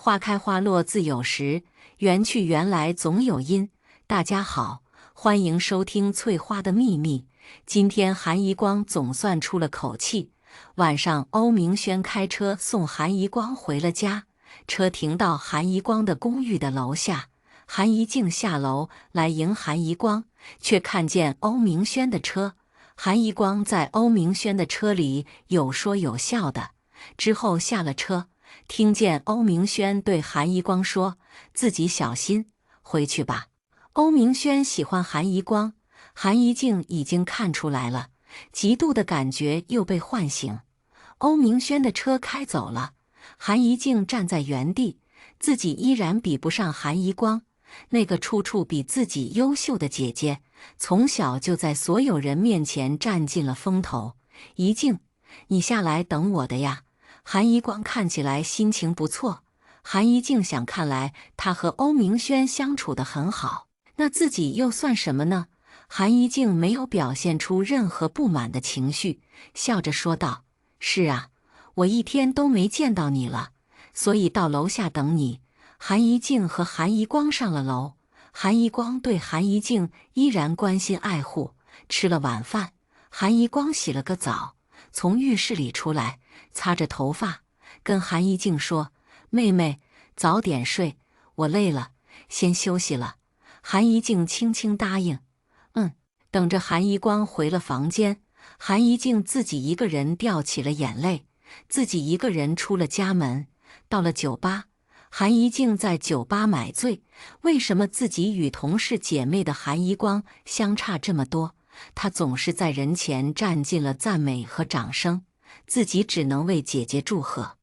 花开花落自有时，缘去缘来总有因。大家好，欢迎收听《翠花的秘密》。今天韩一光总算出了口气。晚上，欧明轩开车送韩一光回了家，车停到韩一光的公寓的楼下。韩一静下楼来迎韩一光，却看见欧明轩的车。韩一光在欧明轩的车里有说有笑的，之后下了车。听见欧明轩对韩一光说：“自己小心，回去吧。”欧明轩喜欢韩一光，韩一静已经看出来了，嫉妒的感觉又被唤醒。欧明轩的车开走了，韩一静站在原地，自己依然比不上韩一光，那个处处比自己优秀的姐姐，从小就在所有人面前占尽了风头。一静，你下来等我的呀。韩一光看起来心情不错，韩一静想，看来他和欧明轩相处得很好，那自己又算什么呢？韩一静没有表现出任何不满的情绪，笑着说道：“是啊，我一天都没见到你了，所以到楼下等你。”韩一静和韩一光上了楼，韩一光对韩一静依然关心爱护。吃了晚饭，韩一光洗了个澡，从浴室里出来，擦着头发，跟韩一静说：“妹妹，早点睡，我累了，先休息了。”韩一静轻轻答应：“嗯。”等着韩一光回了房间，韩一静自己一个人掉起了眼泪，自己一个人出了家门，到了酒吧。韩一静在酒吧买醉，为什么自己与同是姐妹的韩一光相差这么多？她总是在人前占尽了赞美和掌声，自己只能为姐姐祝贺。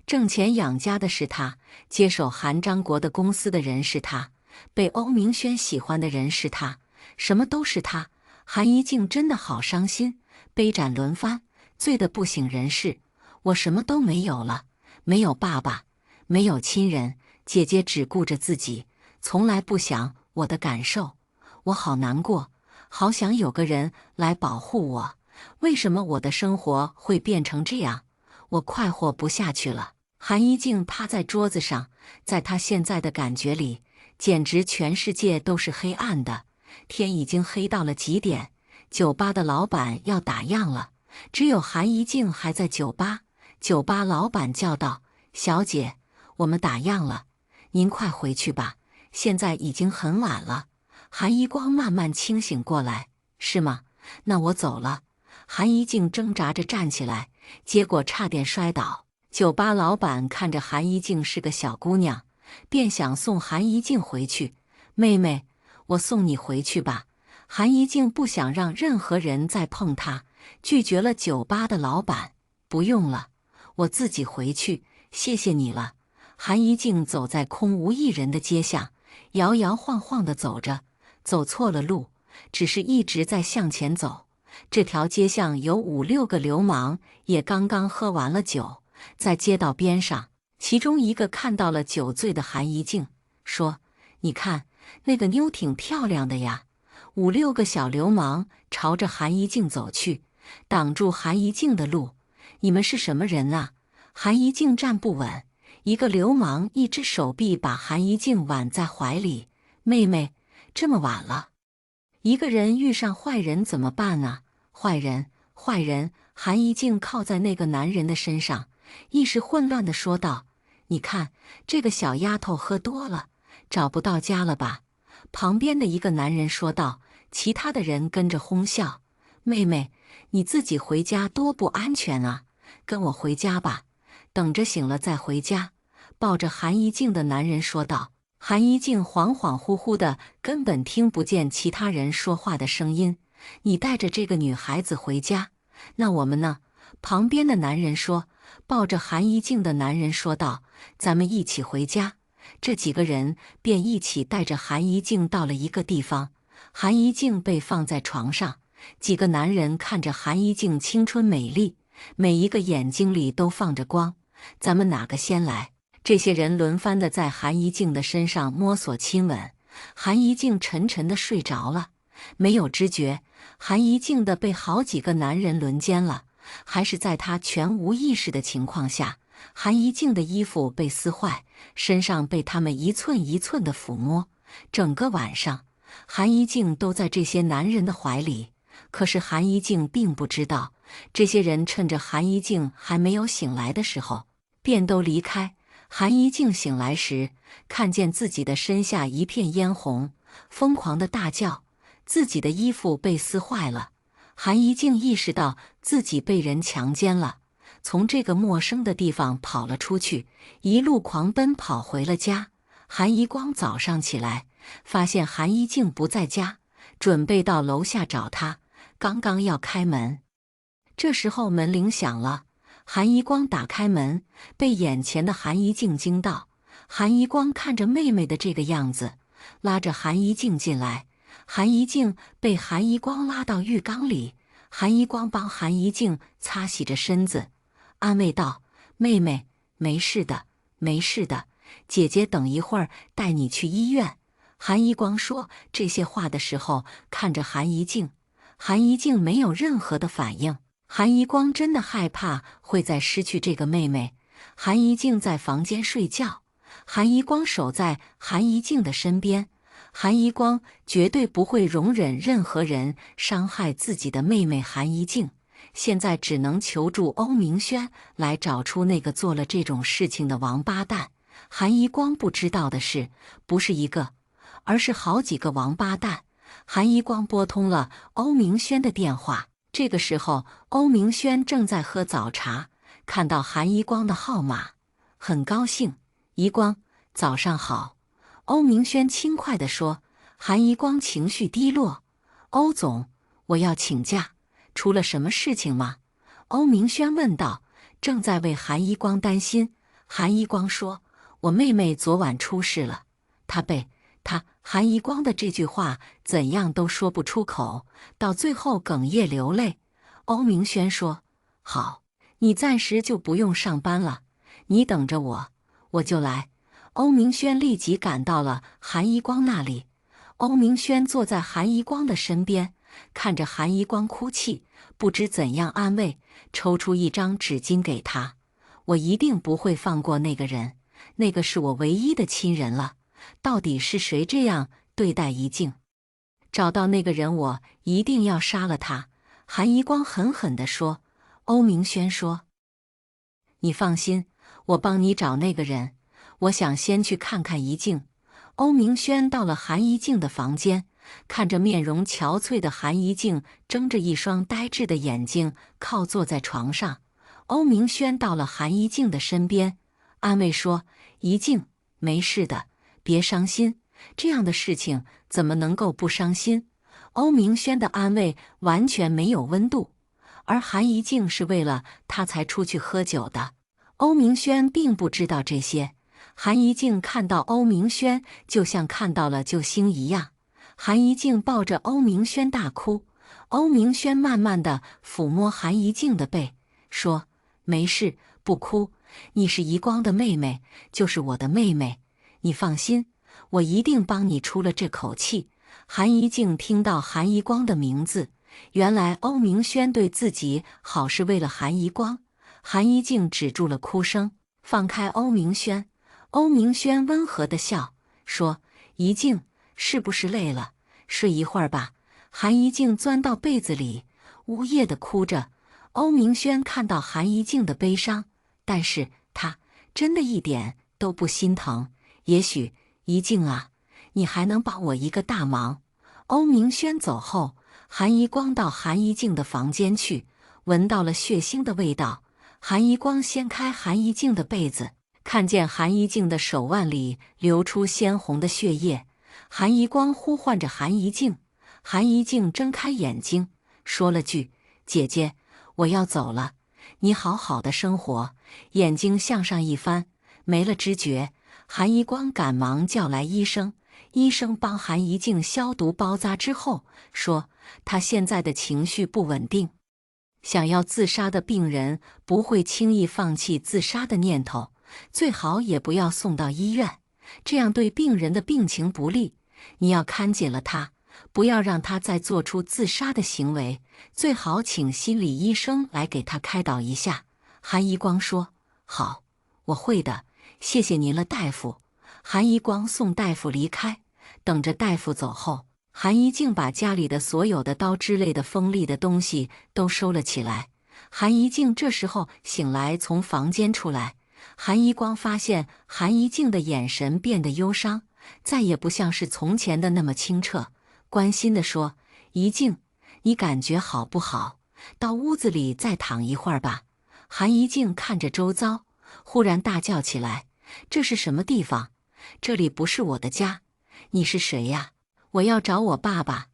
挣钱养家的是她，接手韩张国的公司的人是她，被欧明轩喜欢的人是她，什么都是她。韩一静真的好伤心，杯盏轮番，醉得不省人事。我什么都没有了，没有爸爸，没有亲人，姐姐只顾着自己，从来不想我的感受。我好难过，好想有个人来保护我。为什么我的生活会变成这样？我快活不下去了。韩一静趴在桌子上，在她现在的感觉里，简直全世界都是黑暗的。天已经黑到了极点，酒吧的老板要打烊了，只有韩一静还在酒吧。酒吧老板叫道：“小姐，我们打烊了，您快回去吧，现在已经很晚了。”韩一光慢慢清醒过来：“是吗？那我走了。”韩一静挣扎着站起来，结果差点摔倒。酒吧老板看着韩一静是个小姑娘，便想送韩一静回去。“妹妹，我送你回去吧。”韩一静不想让任何人再碰她，拒绝了酒吧的老板：“不用了，我自己回去，谢谢你了。”韩一静走在空无一人的街巷，摇摇晃晃地走着，走错了路，只是一直在向前走。这条街巷有5、6个流氓，也刚刚喝完了酒，在街道边上，其中一个看到了酒醉的韩一静，说：“你看，那个妞挺漂亮的呀。”5、6个小流氓朝着韩一静走去，挡住韩一静的路。“你们是什么人啊？”韩一静站不稳，一个流氓一只手臂把韩一静挽在怀里：“妹妹，这么晚了，一个人遇上坏人怎么办啊？”“坏人，坏人！”韩一静靠在那个男人的身上，一时混乱地说道：“你看，这个小丫头喝多了，找不到家了吧？”旁边的一个男人说道，其他的人跟着哄笑：“妹妹，你自己回家多不安全啊，跟我回家吧，等着醒了再回家。”抱着韩一静的男人说道。韩一静恍恍惚惚的，根本听不见其他人说话的声音。“你带着这个女孩子回家，那我们呢？”旁边的男人说。抱着韩一静的男人说道：“咱们一起回家。”这几个人便一起带着韩一静到了一个地方。韩一静被放在床上，几个男人看着韩一静青春美丽，每一个眼睛里都放着光。“咱们哪个先来？”这些人轮番的在韩一静的身上摸索亲吻。韩一静沉沉的睡着了，没有知觉。韩一静的被好几个男人轮奸了，还是在她全无意识的情况下，韩一静的衣服被撕坏，身上被他们一寸一寸的抚摸。整个晚上，韩一静都在这些男人的怀里。可是韩一静并不知道，这些人趁着韩一静还没有醒来的时候，便都离开。韩一静醒来时，看见自己的身下一片嫣红，疯狂的大叫，自己的衣服被撕坏了。韩一静意识到自己被人强奸了，从这个陌生的地方跑了出去，一路狂奔跑回了家。韩一光早上起来，发现韩一静不在家，准备到楼下找她，刚刚要开门，这时候门铃响了。韩一光打开门，被眼前的韩一静惊到。韩一光看着妹妹的这个样子，拉着韩一静进来。韩一静被韩一光拉到浴缸里，韩一光帮韩一静擦洗着身子，安慰道：“妹妹，没事的，没事的，姐姐等一会儿带你去医院。”韩一光说这些话的时候，看着韩一静，韩一静没有任何的反应。韩一光真的害怕会再失去这个妹妹。韩一静在房间睡觉，韩一光守在韩一静的身边。韩一光绝对不会容忍任何人伤害自己的妹妹韩一静，现在只能求助欧明轩来找出那个做了这种事情的王八蛋。韩一光不知道的是，不是一个，而是好几个王八蛋。韩一光拨通了欧明轩的电话。这个时候，欧明轩正在喝早茶，看到韩一光的号码，很高兴。一光，早上好。欧明轩轻快地说。韩一光情绪低落。欧总，我要请假，出了什么事情吗？欧明轩问道，正在为韩一光担心。韩一光说，我妹妹昨晚出事了，韩一光的这句话怎样都说不出口，到最后哽咽流泪。欧明轩说，好，你暂时就不用上班了，你等着我，我就来。欧明轩立即赶到了韩一光那里。欧明轩坐在韩一光的身边，看着韩一光哭泣，不知怎样安慰，抽出一张纸巾给他。我一定不会放过那个人，那个是我唯一的亲人了。到底是谁这样对待一静？找到那个人，我一定要杀了他。韩一光狠狠地说。欧明轩说，你放心，我帮你找那个人，我想先去看看一静。欧明轩到了韩一静的房间，看着面容憔悴的韩一静，睁着一双呆滞的眼睛靠坐在床上。欧明轩到了韩一静的身边，安慰说，一静，没事的，别伤心，这样的事情怎么能够不伤心？欧明轩的安慰完全没有温度，而韩一静是为了他才出去喝酒的。欧明轩并不知道这些。韩一静看到欧明轩，就像看到了救星一样。韩一静抱着欧明轩大哭。欧明轩慢慢地抚摸韩一静的背，说，没事，不哭，你是一光的妹妹，就是我的妹妹，你放心，我一定帮你出了这口气。韩一静听到韩一光的名字，原来欧明轩对自己好是为了韩一光。韩一静止住了哭声，放开欧明轩。欧明轩温和地笑，说，一静，是不是累了？睡一会儿吧。韩一静钻到被子里，呜咽地哭着。欧明轩看到韩一静的悲伤，但是他真的一点都不心疼。也许，一静啊，你还能帮我一个大忙。欧明轩走后，韩一光到韩一静的房间去，闻到了血腥的味道。韩一光掀开韩一静的被子，看见韩一静的手腕里流出鲜红的血液。韩一光呼唤着韩一静，韩一静睁开眼睛，说了句，姐姐，我要走了，你好好的生活。眼睛向上一翻，没了知觉。韩一光赶忙叫来医生，医生帮韩一静消毒包扎之后，说他现在的情绪不稳定，想要自杀的病人不会轻易放弃自杀的念头，最好也不要送到医院，这样对病人的病情不利。你要看紧了他，不要让他再做出自杀的行为，最好请心理医生来给他开导一下。韩一光说，好，我会的，谢谢您了，大夫。韩一光送大夫离开，等着大夫走后，韩一静把家里的所有的刀之类的锋利的东西都收了起来。韩一静这时候醒来，从房间出来，韩一光发现韩一静的眼神变得忧伤，再也不像是从前的那么清澈，关心地说：“一静，你感觉好不好？到屋子里再躺一会儿吧。”韩一静看着周遭，忽然大叫起来：“这是什么地方？这里不是我的家！你是谁呀？我要找我爸爸！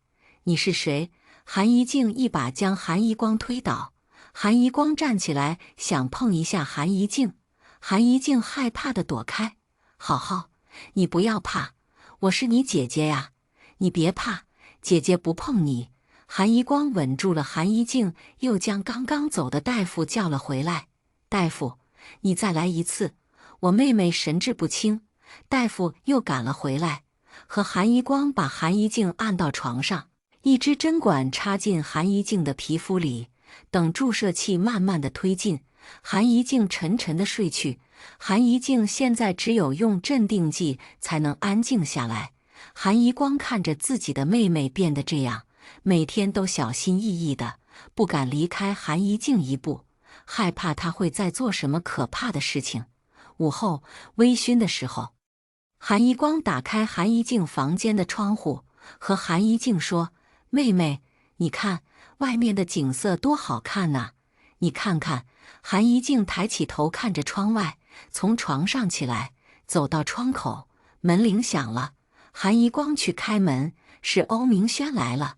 你是谁？”韩一静一把将韩一光推倒，韩一光站起来想碰一下韩一静，韩一静害怕地躲开。好好，你不要怕，我是你姐姐呀，你别怕，姐姐不碰你。韩一光稳住了韩一静，又将刚刚走的大夫叫了回来。大夫，你再来一次，我妹妹神志不清。大夫又赶了回来，和韩一光把韩一静按到床上，一支针管插进韩一静的皮肤里，等注射器慢慢的推进，韩一静沉沉的睡去。韩一静现在只有用镇定剂才能安静下来。韩一光看着自己的妹妹变得这样，每天都小心翼翼的，不敢离开韩一静一步，害怕她会再做什么可怕的事情。午后微醺的时候，韩一光打开韩一静房间的窗户，和韩一静说：“妹妹，你看外面的景色多好看呐，你看看。”韩一静抬起头看着窗外，从床上起来，走到窗口，门铃响了。韩一光去开门，是欧明轩来了。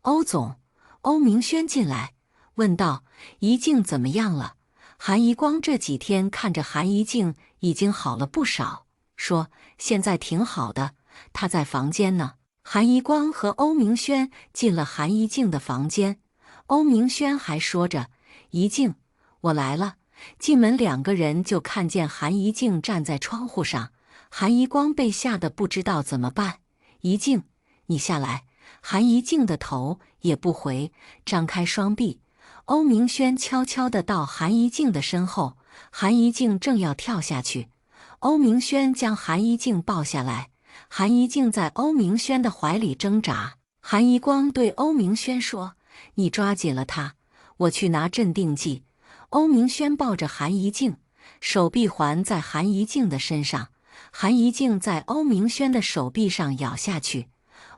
欧总。欧明轩进来，问道：“一静怎么样了？”韩一光这几天看着韩一静已经好了不少，说：“现在挺好的，她在房间呢。”韩一光和欧明轩进了韩一静的房间，欧明轩还说着：“一静，我来了。”进门两个人就看见韩一静站在窗户上，韩一光被吓得不知道怎么办。“一静，你下来。”韩一静的头也不回，张开双臂。欧明轩悄悄地到韩一静的身后，韩一静正要跳下去，欧明轩将韩一静抱下来，韩一静在欧明轩的怀里挣扎。韩一光对欧明轩说：“你抓紧了他，我去拿镇定剂。”欧明轩抱着韩一静，手臂环在韩一静的身上，韩一静在欧明轩的手臂上咬下去。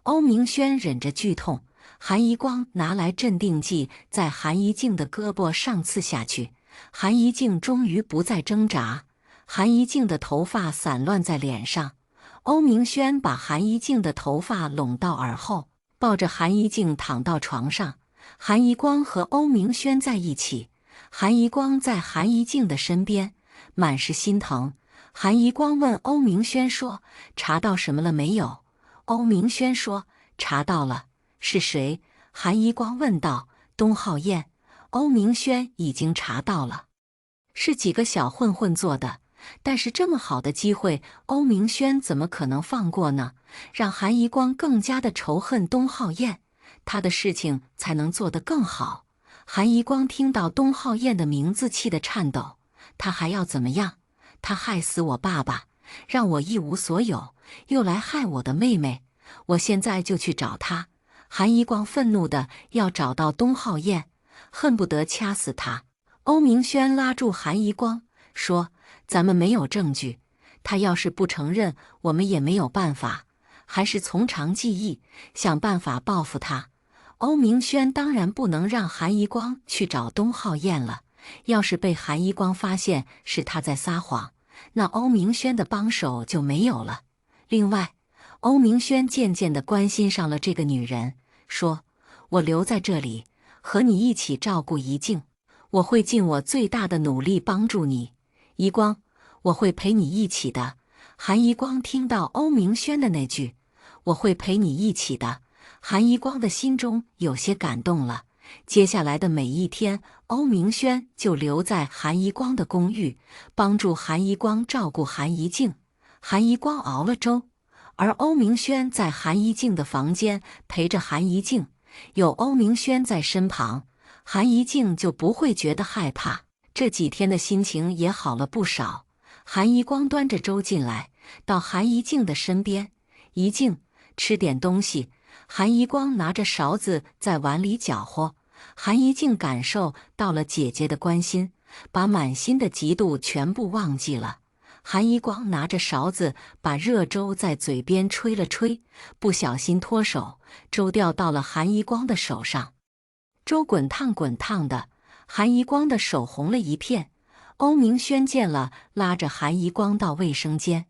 欧明轩忍着剧痛，韩一光拿来镇定剂，在韩一静的胳膊上刺下去。韩一静终于不再挣扎，韩一静的头发散乱在脸上。欧明轩把韩一静的头发拢到耳后，抱着韩一静躺到床上。韩一光和欧明轩在一起，韩一光在韩一静的身边，满是心疼。韩一光问欧明轩说：“查到什么了没有？”欧明轩说：“查到了。”“是谁？”韩一光问道。“东浩燕。”欧明轩已经查到了，是几个小混混做的。但是这么好的机会，欧明轩怎么可能放过呢？让韩一光更加的仇恨东浩燕，他的事情才能做得更好。韩一光听到东浩燕的名字，气得颤抖。他还要怎么样？他害死我爸爸，让我一无所有，又来害我的妹妹。我现在就去找他。韩一光愤怒的要找到东浩燕，恨不得掐死他。欧明轩拉住韩一光说：“咱们没有证据，他要是不承认，我们也没有办法，还是从长计议，想办法报复他。”欧明轩当然不能让韩一光去找东浩燕了，要是被韩一光发现是他在撒谎，那欧明轩的帮手就没有了。另外，欧明轩渐渐地关心上了这个女人，说：“我留在这里，和你一起照顾一静，我会尽我最大的努力帮助你。一光，我会陪你一起的。”韩一光听到欧明轩的那句“我会陪你一起的”，韩一光的心中有些感动了。接下来的每一天，欧明轩就留在韩一光的公寓，帮助韩一光照顾韩一静。韩一光熬了粥，而欧明轩在韩一静的房间陪着韩一静。有欧明轩在身旁，韩一静就不会觉得害怕。这几天的心情也好了不少。韩一光端着粥进来，到韩一静的身边。一静，吃点东西。韩一光拿着勺子在碗里搅和。韩一静感受到了姐姐的关心，把满心的嫉妒全部忘记了。韩一光拿着勺子把热粥在嘴边吹了吹，不小心脱手，粥掉到了韩一光的手上。粥滚烫滚烫的，韩一光的手红了一片。欧明轩见了，拉着韩一光到卫生间，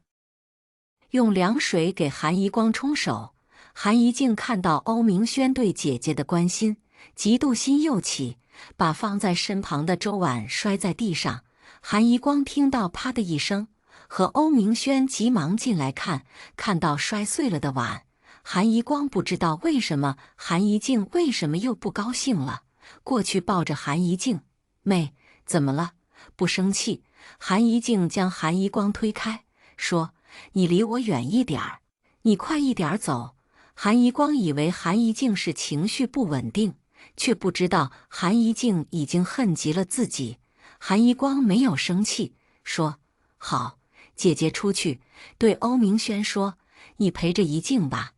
用凉水给韩一光冲手。韩一静看到欧明轩对姐姐的关心，嫉妒心又起，把放在身旁的粥碗摔在地上。韩一光听到啪的一声，和欧明轩急忙进来看到摔碎了的碗。韩一光不知道为什么韩一静为什么又不高兴了，过去抱着韩一静：“妹，怎么了？不生气？”韩一静将韩一光推开，说：“你离我远一点儿，你快一点走。”韩一光以为韩一静是情绪不稳定，却不知道韩一静已经恨极了自己。韩一光没有生气，说：“好，姐姐出去。”对欧明轩说：“你陪着一静吧，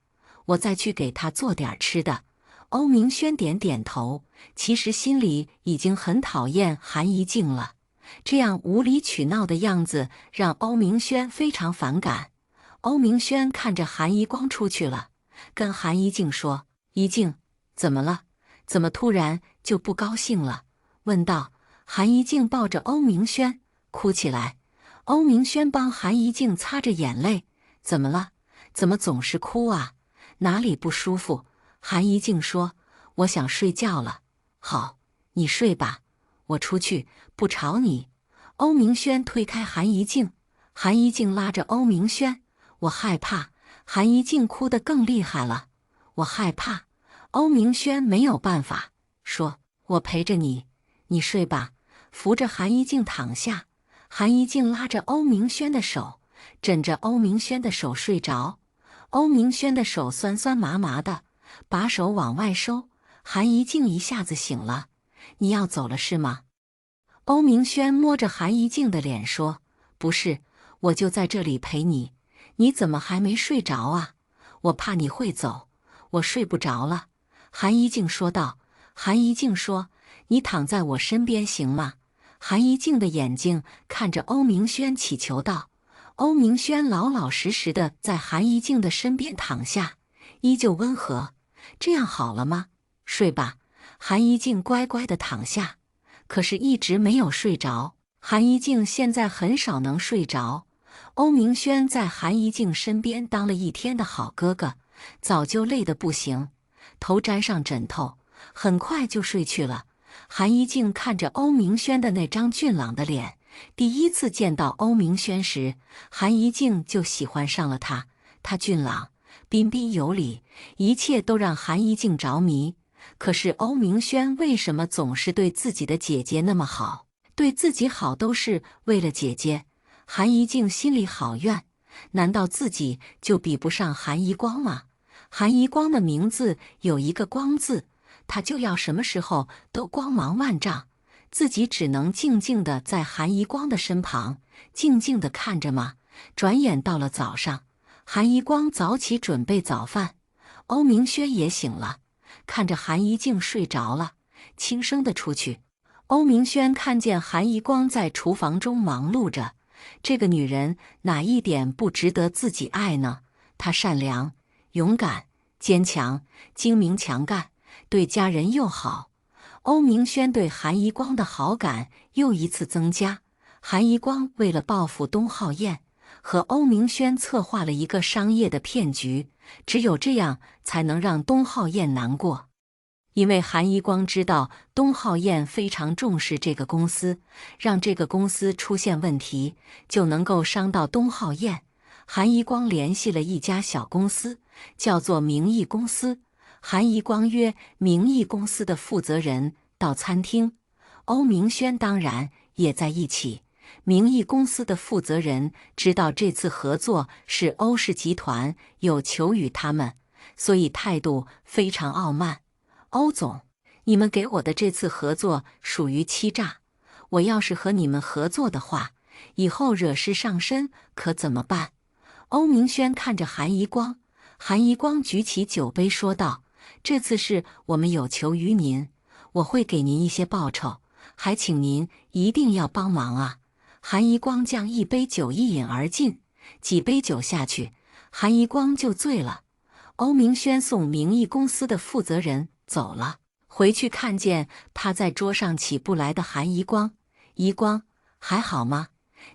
我再去给她做点吃的。”欧明轩点点头，其实心里已经很讨厌韩一静了。这样无理取闹的样子让欧明轩非常反感。欧明轩看着韩一光出去了，跟韩一静说：“一静，怎么了？怎么突然就不高兴了？”问道。韩一静抱着欧明轩哭起来。欧明轩帮韩一静擦着眼泪：“怎么了？怎么总是哭啊？哪里不舒服？”韩一静说：“我想睡觉了。”“好，你睡吧，我出去，不吵你。”欧明轩推开韩一静，韩一静拉着欧明轩：“我害怕。”韩一静哭得更厉害了：“我害怕。”欧明轩没有办法，说：“我陪着你，你睡吧。”扶着韩一静躺下，韩一静拉着欧明轩的手，枕着欧明轩的手睡着。欧明轩的手酸酸麻麻的，把手往外收。韩一静一下子醒了：“你要走了是吗？”欧明轩摸着韩一静的脸说：“不是，我就在这里陪你。你怎么还没睡着啊？我怕你会走，我睡不着了。”韩一静说道。韩一静说：“你躺在我身边行吗？”韩一静的眼睛看着欧明轩祈求道。欧明轩老老实实的在韩一静的身边躺下，依旧温和。“这样好了吗？睡吧。”韩一静乖乖的躺下，可是一直没有睡着。韩一静现在很少能睡着。欧明轩在韩一静身边当了一天的好哥哥，早就累得不行，头沾上枕头，很快就睡去了。韩一静看着欧明轩的那张俊朗的脸，第一次见到欧明轩时，韩一静就喜欢上了他。他俊朗、彬彬有礼，一切都让韩一静着迷。可是欧明轩为什么总是对自己的姐姐那么好？对自己好都是为了姐姐。韩一静心里好怨，难道自己就比不上韩一光吗？韩一光的名字有一个光字，他就要什么时候都光芒万丈，自己只能静静地在韩一光的身旁，静静地看着吗？转眼到了早上，韩一光早起准备早饭，欧明轩也醒了，看着韩一静睡着了，轻声地出去。欧明轩看见韩一光在厨房中忙碌着，这个女人哪一点不值得自己爱呢？她善良、勇敢、坚强、精明强干，对家人又好。欧明轩对韩一光的好感又一次增加。韩一光为了报复东浩燕，和欧明轩策划了一个商业的骗局，只有这样才能让东浩燕难过。因为韩一光知道东浩燕非常重视这个公司，让这个公司出现问题就能够伤到东浩燕。韩一光联系了一家小公司，叫做名义公司。韩一光约名义公司的负责人到餐厅，欧明轩当然也在一起。名义公司的负责人知道这次合作是欧氏集团有求于他们，所以态度非常傲慢。欧总，你们给我的这次合作属于欺诈，我要是和你们合作的话，以后惹事上身可怎么办？”欧明轩看着韩宜光，韩宜光举起酒杯说道：“这次是我们有求于您，我会给您一些报酬，还请您一定要帮忙啊！”韩宜光将一杯酒一饮而尽，几杯酒下去，韩宜光就醉了。欧明轩送名义公司的负责人走了，回去看见趴在桌上起不来的韩宜光：“宜光，还好吗？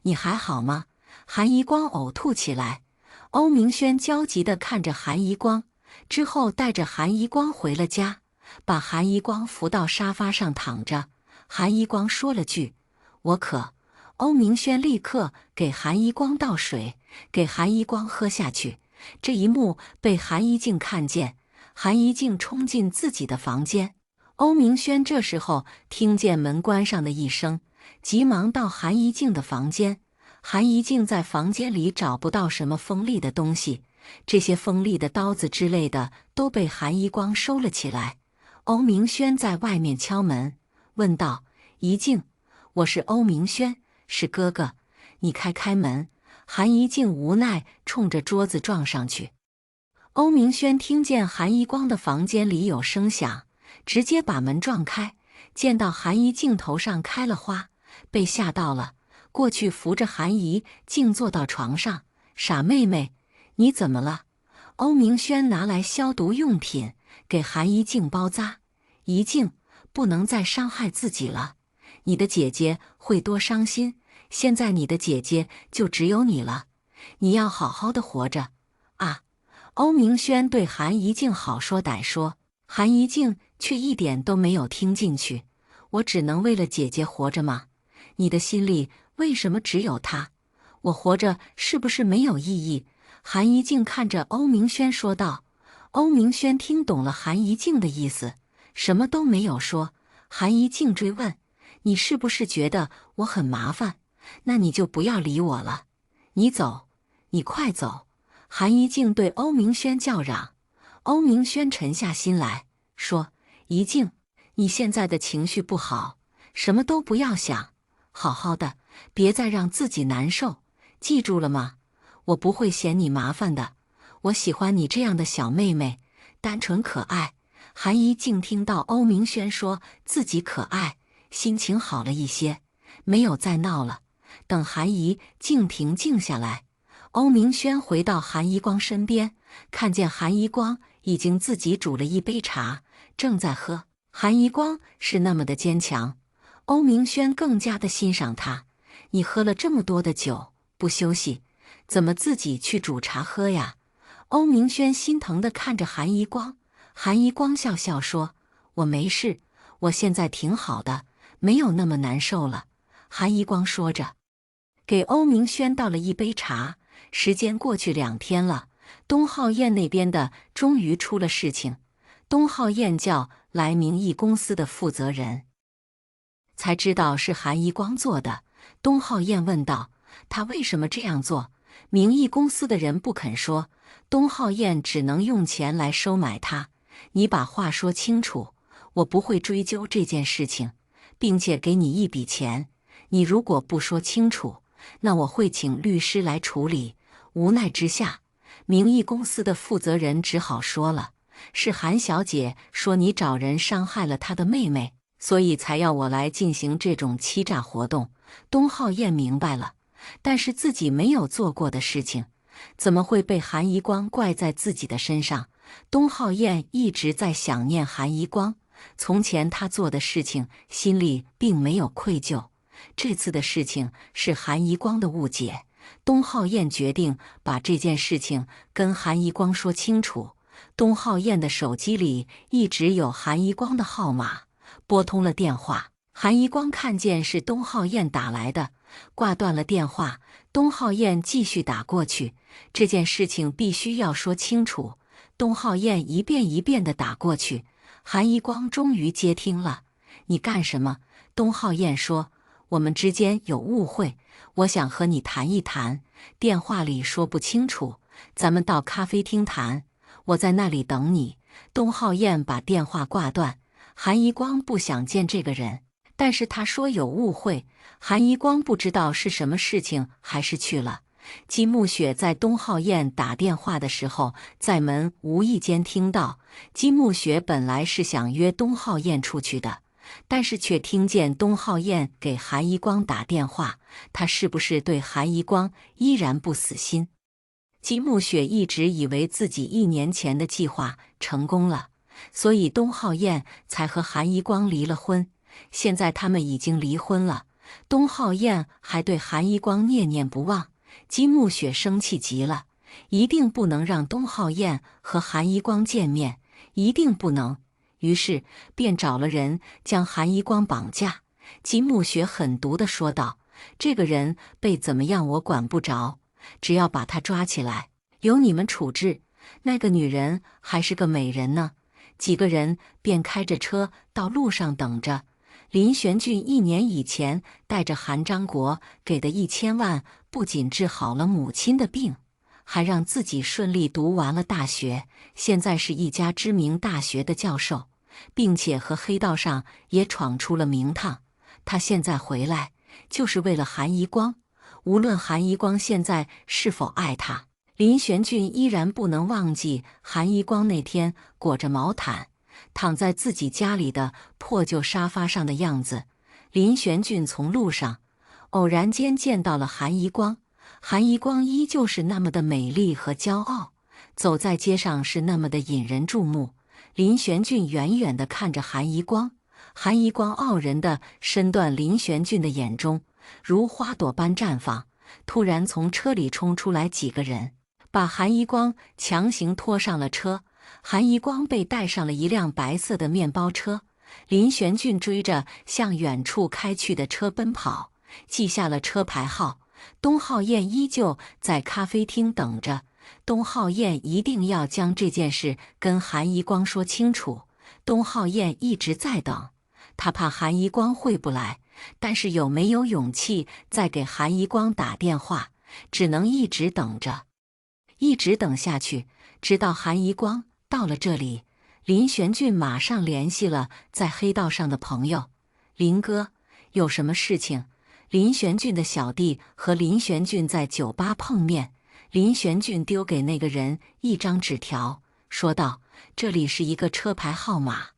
你还好吗？”韩宜光呕吐起来。欧明轩焦急地看着韩宜光，之后带着韩宜光回了家，把韩宜光扶到沙发上躺着。韩宜光说了句：“我渴。”欧明轩立刻给韩宜光倒水，给韩宜光喝下去。这一幕被韩一静看见，韩一静冲进自己的房间。欧明轩这时候听见门关上的一声，急忙到韩一静的房间。韩一静在房间里找不到什么锋利的东西，这些锋利的刀子之类的都被韩一光收了起来。欧明轩在外面敲门，问道：“一静，我是欧明轩，是哥哥，你开门。”韩一静无奈冲着桌子撞上去。欧明轩听见韩一光的房间里有声响，直接把门撞开，见到韩一静头上开了花，被吓到了，过去扶着韩一静坐到床上：“傻妹妹，你怎么了？”欧明轩拿来消毒用品给韩一静包扎：“一静，不能再伤害自己了，你的姐姐会多伤心。现在你的姐姐就只有你了，你要好好的活着啊！”欧明轩对韩一静好说歹说，韩一静却一点都没有听进去。“我只能为了姐姐活着吗？你的心里为什么只有她？我活着是不是没有意义？”韩一静看着欧明轩说道。欧明轩听懂了韩一静的意思，什么都没有说。韩一静追问：“你是不是觉得我很麻烦？那你就不要理我了，你走，你快走！”韩一静对欧明轩叫嚷。欧明轩沉下心来说：“一静，你现在的情绪不好，什么都不要想，好好的，别再让自己难受，记住了吗？我不会嫌你麻烦的，我喜欢你这样的小妹妹，单纯可爱。”韩一静听到欧明轩说自己可爱，心情好了一些，没有再闹了。等韩一静平静下来，欧明轩回到韩一光身边，看见韩一光已经自己煮了一杯茶，正在喝。韩一光是那么的坚强，欧明轩更加的欣赏他。“你喝了这么多的酒，不休息，怎么自己去煮茶喝呀？”欧明轩心疼地看着韩一光。韩一光笑笑说：“我没事，我现在挺好的，没有那么难受了。”韩一光说着，给欧明轩倒了一杯茶。时间过去2天了，东浩燕那边的终于出了事情。东浩燕叫来名义公司的负责人，才知道是韩一光做的。东浩燕问道：“他为什么这样做？”名义公司的人不肯说，东浩燕只能用钱来收买他。“你把话说清楚，我不会追究这件事情，并且给你一笔钱。你如果不说清楚，那我会请律师来处理。”无奈之下，名义公司的负责人只好说了：“是韩小姐说你找人伤害了她的妹妹，所以才要我来进行这种欺诈活动。”东浩燕明白了，但是自己没有做过的事情，怎么会被韩一光怪在自己的身上？东浩燕一直在想念韩一光，从前他做的事情心里并没有愧疚，这次的事情是韩一光的误解。东浩燕决定把这件事情跟韩一光说清楚。东浩燕的手机里一直有韩一光的号码，拨通了电话。韩一光看见是东浩燕打来的，挂断了电话。东浩燕继续打过去，这件事情必须要说清楚。东浩燕一遍一遍地打过去，韩一光终于接听了。“你干什么？”东浩燕说：“我们之间有误会，我想和你谈一谈，电话里说不清楚，咱们到咖啡厅谈，我在那里等你。”东浩燕把电话挂断。韩一光不想见这个人，但是他说有误会，韩一光不知道是什么事情，还是去了。金木雪在东浩燕打电话的时候，在门无意间听到。金木雪本来是想约东浩燕出去的，但是却听见东浩燕给韩一光打电话，他是不是对韩一光依然不死心？金木雪一直以为自己1年前的计划成功了，所以东浩燕才和韩一光离了婚。现在他们已经离婚了，东浩燕还对韩一光念念不忘。金木雪生气极了，一定不能让东浩燕和韩一光见面，一定不能。于是便找了人将韩一光绑架。金木雪狠毒地说道：“这个人被怎么样我管不着，只要把他抓起来，由你们处置。那个女人还是个美人呢。”几个人便开着车到路上等着。林玄俊1年以前带着韩章国给的1000万，不仅治好了母亲的病，还让自己顺利读完了大学，现在是一家知名大学的教授，并且和黑道上也闯出了名堂。他现在回来，就是为了韩一光。无论韩一光现在是否爱他，林玄俊依然不能忘记韩一光那天裹着毛毯躺在自己家里的破旧沙发上的样子。林玄俊从路上偶然间见到了韩一光，韩一光依旧是那么的美丽和骄傲，走在街上是那么的引人注目。林玄俊远远地看着韩一光，韩一光傲人的身段林玄俊的眼中如花朵般绽放。突然从车里冲出来几个人，把韩一光强行拖上了车。韩一光被带上了一辆白色的面包车，林玄俊追着向远处开去的车奔跑，记下了车牌号。东浩燕依旧在咖啡厅等着，东浩燕一定要将这件事跟韩一光说清楚。东浩燕一直在等，他怕韩一光会不来，但是有没有勇气再给韩一光打电话，只能一直等着，一直等下去，直到韩一光到了这里。林玄俊马上联系了在黑道上的朋友：“林哥，有什么事情？”林玄俊的小弟和林玄俊在酒吧碰面，林玄俊丢给那个人一张纸条，说道：“这里是一个车牌号码，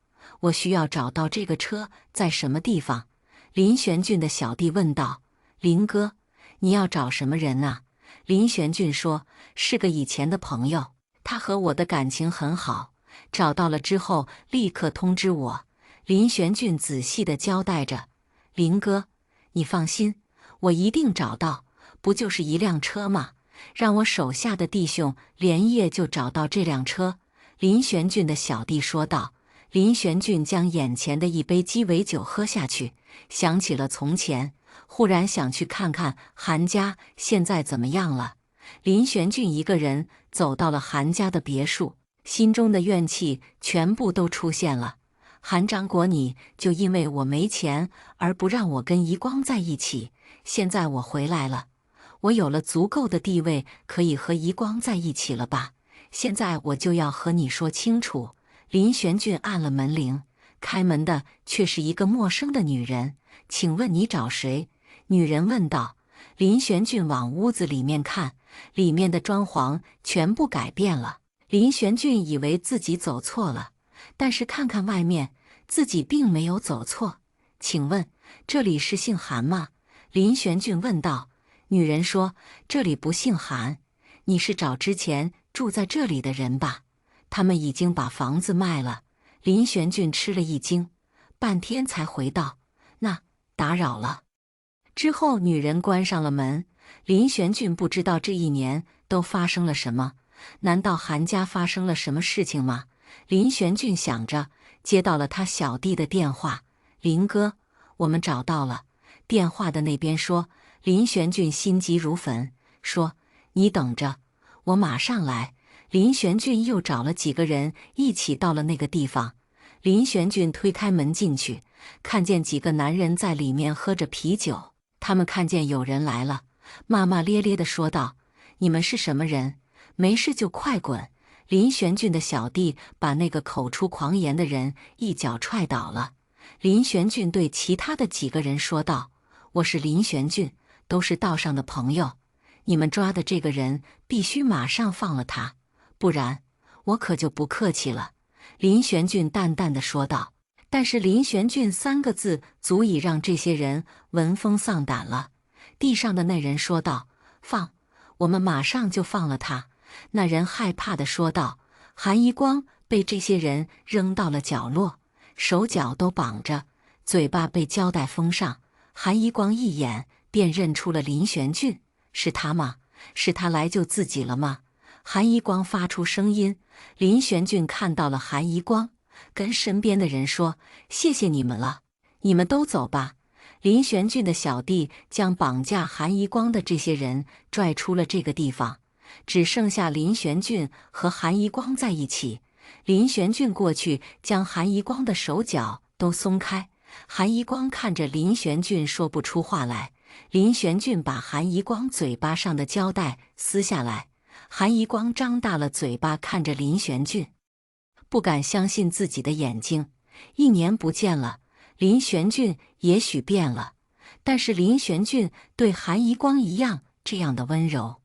我需要找到这个车在什么地方。”林玄俊的小弟问道：“林哥，你要找什么人啊？”林玄俊说：“是个以前的朋友，他和我的感情很好，找到了之后立刻通知我。”林玄俊仔细地交代着：“林哥，你放心，我一定找到，不就是一辆车吗？让我手下的弟兄连夜就找到这辆车。”林玄俊的小弟说道。林玄俊将眼前的一杯鸡尾酒喝下去，想起了从前，忽然想去看看韩家现在怎么样了。林玄俊一个人走到了韩家的别墅，心中的怨气全部都出现了。韩章国，你就因为我没钱而不让我跟一光在一起，现在我回来了，我有了足够的地位，可以和一光在一起了吧？现在我就要和你说清楚。林玄俊按了门铃，开门的却是一个陌生的女人。“请问你找谁？”女人问道。林玄俊往屋子里面看，里面的装潢全部改变了。林玄俊以为自己走错了，但是看看外面，自己并没有走错。“请问这里是姓韩吗？”林玄俊问道。女人说：“这里不姓韩，你是找之前住在这里的人吧？他们已经把房子卖了。”林玄俊吃了一惊，半天才回道：“那打扰了。”之后女人关上了门。林玄俊不知道这1年都发生了什么，难道韩家发生了什么事情吗？林玄俊想着，接到了他小弟的电话：“林哥，我们找到了。”电话的那边说。林玄俊心急如焚，说：“你等着，我马上来。”林玄俊又找了几个人一起到了那个地方。林玄俊推开门进去，看见几个男人在里面喝着啤酒。他们看见有人来了，骂骂咧咧地说道：“你们是什么人？没事就快滚！”林玄俊的小弟把那个口出狂言的人一脚踹倒了。林玄俊对其他的几个人说道：“我是林玄俊，都是道上的朋友。你们抓的这个人必须马上放了他，不然我可就不客气了。”林玄俊淡淡的说道。但是林玄俊3个字足以让这些人闻风丧胆了。地上的那人说道：“放，我们马上就放了他。”那人害怕地说道。韩一光被这些人扔到了角落，手脚都绑着，嘴巴被胶带封上。韩一光一眼便认出了林玄俊，是他吗？是他来救自己了吗？韩一光发出声音。林玄俊看到了韩一光，跟身边的人说：“谢谢你们了，你们都走吧。”林玄俊的小弟将绑架韩一光的这些人拽出了这个地方，只剩下林玄俊和韩一光在一起。林玄俊过去将韩一光的手脚都松开，韩一光看着林玄俊说不出话来。林玄俊把韩一光嘴巴上的胶带撕下来，韩一光张大了嘴巴看着林玄俊，不敢相信自己的眼睛。1年不见了，林玄俊也许变了，但是林玄俊对韩一光一样这样的温柔。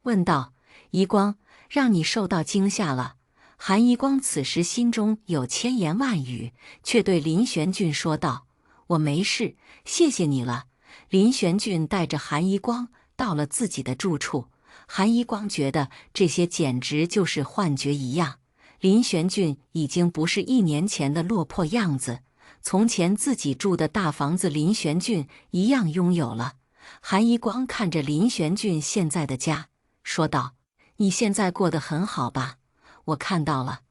问道：“一光，让你受到惊吓了？”韩一光此时心中有千言万语，却对林玄俊说道：“我没事，谢谢你了。”林玄俊带着韩一光到了自己的住处。韩一光觉得这些简直就是幻觉一样，林玄俊已经不是1年前的落魄样子，从前自己住的大房子林玄俊一样拥有了。韩一光看着林玄俊现在的家，说道：“你现在过得很好吧？我看到了，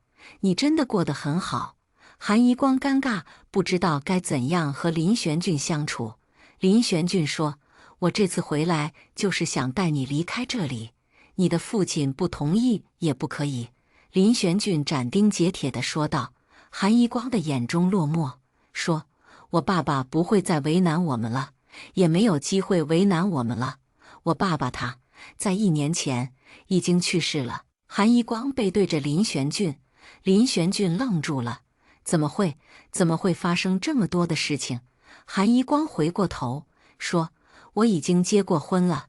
你真的过得很好。”韩一光尴尬，不知道该怎样和林玄俊相处。林玄俊说：“我这次回来就是想带你离开这里，你的父亲不同意也不可以。”林玄俊斩钉截铁地说道。韩一光的眼中落寞，说：“我爸爸不会再为难我们了，也没有机会为难我们了。我爸爸他在1年前已经去世了。”韩一光背对着林玄俊，林玄俊愣住了，怎么会发生这么多的事情？韩一光回过头说：“我已经结过婚了，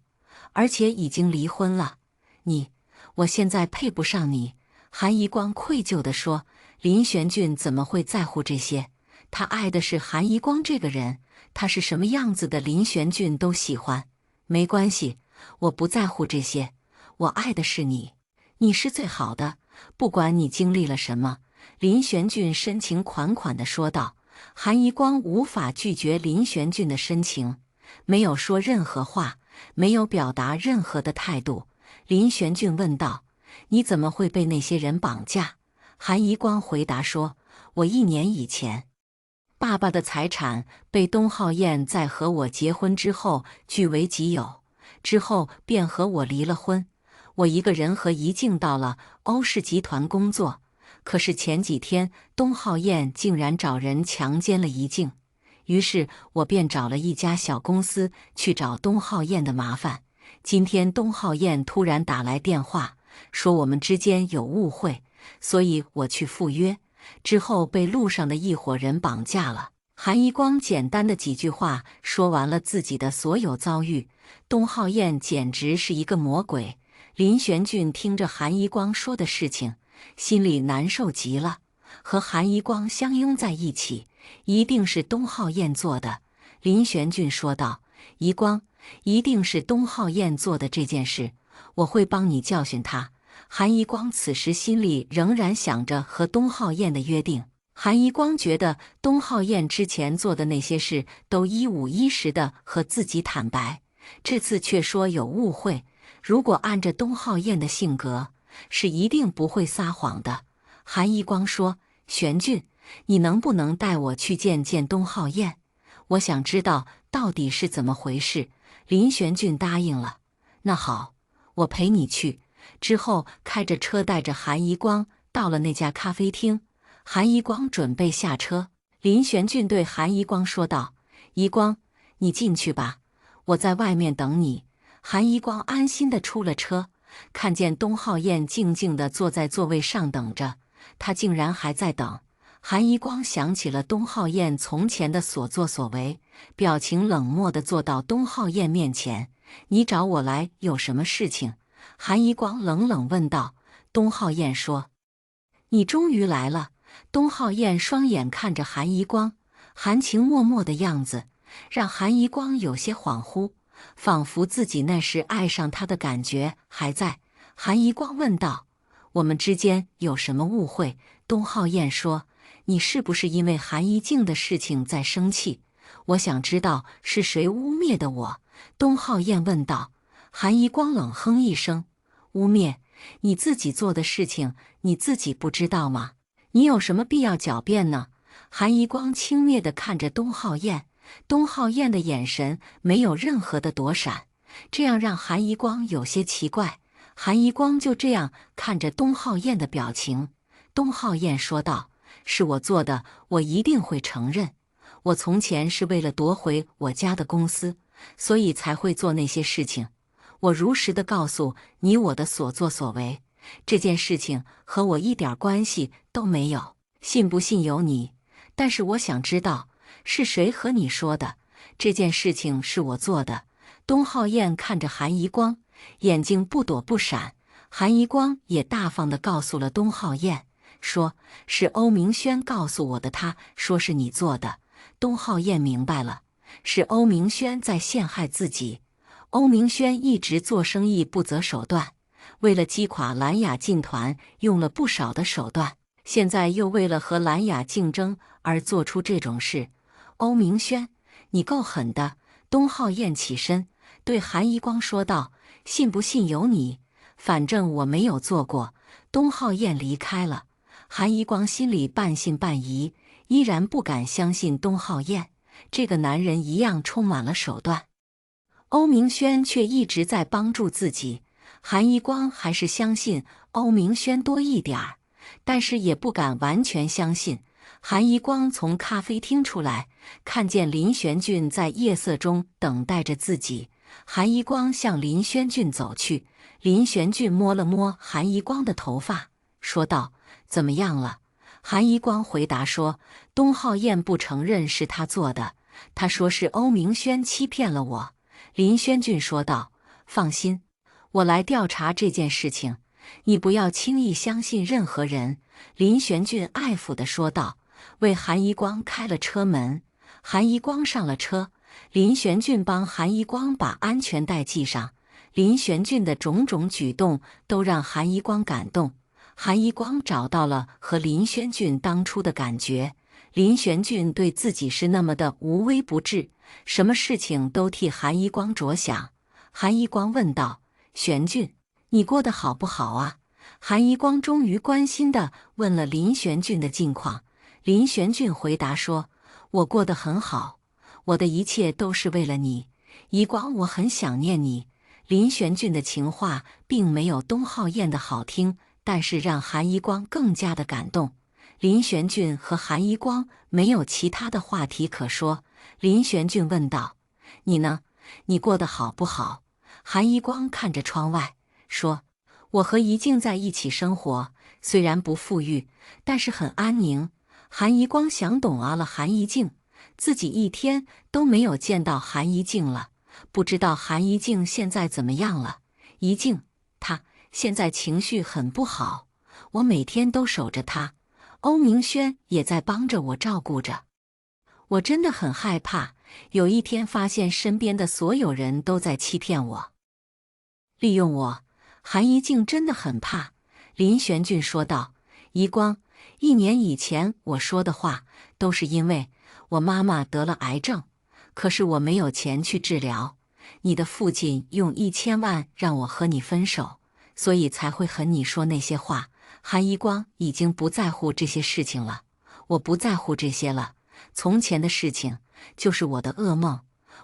而且已经离婚了。我现在配不上你。”韩一光愧疚地说：“林玄俊怎么会在乎这些？他爱的是韩一光这个人，他是什么样子的林玄俊都喜欢。没关系，我不在乎这些，我爱的是你，你是最好的，不管你经历了什么。”林玄俊深情款款地说道。韩一光无法拒绝林玄俊的深情，没有说任何话，没有表达任何的态度。林玄俊问道：“你怎么会被那些人绑架？”韩一光回答说：“我1年以前，爸爸的财产被东浩燕在和我结婚之后据为己有，之后便和我离了婚。我一个人和怡静到了欧氏集团工作。可是前几天，东浩燕竟然找人强奸了怡静，于是我便找了一家小公司去找东浩燕的麻烦。今天东浩燕突然打来电话，说我们之间有误会，所以我去赴约，之后被路上的一伙人绑架了。”韩一光简单的几句话说完了自己的所有遭遇。东浩燕简直是一个魔鬼。林玄俊听着韩一光说的事情，心里难受极了。和韩一光相拥在一起，一定是东浩燕做的。林玄俊说道：“一光，一定是东浩燕做的这件事，我会帮你教训他。”韩一光此时心里仍然想着和东浩燕的约定。韩一光觉得东浩燕之前做的那些事都一五一十的和自己坦白，这次却说有误会。如果按着东浩燕的性格，是一定不会撒谎的。韩一光说：“玄俊，你能不能带我去见见东浩燕？我想知道到底是怎么回事。”林玄俊答应了。那好，我陪你去。之后开着车带着韩一光到了那家咖啡厅。韩一光准备下车，林玄俊对韩一光说道：“一光，你进去吧，我在外面等你。”韩一光安心地出了车，看见东浩燕静静地坐在座位上等着，他竟然还在等。韩一光想起了东浩燕从前的所作所为，表情冷漠地坐到东浩燕面前。你找我来有什么事情？韩一光冷冷问道。东浩燕说：你终于来了。东浩燕双眼看着韩一光，含情脉脉的样子，让韩一光有些恍惚，仿佛自己那时爱上他的感觉还在。韩一光问道：我们之间有什么误会？东浩燕说：你是不是因为韩一静的事情在生气？我想知道是谁污蔑的我。东浩燕问道。韩一光冷哼一声：污蔑？你自己做的事情，你自己不知道吗？你有什么必要狡辩呢？韩一光轻蔑地看着东浩燕，东浩燕的眼神没有任何的躲闪，这样让韩一光有些奇怪。韩一光就这样看着东浩燕的表情。东浩燕说道：是我做的，我一定会承认。我从前是为了夺回我家的公司，所以才会做那些事情。我如实的告诉你我的所作所为，这件事情和我一点关系都没有，信不信由你。但是我想知道，是谁和你说的？这件事情是我做的。东浩燕看着韩一光，眼睛不躲不闪。韩一光也大方地告诉了东浩燕，说是欧明轩告诉我的，他说是你做的。东浩燕明白了，是欧明轩在陷害自己。欧明轩一直做生意不择手段，为了击垮蓝雅劲团用了不少的手段，现在又为了和蓝雅竞争而做出这种事。欧明轩，你够狠的！东浩燕起身对韩一光说道：信不信由你，反正我没有做过。东浩燕离开了，韩一光心里半信半疑，依然不敢相信东浩燕这个男人一样充满了手段。欧明轩却一直在帮助自己，韩一光还是相信欧明轩多一点儿，但是也不敢完全相信。韩一光从咖啡厅出来，看见林玄俊在夜色中等待着自己。韩一光向林玄俊走去，林玄俊摸了摸韩一光的头发，说道：怎么样了？韩一光回答说：东浩燕不承认是他做的，他说是欧明轩欺骗了我。林轩俊说道：放心，我来调查这件事情，你不要轻易相信任何人。林玄俊爱抚地说道，为韩一光开了车门。韩一光上了车，林玄俊帮韩一光把安全带系上。林玄俊的种种举动都让韩一光感动，韩一光找到了和林玄俊当初的感觉。林玄俊对自己是那么的无微不至，什么事情都替韩一光着想。韩一光问道：玄俊，你过得好不好啊？韩一光终于关心地问了林玄俊的近况。林玄俊回答说：我过得很好，我的一切都是为了你。一光，我很想念你。林玄俊的情话并没有东浩燕的好听，但是让韩一光更加的感动。林玄俊和韩一光没有其他的话题可说。林玄俊问道：你呢？你过得好不好？韩一光看着窗外说：我和怡静在一起生活，虽然不富裕，但是很安宁。韩一光想懂了韩一静，自己一天都没有见到韩一静了，不知道韩一静现在怎么样了。一静，她现在情绪很不好，我每天都守着她。欧明轩也在帮着我照顾着，我真的很害怕，有一天发现身边的所有人都在欺骗我，利用我。韩一静真的很怕。林玄俊说道：一光，1年以前我说的话都是因为我妈妈得了癌症，可是我没有钱去治疗，你的父亲用1000万让我和你分手，所以才会和你说那些话。韩一光已经不在乎这些事情了，我不在乎这些了，从前的事情就是我的噩梦，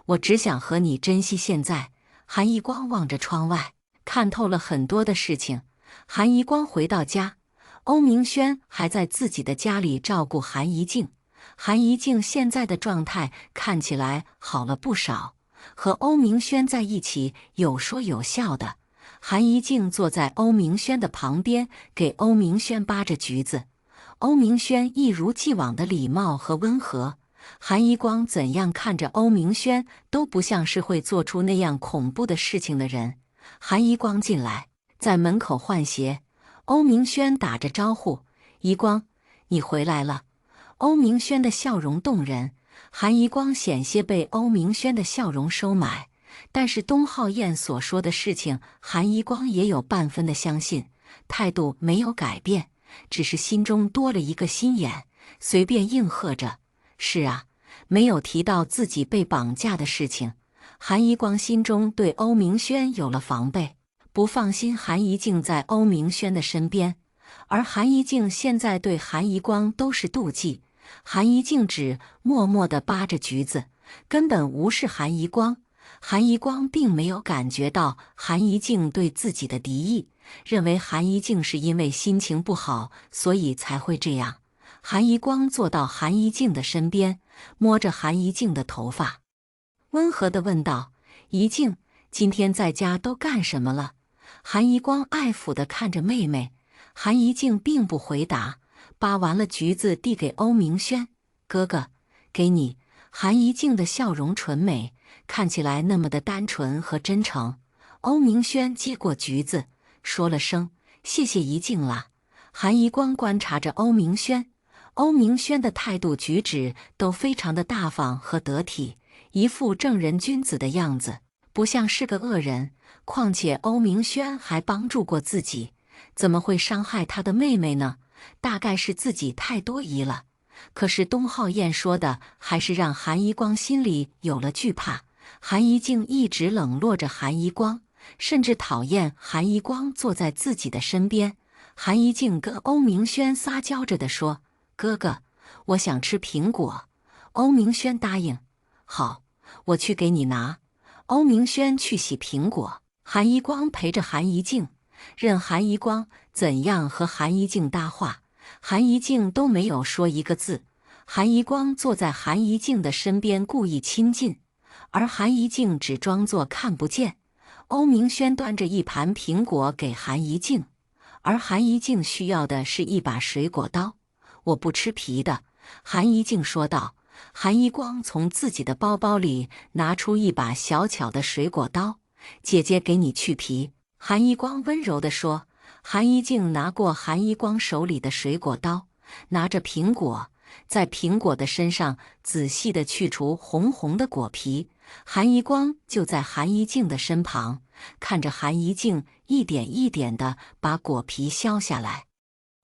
我只想和你珍惜现在。韩一光望着窗外，看透了很多的事情。韩一光回到家，欧明轩还在自己的家里照顾韩一静。韩一静现在的状态看起来好了不少，和欧明轩在一起有说有笑的。韩一静坐在欧明轩的旁边，给欧明轩扒着橘子。欧明轩一如既往的礼貌和温和。韩一光怎样看着欧明轩都不像是会做出那样恐怖的事情的人。韩一光进来，在门口换鞋。欧明轩打着招呼：“一光，你回来了。”欧明轩的笑容动人，韩一光险些被欧明轩的笑容收买。但是东浩燕所说的事情，韩一光也有半分的相信，态度没有改变，只是心中多了一个心眼，随便应和着：“是啊。”没有提到自己被绑架的事情。韩一光心中对欧明轩有了防备，不放心韩一静在欧明轩的身边，而韩一静现在对韩一光都是妒忌。韩一静只默默地扒着橘子，根本无视韩一光。韩一光并没有感觉到韩一静对自己的敌意，认为韩一静是因为心情不好，所以才会这样。韩一光坐到韩一静的身边，摸着韩一静的头发，温和地问道：“一静，今天在家都干什么了？”韩一光爱抚地看着妹妹。韩一静并不回答，扒完了橘子递给欧明轩：“哥哥，给你。”韩一静的笑容纯美，看起来那么的单纯和真诚。欧明轩接过橘子，说了声：“谢谢一静啦。”韩一光观察着欧明轩。欧明轩的态度举止都非常的大方和得体，一副正人君子的样子，不像是个恶人。况且欧明轩还帮助过自己，怎么会伤害他的妹妹呢？大概是自己太多疑了。可是东浩燕说的还是让韩一光心里有了惧怕。韩一静一直冷落着韩一光，甚至讨厌韩一光坐在自己的身边。韩一静跟欧明轩撒娇着地说：“哥哥，我想吃苹果。”欧明轩答应：“好，我去给你拿。”欧明轩去洗苹果，韩一光陪着韩一静，任韩一光怎样和韩一静搭话，韩一静都没有说一个字。韩一光坐在韩一静的身边故意亲近，而韩一静只装作看不见。欧明轩端着一盘苹果给韩一静，而韩一静需要的是一把水果刀。“我不吃皮的。”韩一静说道。韩一光从自己的包包里拿出一把小巧的水果刀，“姐姐给你去皮。”韩一光温柔地说。韩一静拿过韩一光手里的水果刀，拿着苹果，在苹果的身上仔细地去除红红的果皮。韩一光就在韩一静的身旁，看着韩一静一点一点地把果皮削下来。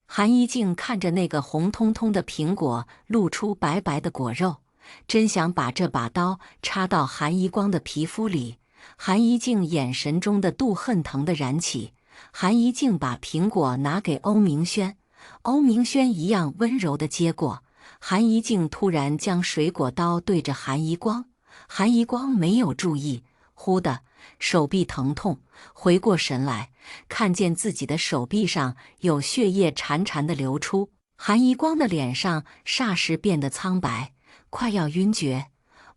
韩一静看着那个红彤彤的苹果露出白白的果肉，真想把这把刀插到韩一光的皮肤里。韩一静眼神中的妒恨疼地燃起。韩一静把苹果拿给欧明轩，欧明轩一样温柔地接过。韩一静突然将水果刀对着韩一光，韩一光没有注意，忽的手臂疼痛，回过神来，看见自己的手臂上有血液潺潺地流出。韩一光的脸上霎时变得苍白，快要晕厥。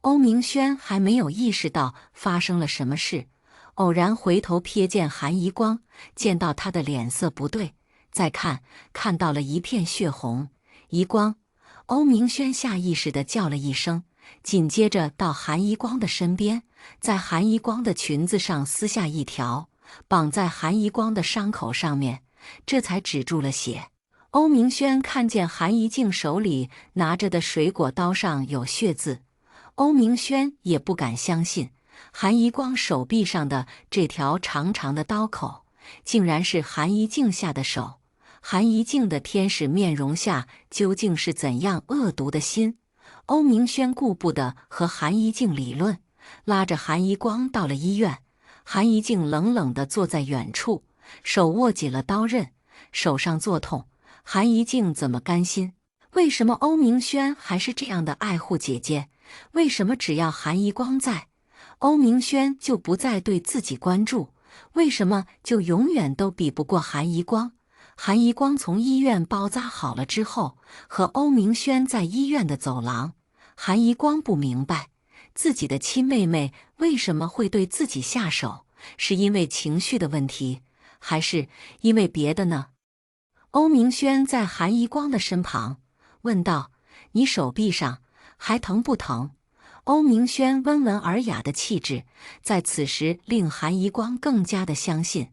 欧明轩还没有意识到发生了什么事，偶然回头瞥见韩一光，见到他的脸色不对，再看到了一片血红。“一光！”欧明轩下意识地叫了一声，紧接着到韩一光的身边，在韩一光的裙子上撕下一条，绑在韩一光的伤口上面，这才止住了血。欧明轩看见韩一静手里拿着的水果刀上有血渍，欧明轩也不敢相信，韩一光手臂上的这条长长的刀口，竟然是韩一静下的手。韩一静的天使面容下究竟是怎样恶毒的心？欧明轩顾不得和韩一静理论，拉着韩一光到了医院。韩一静冷冷地坐在远处，手握紧了刀刃，手上作痛。韩一静怎么甘心？为什么欧明轩还是这样的爱护姐姐？为什么只要韩一光在，欧明轩就不再对自己关注？为什么就永远都比不过韩一光？韩一光从医院包扎好了之后，和欧明轩在医院的走廊。韩一光不明白，自己的亲妹妹为什么会对自己下手，是因为情绪的问题，还是因为别的呢？欧明轩在韩一光的身旁，问道：“你手臂上还疼不疼？”欧明轩温文尔雅的气质，在此时令韩一光更加的相信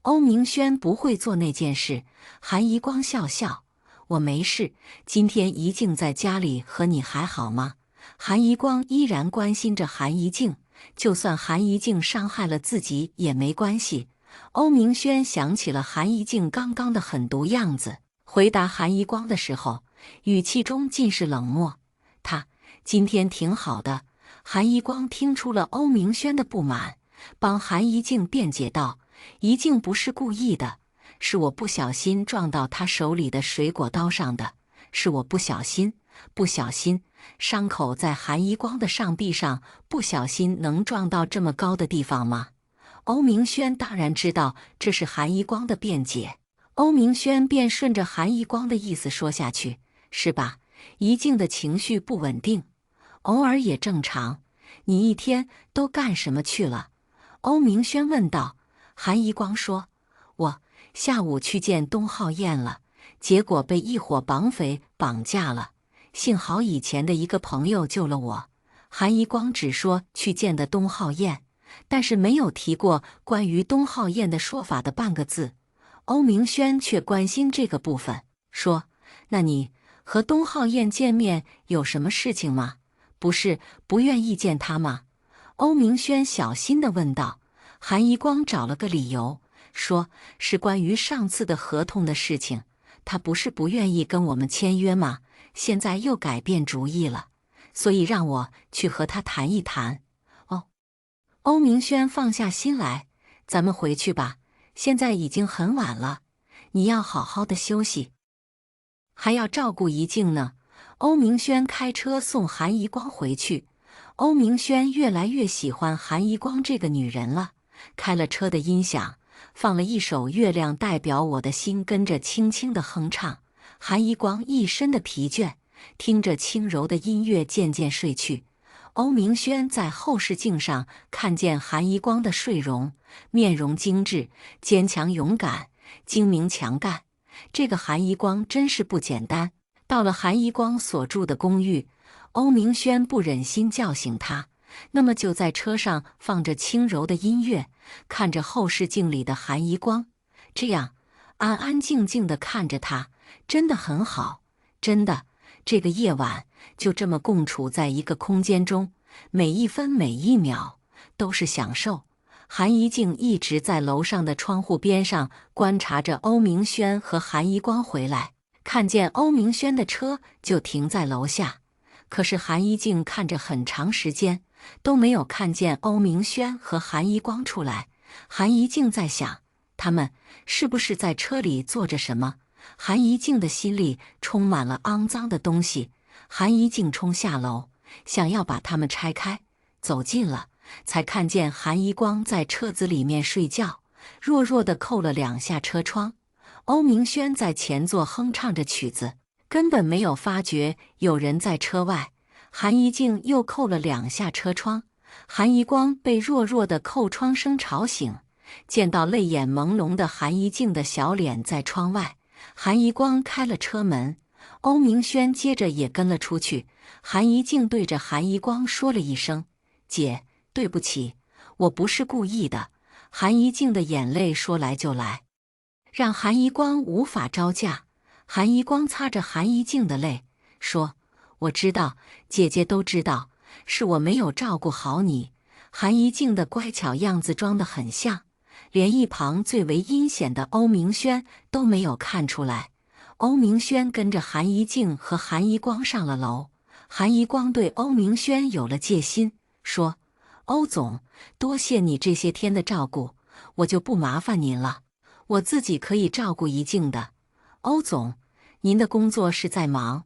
欧明轩不会做那件事。韩一光笑笑：“我没事，今天怡静在家里和你还好吗？”韩一光依然关心着韩怡静，就算韩怡静伤害了自己也没关系。欧明轩想起了韩怡静刚刚的狠毒样子，回答韩一光的时候，语气中尽是冷漠。他今天挺好的。韩一光听出了欧明轩的不满，帮韩怡静辩解道：“怡静不是故意的，是我不小心撞到她手里的水果刀上的，是我不小心。伤口在韩一光的上臂上，不小心能撞到这么高的地方吗？”欧明轩当然知道这是韩一光的辩解，欧明轩便顺着韩一光的意思说下去：“是吧？怡静的情绪不稳定，偶尔也正常。你一天都干什么去了？”欧明轩问道。韩一光说：“我下午去见东浩燕了，结果被一伙绑匪绑架了，幸好以前的一个朋友救了我。”韩一光只说去见的东浩燕，但是没有提过关于东浩燕的说法的半个字。欧明轩却关心这个部分，说：“那你和东浩燕见面有什么事情吗？不是不愿意见他吗？”欧明轩小心地问道。韩一光找了个理由，说是关于上次的合同的事情，他不是不愿意跟我们签约吗？现在又改变主意了，所以让我去和他谈一谈。哦，欧明轩放下心来，咱们回去吧，现在已经很晚了，你要好好的休息，还要照顾怡静呢。欧明轩开车送韩一光回去。欧明轩越来越喜欢韩一光这个女人了。开了车的音响，放了一首《月亮代表我的心》，跟着轻轻的哼唱。韩一光一身的疲倦，听着轻柔的音乐渐渐睡去。欧明轩在后视镜上看见韩一光的睡容，面容精致，坚强勇敢，精明强干。这个韩一光真是不简单。到了韩一光所住的公寓，欧明轩不忍心叫醒他，那么就在车上放着轻柔的音乐，看着后视镜里的韩一光，这样安安静静地看着他，真的很好。真的，这个夜晚就这么共处在一个空间中，每一分每一秒都是享受。韩一静一直在楼上的窗户边上观察着欧明轩和韩一光回来，看见欧明轩的车就停在楼下，可是韩一静看着很长时间都没有看见欧明轩和韩一光出来。韩一静在想，他们是不是在车里做着什么？韩一静的心里充满了肮脏的东西。韩一静冲下楼，想要把它们拆开，走近了，才看见韩一光在车子里面睡觉，弱弱地扣了2下车窗。欧明轩在前座哼唱着曲子，根本没有发觉有人在车外。韩一静又扣了2下车窗，韩一光被弱弱的扣窗声吵醒，见到泪眼朦胧的韩一静的小脸在窗外。韩一光开了车门，欧明轩接着也跟了出去。韩一静对着韩一光说了一声：“姐，对不起，我不是故意的。”韩一静的眼泪说来就来，让韩一光无法招架。韩一光擦着韩一静的泪，说：“我知道，姐姐都知道，是我没有照顾好你。”韩一静的乖巧样子装得很像，连一旁最为阴险的欧明轩都没有看出来。欧明轩跟着韩一静和韩一光上了楼。韩一光对欧明轩有了戒心，说：“欧总，多谢你这些天的照顾，我就不麻烦您了，我自己可以照顾怡静的。欧总，您的工作是在忙，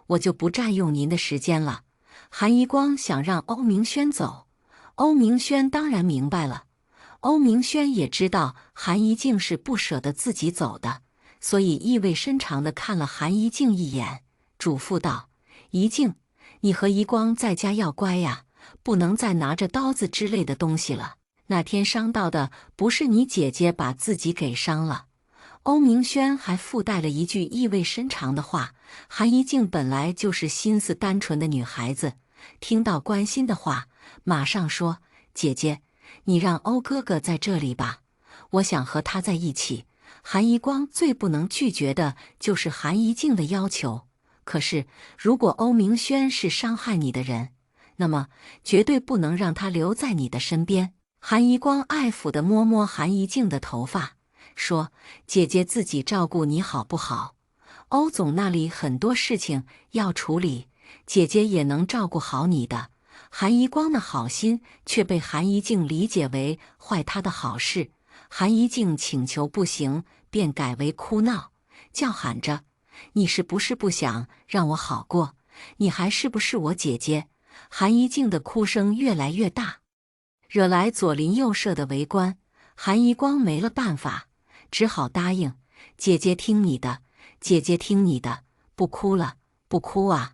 我就不占用您的时间了。”韩一光想让欧明轩走，欧明轩当然明白了。欧明轩也知道韩一静是不舍得自己走的，所以意味深长地看了韩一静一眼，嘱咐道：“一静，你和一光在家要乖呀，不能再拿着刀子之类的东西了。那天伤到的不是你姐姐，把自己给伤了。”欧明轩还附带了一句意味深长的话：韩一静本来就是心思单纯的女孩子，听到关心的话，马上说：“姐姐，你让欧哥哥在这里吧，我想和他在一起。”韩一光最不能拒绝的就是韩一静的要求。可是，如果欧明轩是伤害你的人，那么绝对不能让他留在你的身边。韩一光爱抚地摸摸韩一静的头发，说：“姐姐自己照顾你好不好？欧总那里很多事情要处理，姐姐也能照顾好你的。”韩一光的好心却被韩一静理解为坏他的好事。韩一静请求不行，便改为哭闹，叫喊着：“你是不是不想让我好过？你还是不是我姐姐？”韩一静的哭声越来越大，惹来左邻右舍的围观。韩一光没了办法，只好答应：“姐姐听你的，姐姐听你的，不哭了，不哭啊！”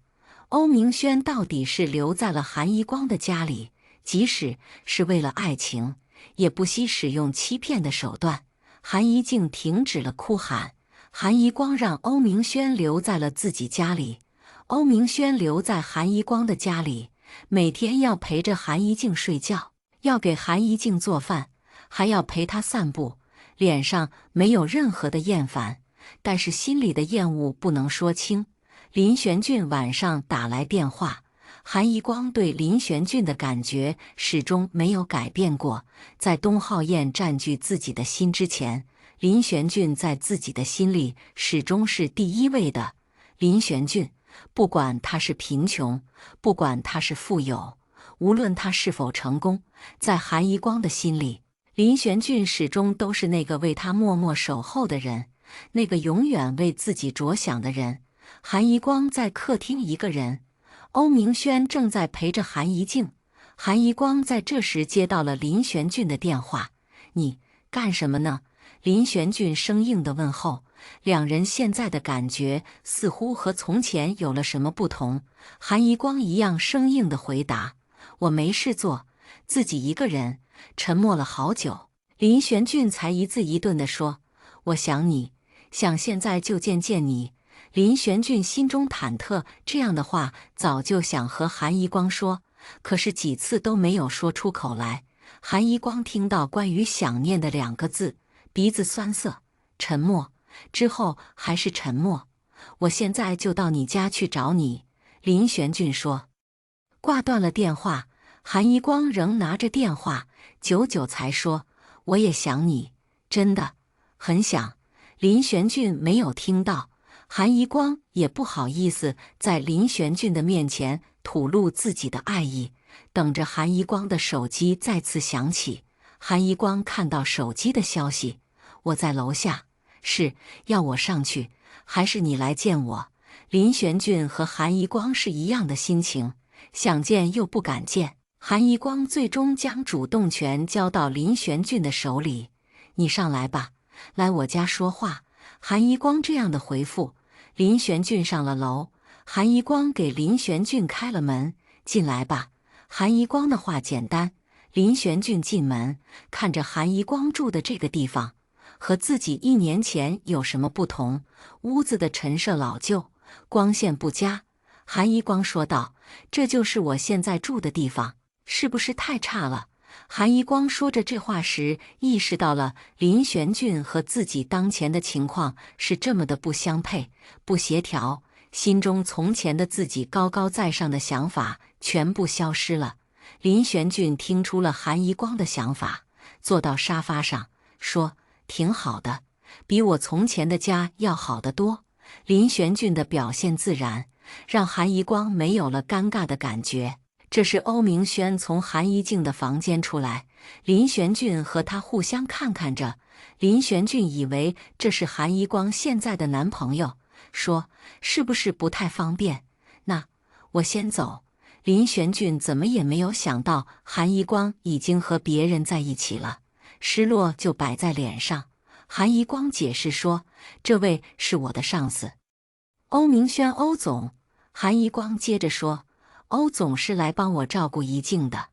欧明轩到底是留在了韩一光的家里，即使是为了爱情，也不惜使用欺骗的手段。韩一静停止了哭喊，韩一光让欧明轩留在了自己家里。欧明轩留在韩一光的家里，每天要陪着韩一静睡觉，要给韩一静做饭，还要陪她散步，脸上没有任何的厌烦，但是心里的厌恶不能说清。林玄俊晚上打来电话，韩一光对林玄俊的感觉始终没有改变过。在东浩燕占据自己的心之前，林玄俊在自己的心里始终是第一位的。林玄俊，不管他是贫穷，不管他是富有，无论他是否成功，在韩一光的心里，林玄俊始终都是那个为他默默守候的人，那个永远为自己着想的人。韩一光在客厅一个人，欧明轩正在陪着韩一静。韩一光在这时接到了林玄俊的电话：“你干什么呢？”林玄俊生硬的问候。两人现在的感觉似乎和从前有了什么不同。韩一光一样生硬的回答：“我没事做，自己一个人。”沉默了好久，林玄俊才一字一顿地说：“我想你，想现在就见你。”林玄俊心中忐忑，这样的话早就想和韩一光说，可是几次都没有说出口来。韩一光听到关于想念的2个字，鼻子酸涩，沉默，之后还是沉默。“我现在就到你家去找你。”林玄俊说。挂断了电话，韩一光仍拿着电话，久久才说：“我也想你，真的很想。”林玄俊没有听到。韩一光也不好意思在林玄俊的面前吐露自己的爱意，等着韩一光的手机再次响起。韩一光看到手机的消息：“我在楼下，是要我上去，还是你来见我？”林玄俊和韩一光是一样的心情，想见又不敢见。韩一光最终将主动权交到林玄俊的手里：“你上来吧，来我家说话。”韩一光这样的回复。林玄俊上了楼，韩一光给林玄俊开了门：“进来吧。”韩一光的话简单。林玄俊进门，看着韩一光住的这个地方，和自己1年前有什么不同？屋子的陈设老旧，光线不佳。韩一光说道：“这就是我现在住的地方，是不是太差了？”韩一光说着这话时，意识到了林玄俊和自己当前的情况是这么的不相配、不协调，心中从前的自己高高在上的想法全部消失了。林玄俊听出了韩一光的想法，坐到沙发上说：“挺好的，比我从前的家要好得多。”林玄俊的表现自然，让韩一光没有了尴尬的感觉。这时欧明轩从韩一静的房间出来，林玄俊和他互相看着。林玄俊以为这是韩一光现在的男朋友，说：“是不是不太方便？那我先走。”林玄俊怎么也没有想到韩一光已经和别人在一起了，失落就摆在脸上。韩一光解释说：“这位是我的上司，欧明轩，欧总。”韩一光接着说：“欧总是来帮我照顾一静的。”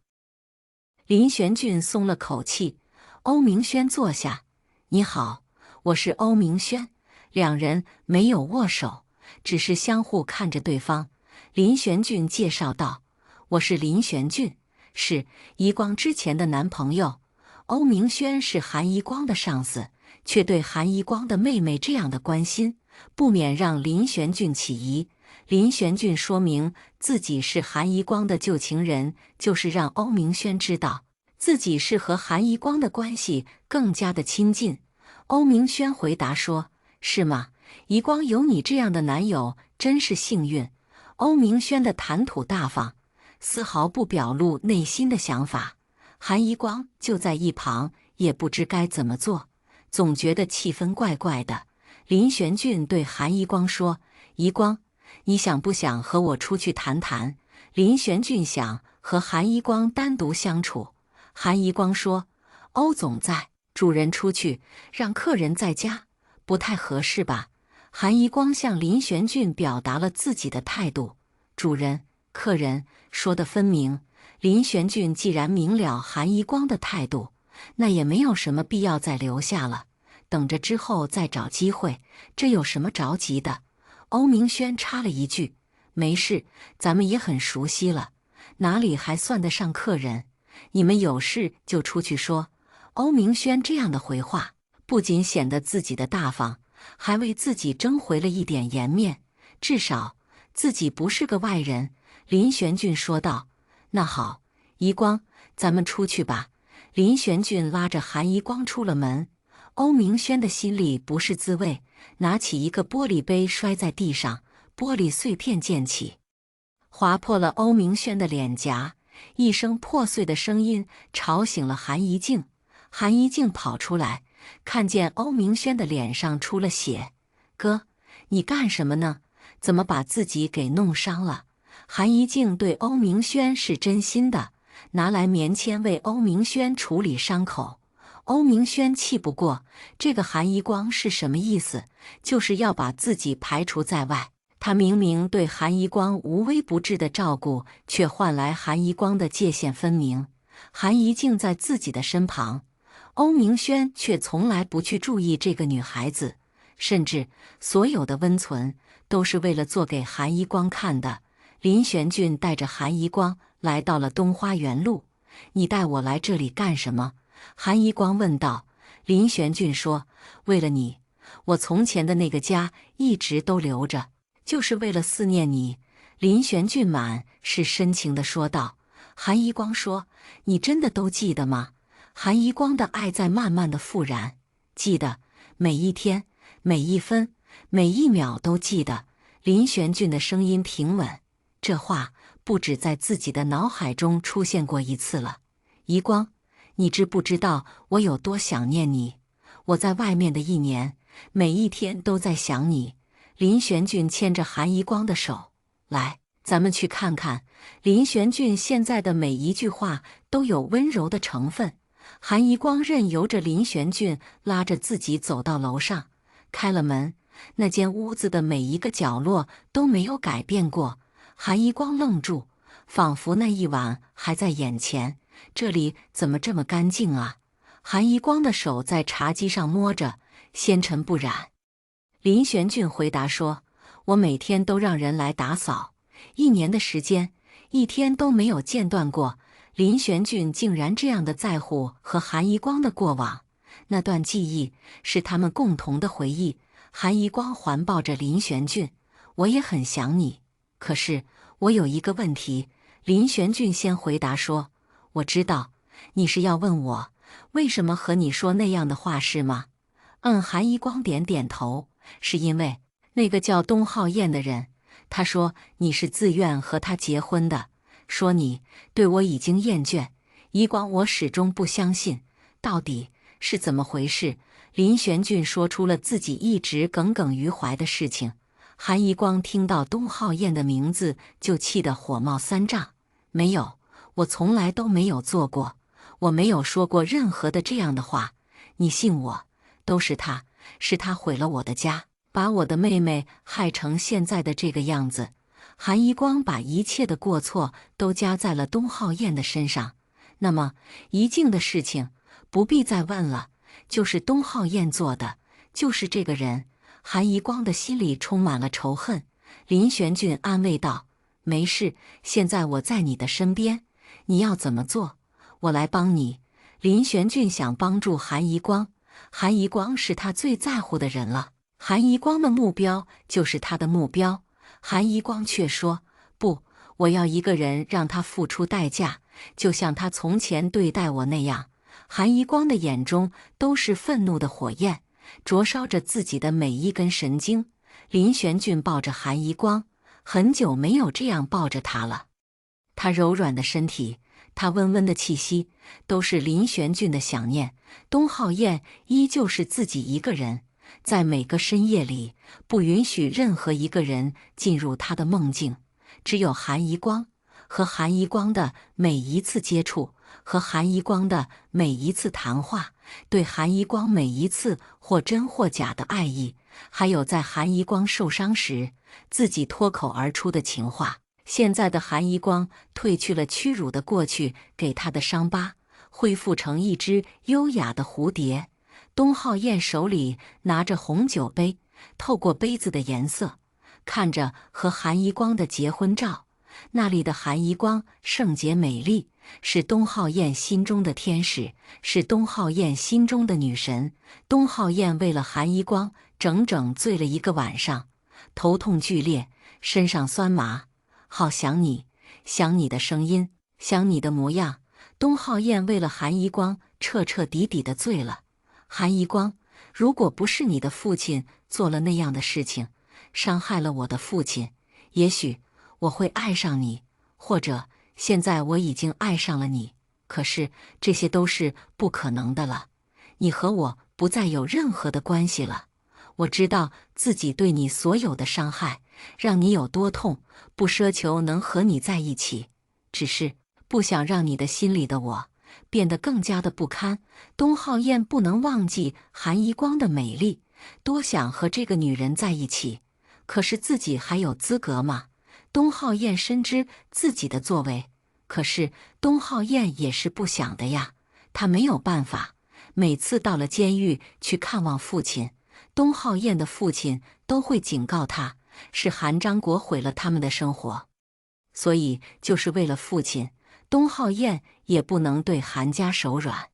林玄俊松了口气。欧明轩坐下：“你好，我是欧明轩。两人没有握手，只是相互看着对方。林玄俊介绍道：“我是林玄俊，是怡光之前的男朋友。”欧明轩是韩怡光的上司，却对韩怡光的妹妹这样的关心，不免让林玄俊起疑。林玄俊说明自己是韩怡光的旧情人，就是让欧明轩知道自己是和韩怡光的关系更加的亲近。欧明轩回答说：“是吗？怡光有你这样的男友，真是幸运。”欧明轩的谈吐大方，丝毫不表露内心的想法。韩怡光就在一旁，也不知该怎么做，总觉得气氛怪怪的。林玄俊对韩怡光说：“怡光，你想不想和我出去谈谈？”林玄俊想和韩怡光单独相处。韩怡光说：“欧总在，主人出去，让客人在家，不太合适吧？”韩怡光向林玄俊表达了自己的态度：“主人、客人说得分明。”林玄俊既然明了韩怡光的态度，那也没有什么必要再留下了，等着之后再找机会，这有什么着急的？欧明轩插了一句：“没事，咱们也很熟悉了，哪里还算得上客人？你们有事就出去说。”欧明轩这样的回话，不仅显得自己的大方，还为自己争回了一点颜面，至少自己不是个外人。林玄俊说道：“那好，怡光，咱们出去吧。”林玄俊拉着韩怡光出了门。欧明轩的心里不是滋味，拿起一个玻璃杯摔在地上，玻璃碎片溅起，划破了欧明轩的脸颊。一声破碎的声音吵醒了韩怡静。韩怡静跑出来，看见欧明轩的脸上出了血。“哥，你干什么呢？怎么把自己给弄伤了？”韩怡静对欧明轩是真心的，拿来棉签为欧明轩处理伤口。欧明轩气不过，这个韩怡光是什么意思？就是要把自己排除在外。他明明对韩怡光无微不至的照顾，却换来韩怡光的界限分明。韩怡静在自己的身旁，欧明轩却从来不去注意这个女孩子，甚至所有的温存都是为了做给韩怡光看的。林玄俊带着韩怡光来到了东花园路。“你带我来这里干什么？”韩怡光问道。林玄俊说：“为了你，我从前的那个家一直都留着，就是为了思念你。”林玄俊满是深情地说道。韩怡光说：“你真的都记得吗？”韩怡光的爱在慢慢的复燃，记得，每一天，每一分，每一秒都记得。林玄俊的声音平稳，这话不止在自己的脑海中出现过一次了。“怡光，你知不知道我有多想念你？我在外面的1年，每一天都在想你。”林玄俊牵着韩怡光的手：“来，咱们去看看。”林玄俊现在的每一句话都有温柔的成分。韩怡光任由着林玄俊拉着自己走到楼上，开了门。那间屋子的每一个角落都没有改变过。韩怡光愣住，仿佛那一晚还在眼前。这里怎么这么干净啊？韩怡光的手在茶几上摸着，纤尘不染。林玄俊回答说：“我每天都让人来打扫，1年的时间，一天都没有间断过。”林玄俊竟然这样的在乎和韩怡光的过往，那段记忆是他们共同的回忆。韩怡光环抱着林玄俊：“我也很想你，可是我有一个问题。”林玄俊先回答说：“我知道，你是要问我为什么和你说那样的话是吗？”韩怡光点点头：“是因为那个叫东浩燕的人，他说你是自愿和他结婚的，说你对我已经厌倦。”怡光，我始终不相信，到底是怎么回事？林玄俊说出了自己一直耿耿于怀的事情。韩怡光听到东浩燕的名字就气得火冒三丈：“没有，我从来都没有做过，我没有说过任何的这样的话，你信我，都是他，是他毁了我的家，把我的妹妹害成现在的这个样子。”韩怡光把一切的过错都加在了东浩燕的身上。那么怡静的事情不必再问了，就是东浩燕做的，就是这个人。韩宜光的心里充满了仇恨。林玄俊安慰道：“没事，现在我在你的身边，你要怎么做，我来帮你。”林玄俊想帮助韩宜光，韩宜光是他最在乎的人了，韩宜光的目标就是他的目标。韩宜光却说：“不，我要一个人让他付出代价，就像他从前对待我那样。”韩宜光的眼中都是愤怒的火焰，灼烧着自己的每一根神经。林玄俊抱着韩宜光，很久没有这样抱着他了。他柔软的身体，他温温的气息，都是林玄俊的想念。东浩燕依旧是自己一个人，在每个深夜里，不允许任何一个人进入他的梦境，只有韩宜光。和韩宜光的每一次接触，和韩宜光的每一次谈话，对韩宜光每一次或真或假的爱意，还有在韩宜光受伤时自己脱口而出的情话。现在的韩宜光褪去了屈辱的过去给他的伤疤，恢复成一只优雅的蝴蝶。东浩燕手里拿着红酒杯，透过杯子的颜色，看着和韩宜光的结婚照。那里的韩宜光圣洁美丽，是东浩燕心中的天使，是东浩燕心中的女神。东浩燕为了韩宜光整整醉了一个晚上，头痛剧烈，身上酸麻，好想你，想你的声音，想你的模样。东浩燕为了韩宜光彻彻底底的醉了。韩宜光，如果不是你的父亲做了那样的事情，伤害了我的父亲，也许我会爱上你，或者现在我已经爱上了你，可是这些都是不可能的了。你和我不再有任何的关系了。我知道自己对你所有的伤害，让你有多痛，不奢求能和你在一起，只是不想让你的心里的我变得更加的不堪。东浩燕不能忘记韩宜光的美丽，多想和这个女人在一起，可是自己还有资格吗？东浩燕深知自己的作为，可是东浩燕也是不想的呀，她没有办法。每次到了监狱去看望父亲，东浩燕的父亲都会警告他，是韩章国毁了他们的生活，所以就是为了父亲，东浩燕也不能对韩家手软。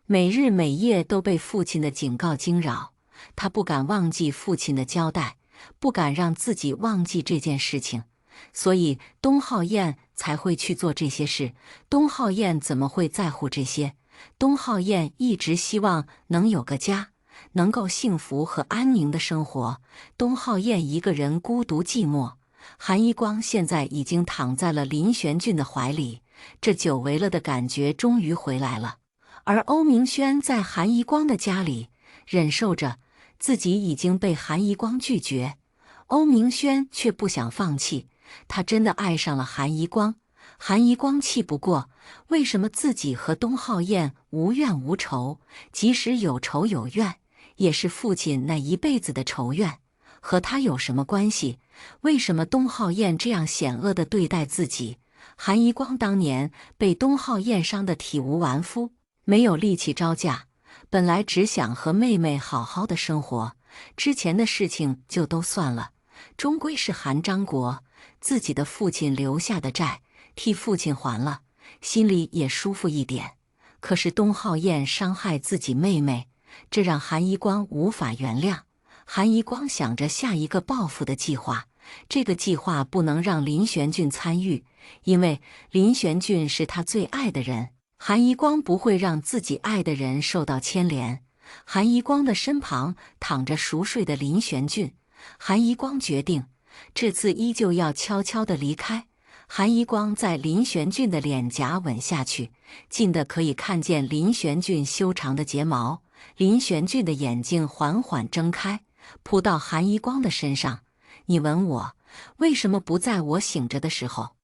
每日每夜都被父亲的警告惊扰，他不敢忘记父亲的交代，不敢让自己忘记这件事情，所以东浩燕才会去做这些事。东浩燕怎么会在乎这些？东浩燕一直希望能有个家，能够幸福和安宁的生活。东浩燕一个人孤独寂寞。韩宜光现在已经躺在了林玄俊的怀里，这久违了的感觉终于回来了。而欧明轩在韩宜光的家里忍受着自己已经被韩宜光拒绝，欧明轩却不想放弃，他真的爱上了韩宜光。韩宜光气不过，为什么自己和东浩燕无怨无仇？即使有仇有怨，也是父亲那一辈子的仇怨，和他有什么关系？为什么东浩燕这样险恶地对待自己？韩宜光当年被东浩燕伤得体无完肤，没有力气招架，本来只想和妹妹好好的生活，之前的事情就都算了，终归是韩章国自己的父亲留下的债，替父亲还了，心里也舒服一点。可是东浩燕伤害自己妹妹，这让韩宜光无法原谅。韩宜光想着下一个报复的计划，这个计划不能让林玄俊参与，因为林玄俊是他最爱的人，韩宜光不会让自己爱的人受到牵连。韩宜光的身旁躺着熟睡的林玄俊，韩宜光决定这次依旧要悄悄地离开。韩宜光在林玄俊的脸颊吻下去，近的可以看见林玄俊修长的睫毛。林玄俊的眼睛缓缓睁开，扑到韩宜光的身上。你吻我，为什么不在我醒着的时候？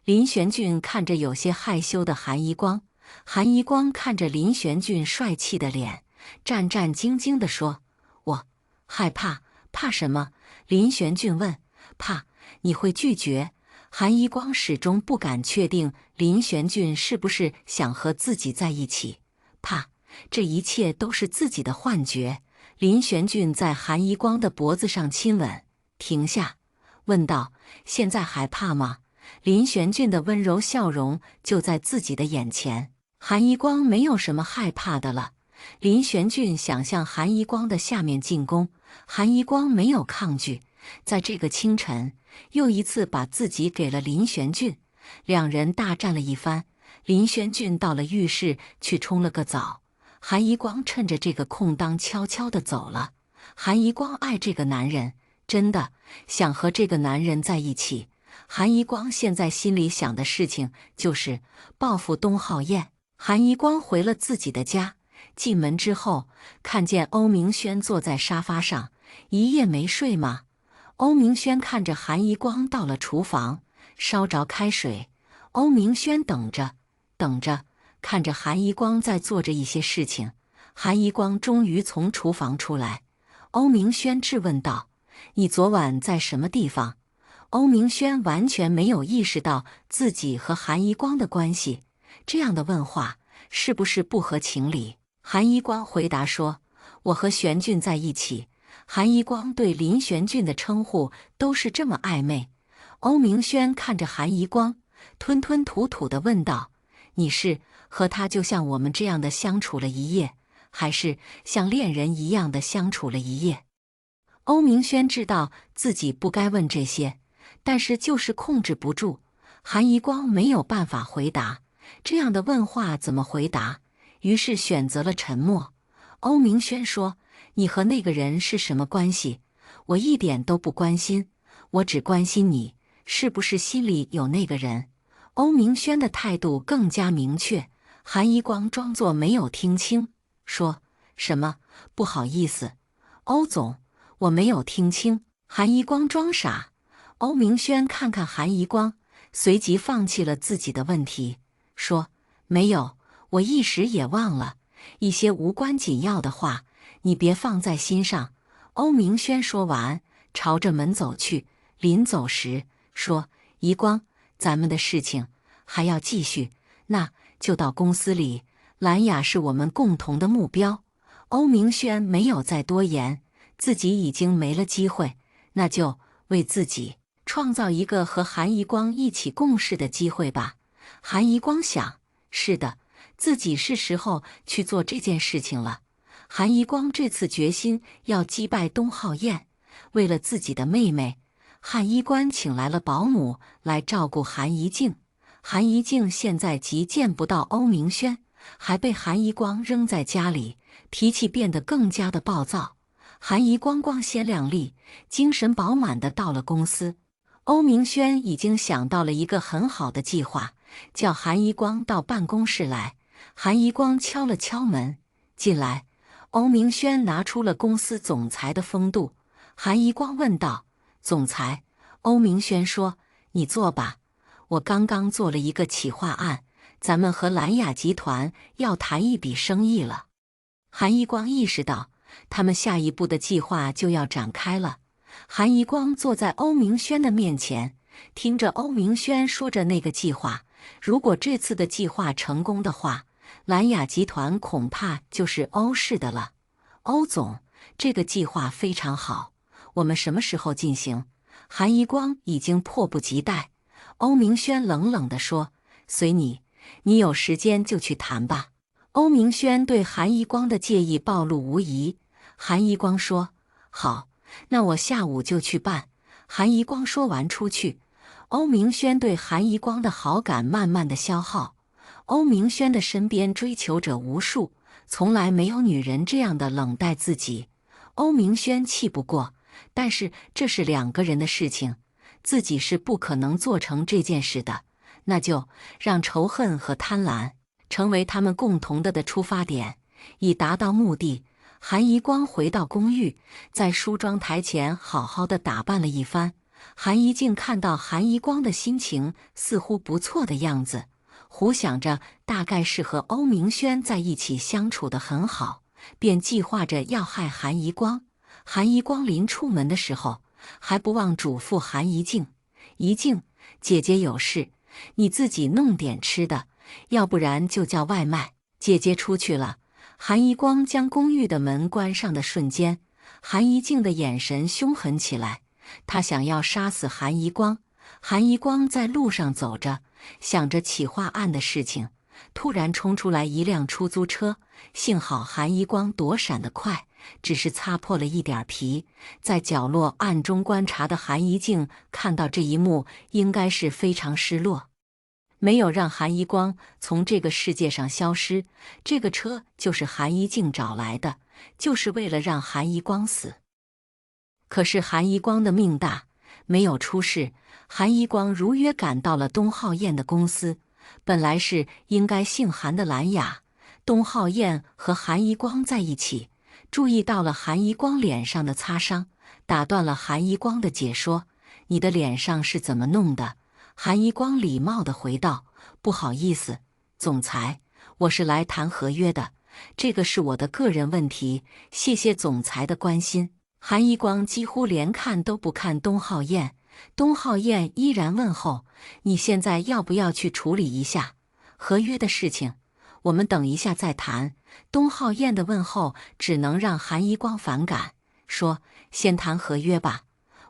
林玄俊看着有些害羞的韩宜光，韩宜光看着林玄俊帅气的脸，战战兢兢地说：“我害怕。”怕什么？林玄俊问。怕你会拒绝。韩宜光始终不敢确定林玄俊是不是想和自己在一起，怕这一切都是自己的幻觉。林玄俊在韩一光的脖子上亲吻，停下，问道：“现在还怕吗？”林玄俊的温柔笑容就在自己的眼前，韩一光没有什么害怕的了。林玄俊想向韩一光的下面进攻，韩一光没有抗拒，在这个清晨又一次把自己给了林玄俊，两人大战了一番。林玄俊到了浴室去冲了个澡，韩一光趁着这个空当悄悄地走了。韩一光爱这个男人，真的想和这个男人在一起。韩一光现在心里想的事情就是报复东浩燕。韩一光回了自己的家，进门之后看见欧明轩坐在沙发上，一夜没睡吗？欧明轩看着韩一光到了厨房，烧着开水。欧明轩等着，看着韩一光在做着一些事情。韩一光终于从厨房出来，欧明轩质问道：“你昨晚在什么地方？”欧明轩完全没有意识到自己和韩一光的关系，这样的问话是不是不合情理？韩一光回答说：“我和玄俊在一起。”韩一光对林玄俊的称呼都是这么暧昧。欧明轩看着韩一光，吞吞吐吐地问道：“你是和他就像我们这样的相处了一夜，还是像恋人一样的相处了一夜？”欧明轩知道自己不该问这些，但是就是控制不住。韩一光没有办法回答，这样的问话怎么回答？于是选择了沉默。欧明轩说：“你和那个人是什么关系？我一点都不关心，我只关心你是不是心里有那个人。”欧明轩的态度更加明确。韩一光装作没有听清，说：“什么？不好意思，欧总，我没有听清。”韩一光装傻。欧明轩看看韩一光，随即放弃了自己的问题，说：“没有，我一时也忘了，一些无关紧要的话，你别放在心上。”欧明轩说完，朝着门走去。临走时说：“一光，咱们的事情还要继续，那就到公司里。兰雅是我们共同的目标。”欧明轩没有再多言，自己已经没了机会，那就为自己创造一个和韩一光一起共事的机会吧。韩一光想，是的，自己是时候去做这件事情了。韩一光这次决心要击败东浩燕，为了自己的妹妹，汉医官请来了保姆来照顾韩一静。韩一静现在既见不到欧明轩，还被韩一光扔在家里，脾气变得更加的暴躁。韩一光光鲜亮丽，精神饱满的到了公司。欧明轩已经想到了一个很好的计划，叫韩一光到办公室来。韩一光敲了敲门，进来。欧明轩拿出了公司总裁的风度。韩一光问道：“总裁？”欧明轩说：“你坐吧，我刚刚做了一个企划案，咱们和兰雅集团要谈一笔生意了。”韩一光意识到，他们下一步的计划就要展开了。韩一光坐在欧明轩的面前，听着欧明轩说着那个计划。如果这次的计划成功的话，兰雅集团恐怕就是欧氏的了。欧总，这个计划非常好，我们什么时候进行？韩一光已经迫不及待。欧明轩冷冷地说：“随你，你有时间就去谈吧。”欧明轩对韩一光的介意暴露无遗。韩一光说：“好，那我下午就去办。”韩一光说完出去。欧明轩对韩一光的好感慢慢的消耗。欧明轩的身边追求者无数，从来没有女人这样的冷待自己。欧明轩气不过，但是这是两个人的事情，自己是不可能做成这件事的，那就让仇恨和贪婪成为他们共同的出发点，以达到目的。韩一光回到公寓，在梳妆台前好好的打扮了一番。韩一静看到韩一光的心情似乎不错的样子，胡想着大概是和欧明轩在一起相处得很好，便计划着要害韩一光。韩一光临出门的时候，还不忘嘱咐韩一静：“一静，姐姐有事，你自己弄点吃的，要不然就叫外卖。姐姐出去了。”韩一光将公寓的门关上的瞬间，韩一静的眼神凶狠起来，他想要杀死韩一光。韩一光在路上走着，想着企划案的事情，突然冲出来一辆出租车，幸好韩一光躲闪得快，只是擦破了一点皮。在角落暗中观察的韩一静看到这一幕，应该是非常失落。没有让韩一光从这个世界上消失，这个车就是韩一静找来的，就是为了让韩一光死。可是韩一光的命大，没有出事。韩一光如约赶到了东浩燕的公司，本来是应该姓韩的兰雅，东浩燕和韩一光在一起，注意到了韩一光脸上的擦伤，打断了韩一光的解说：“你的脸上是怎么弄的？”韩一光礼貌地回道：“不好意思，总裁，我是来谈合约的，这个是我的个人问题，谢谢总裁的关心。”韩一光几乎连看都不看东浩燕，东浩燕依然问候：“你现在要不要去处理一下合约的事情？我们等一下再谈。”东浩燕的问候只能让韩一光反感，说：“先谈合约吧，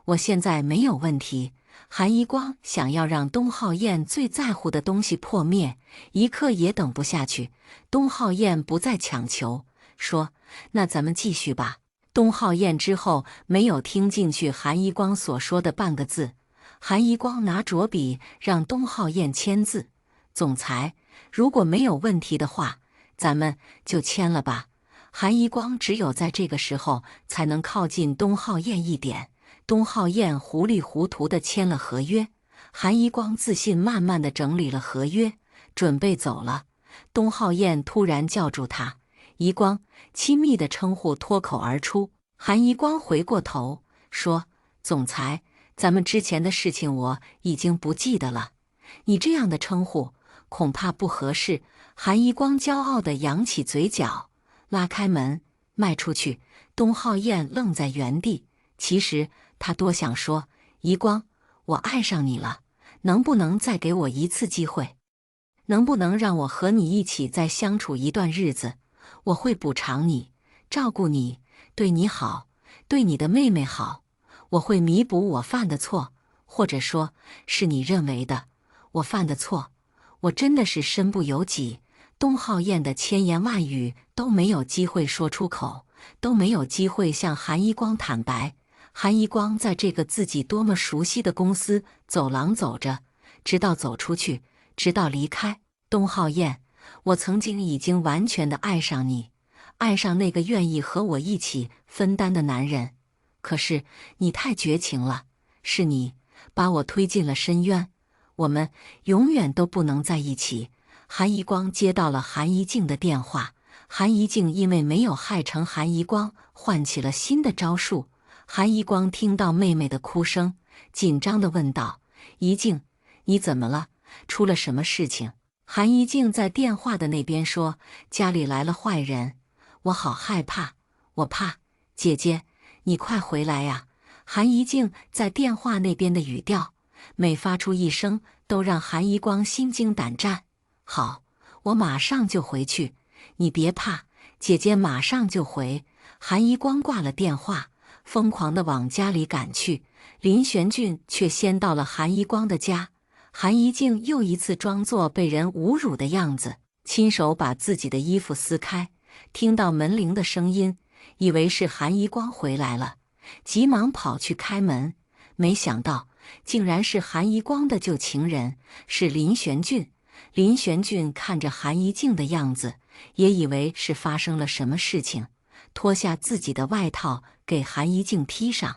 我现在没有问题。”韩一光想要让东浩燕最在乎的东西破灭，一刻也等不下去。东浩燕不再强求，说：“那咱们继续吧。”东浩燕之后没有听进去韩一光所说的半个字。韩一光拿着笔让东浩燕签字：“总裁，如果没有问题的话，咱们就签了吧。”韩一光只有在这个时候才能靠近东浩燕一点。东浩燕糊里糊涂地签了合约，韩一光自信慢慢地整理了合约，准备走了。东浩燕突然叫住他：“一光。”亲密的称呼脱口而出。韩一光回过头说：“总裁，咱们之前的事情我已经不记得了，你这样的称呼恐怕不合适。”韩一光骄傲地扬起嘴角，拉开门迈出去。东浩燕愣在原地，其实他多想说：“一光，我爱上你了，能不能再给我一次机会？能不能让我和你一起再相处一段日子？我会补偿你，照顾你，对你好，对你的妹妹好。我会弥补我犯的错，或者说是你认为的我犯的错。我真的是身不由己。”东浩燕的千言万语都没有机会说出口，都没有机会向韩一光坦白。韩一光在这个自己多么熟悉的公司走廊走着，直到走出去，直到离开。东浩燕，我曾经已经完全的爱上你，爱上那个愿意和我一起分担的男人。可是你太绝情了，是你把我推进了深渊，我们永远都不能在一起。韩一光接到了韩一静的电话，韩一静因为没有害成韩一光，换起了新的招数。韩一光听到妹妹的哭声，紧张地问道：“一静，你怎么了？出了什么事情？”韩一静在电话的那边说：“家里来了坏人，我好害怕，我怕。姐姐，你快回来呀！”韩一静在电话那边的语调，每发出一声，都让韩一光心惊胆战。“好，我马上就回去，你别怕，姐姐马上就回。”韩一光挂了电话，疯狂地往家里赶去。林玄俊却先到了韩一光的家。韩一静又一次装作被人侮辱的样子，亲手把自己的衣服撕开。听到门铃的声音，以为是韩一光回来了，急忙跑去开门，没想到竟然是韩一光的旧情人，是林玄俊。林玄俊看着韩一静的样子，也以为是发生了什么事情，脱下自己的外套给韩一静披上。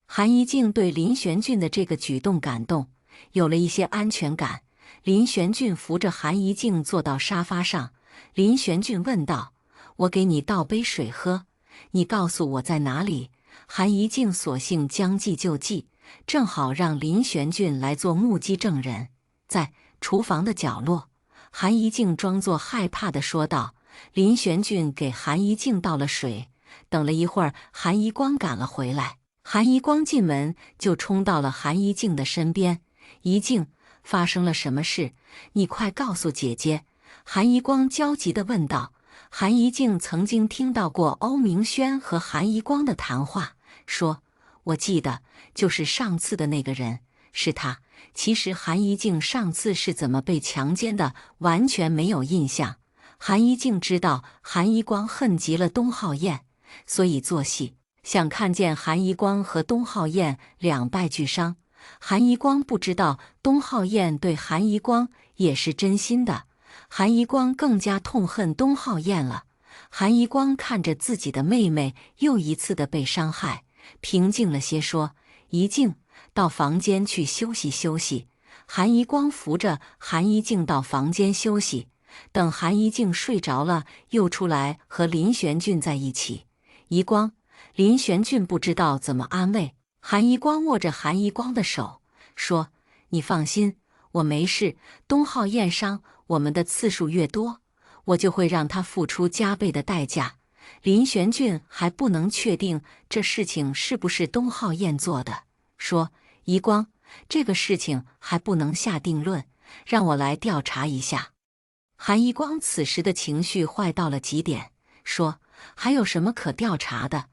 韩一静对林玄俊的这个举动感动，有了一些安全感。林玄俊扶着韩一静坐到沙发上，林玄俊问道：“我给你倒杯水喝，你告诉我在哪里？”韩一静索性将计就计，正好让林玄俊来做目击证人。在厨房的角落，韩一静装作害怕地说道。林玄俊给韩一静倒了水，等了一会儿，韩一光赶了回来。韩一光进门就冲到了韩一静的身边：“一静，发生了什么事？你快告诉姐姐！”韩一光焦急地问道。韩一静曾经听到过欧明轩和韩一光的谈话，说：“我记得就是上次的那个人，是他。”其实韩一静上次是怎么被强奸的，完全没有印象。韩一静知道韩一光恨极了东浩燕，所以做戏想看见韩一光和东浩燕两败俱伤。韩一光不知道东浩燕对韩一光也是真心的，韩一光更加痛恨东浩燕了。韩一光看着自己的妹妹又一次的被伤害，平静了些，说：“一静，到房间去休息休息。”韩一光扶着韩一静到房间休息，等韩一静睡着了，又出来和林玄俊在一起。一光，林玄俊不知道怎么安慰。韩一光握着韩一光的手，说：“你放心，我没事。东浩燕伤我们的次数越多，我就会让他付出加倍的代价。”林玄俊还不能确定这事情是不是东浩燕做的，说：“一光，这个事情还不能下定论，让我来调查一下。”韩一光此时的情绪坏到了极点，说：“还有什么可调查的？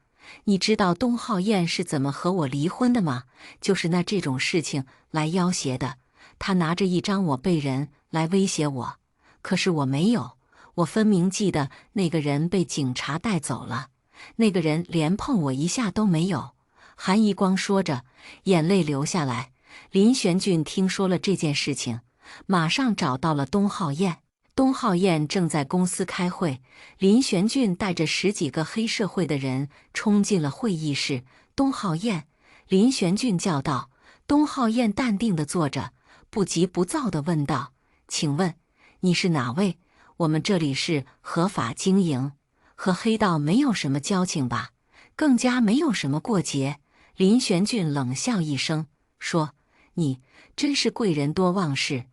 你知道东浩燕是怎么和我离婚的吗？就是拿这种事情来要挟的。他拿着一张我被人来威胁我，可是我没有，我分明记得那个人被警察带走了，那个人连碰我一下都没有。”韩一光说着，眼泪流下来。林玄俊听说了这件事情，马上找到了东浩燕。东浩燕正在公司开会，林玄俊带着10几个黑社会的人冲进了会议室。东浩燕，林玄俊叫道。东浩燕淡定地坐着，不急不躁地问道：“请问你是哪位？我们这里是合法经营，和黑道没有什么交情吧？更加没有什么过节。”林玄俊冷笑一声，说：“你真是贵人多忘事。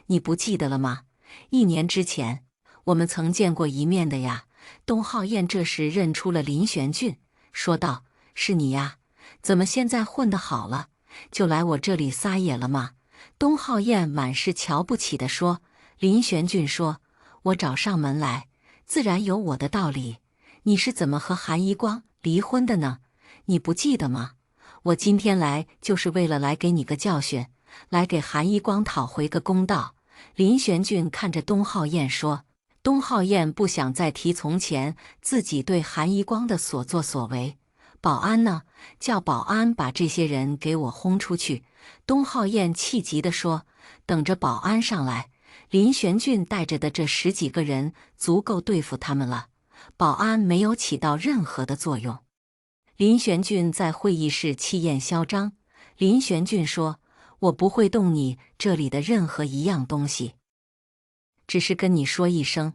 你不记得了吗？1年之前，我们曾见过一面的呀。”东浩燕这时认出了林玄俊，说道：“是你呀？怎么现在混得好了，就来我这里撒野了吗？”东浩燕满是瞧不起地说。林玄俊说：“我找上门来，自然有我的道理。你是怎么和韩一光离婚的呢？你不记得吗？我今天来就是为了来给你个教训，来给韩一光讨回个公道。”林玄俊看着东浩燕说。东浩燕不想再提从前自己对韩一光的所作所为。保安呢？叫保安把这些人给我轰出去。东浩燕气急地说。等着保安上来，林玄俊带着的这10几个人足够对付他们了。保安没有起到任何的作用。林玄俊在会议室气焰嚣张。林玄俊说：“我不会动你这里的任何一样东西，只是跟你说一声，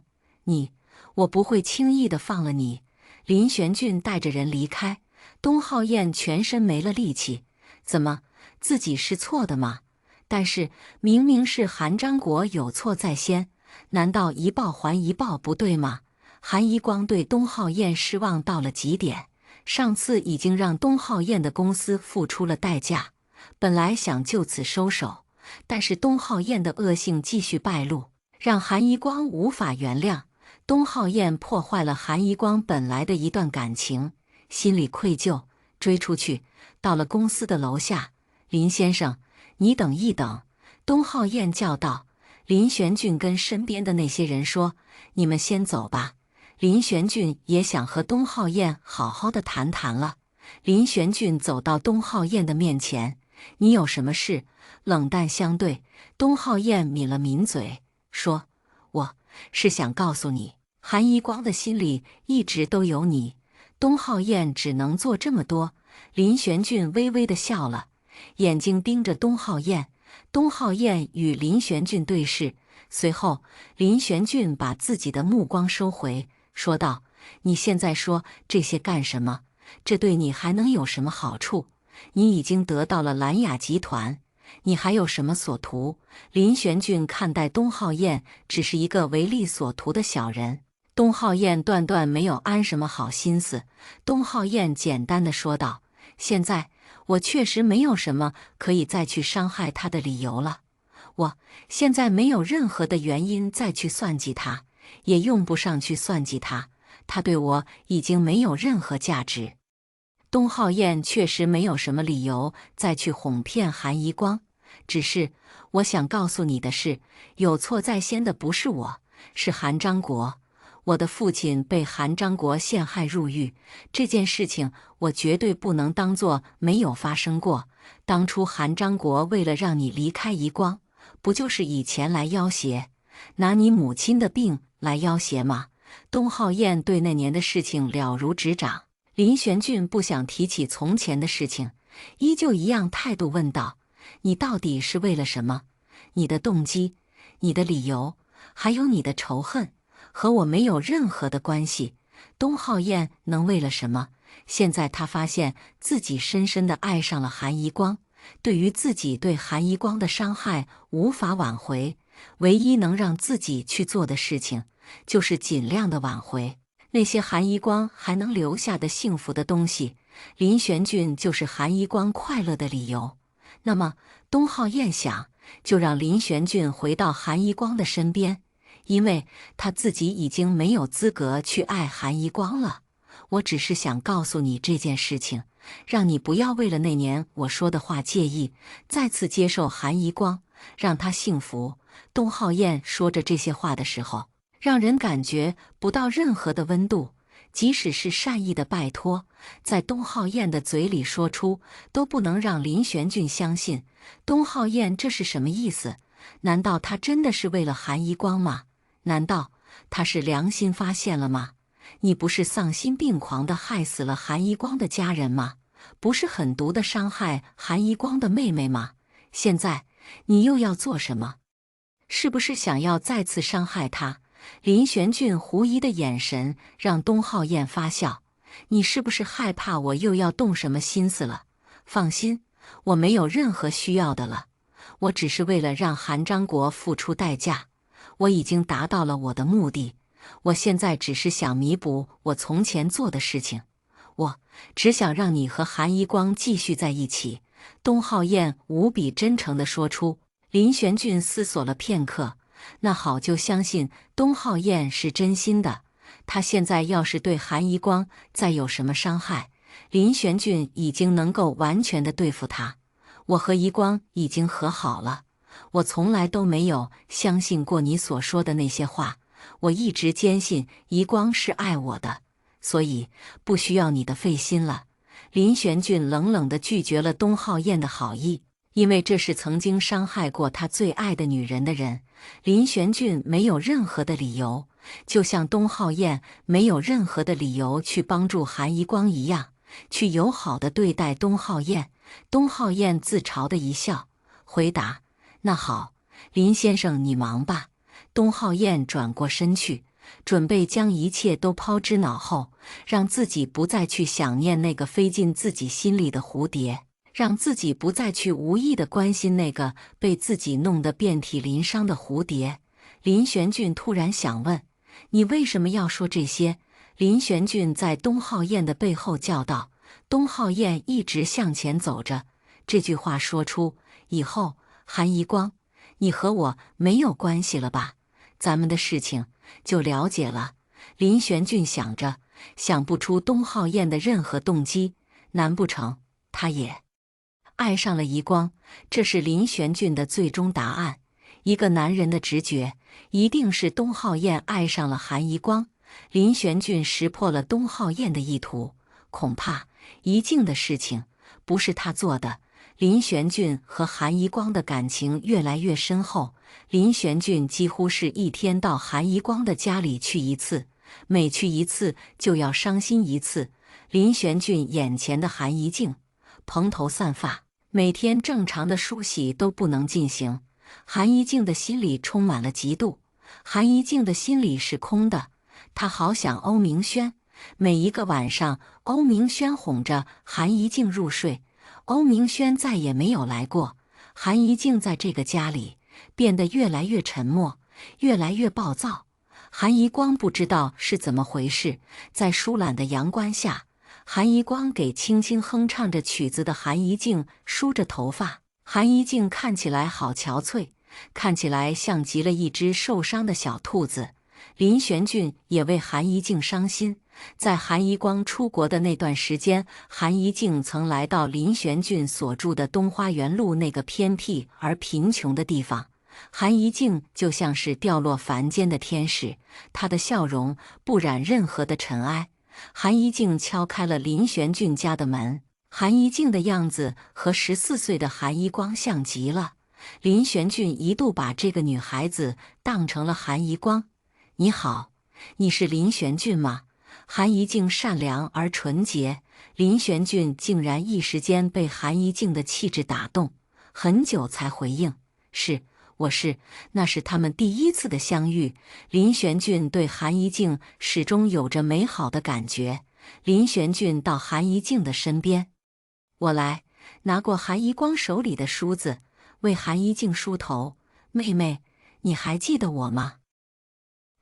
我不会轻易的放了你。”林玄俊带着人离开。东浩燕全身没了力气，怎么，自己是错的吗？但是明明是韩章国有错在先，难道一报还一报不对吗？韩一光对东浩燕失望到了极点，上次已经让东浩燕的公司付出了代价，本来想就此收手，但是东浩燕的恶性继续败露，让韩一光无法原谅。东浩燕破坏了韩一光本来的一段感情，心里愧疚，追出去，到了公司的楼下。林先生，你等一等，东浩燕叫道。林玄俊跟身边的那些人说：“你们先走吧。”林玄俊也想和东浩燕好好的谈谈了。林玄俊走到东浩燕的面前：“你有什么事？”冷淡相对，东浩燕抿了抿嘴，说：“我是想告诉你，韩一光的心里一直都有你。”东浩燕只能做这么多。林玄俊微微的笑了，眼睛盯着东浩燕。东浩燕与林玄俊对视，随后林玄俊把自己的目光收回，说道：“你现在说这些干什么？这对你还能有什么好处？你已经得到了蓝雅集团，你还有什么所图？”林玄俊看待东浩燕只是一个唯利所图的小人。东浩燕断断没有安什么好心思。东浩燕简单的说道：“现在我确实没有什么可以再去伤害他的理由了，我现在没有任何的原因再去算计他，也用不上去算计他，他对我已经没有任何价值。东浩燕确实没有什么理由再去哄骗韩一光，只是我想告诉你的是，有错在先的不是我，是韩章国。我的父亲被韩章国陷害入狱，这件事情我绝对不能当作没有发生过。当初韩章国为了让你离开宜光，不就是以钱来要挟，拿你母亲的病来要挟吗？东浩燕对那年的事情了如指掌。林玄俊不想提起从前的事情，依旧一样态度问道：“你到底是为了什么？你的动机，你的理由，还有你的仇恨，和我没有任何的关系。东浩燕能为了什么？现在他发现自己深深地爱上了韩一光，对于自己对韩一光的伤害无法挽回，唯一能让自己去做的事情，就是尽量的挽回那些韩一光还能留下的幸福的东西。林玄俊就是韩一光快乐的理由。那么，东浩燕想，就让林玄俊回到韩一光的身边，因为他自己已经没有资格去爱韩一光了。我只是想告诉你这件事情，让你不要为了那年我说的话介意，再次接受韩一光，让他幸福。东浩燕说着这些话的时候，让人感觉不到任何的温度，即使是善意的拜托，在东浩燕的嘴里说出，都不能让林玄俊相信。东浩燕这是什么意思？难道他真的是为了韩一光吗？难道他是良心发现了吗？你不是丧心病狂地害死了韩一光的家人吗？不是狠毒地伤害韩一光的妹妹吗？现在你又要做什么？是不是想要再次伤害他？林玄俊狐疑的眼神让东浩燕发笑。你是不是害怕我又要动什么心思了？放心，我没有任何需要的了。我只是为了让韩章国付出代价，我已经达到了我的目的。我现在只是想弥补我从前做的事情，我只想让你和韩一光继续在一起。东浩燕无比真诚地说出。林玄俊思索了片刻，那好，就相信东浩燕是真心的。他现在要是对韩一光再有什么伤害，林玄俊已经能够完全的对付他。我和一光已经和好了，我从来都没有相信过你所说的那些话。我一直坚信一光是爱我的，所以不需要你的费心了。林玄俊冷冷地拒绝了东浩燕的好意，因为这是曾经伤害过他最爱的女人的人。林玄俊没有任何的理由，就像东浩燕没有任何的理由去帮助韩一光一样，去友好地对待东浩燕。东浩燕自嘲的一笑，回答：“那好，林先生你忙吧。”东浩燕转过身去，准备将一切都抛之脑后，让自己不再去想念那个飞进自己心里的蝴蝶，让自己不再去无意地关心那个被自己弄得遍体鳞伤的蝴蝶。林玄俊突然想问：“你为什么要说这些？”林玄俊在东浩燕的背后叫道。东浩燕一直向前走着，这句话说出以后，韩一光，你和我没有关系了吧？咱们的事情就了解了。林玄俊想着，想不出东浩燕的任何动机，难不成他也爱上了一光？这是林玄俊的最终答案。一个男人的直觉一定是东浩燕爱上了韩一光。林玄俊识破了东浩燕的意图，恐怕一静的事情不是他做的。林玄俊和韩一光的感情越来越深厚，林玄俊几乎是一天到韩一光的家里去一次，每去一次就要伤心一次。林玄俊眼前的韩一静蓬头散发，每天正常的梳洗都不能进行。韩一静的心里充满了嫉妒，韩一静的心里是空的。她好想欧明轩，每一个晚上欧明轩哄着韩一静入睡，欧明轩再也没有来过。韩一静在这个家里变得越来越沉默，越来越暴躁。韩一光不知道是怎么回事，在疏懒的阳光下，韩一光给轻轻哼唱着曲子的韩一静梳着头发。韩一静看起来好憔悴，看起来像极了一只受伤的小兔子。林玄俊也为韩一静伤心。在韩一光出国的那段时间，韩一静曾来到林玄俊所住的东花园路那个偏僻而贫穷的地方。韩一静就像是掉落凡间的天使，她的笑容不染任何的尘埃。韩一静敲开了林玄俊家的门，韩一静的样子和14岁的韩一光像极了。林玄俊一度把这个女孩子当成了韩一光。你好，你是林玄俊吗？韩一静善良而纯洁，林玄俊竟然一时间被韩一静的气质打动，很久才回应：是，我是。那是他们第一次的相遇。林玄俊对韩一静始终有着美好的感觉。林玄俊到韩一静的身边，我来，拿过韩一光手里的梳子，为韩一静梳头。妹妹，你还记得我吗？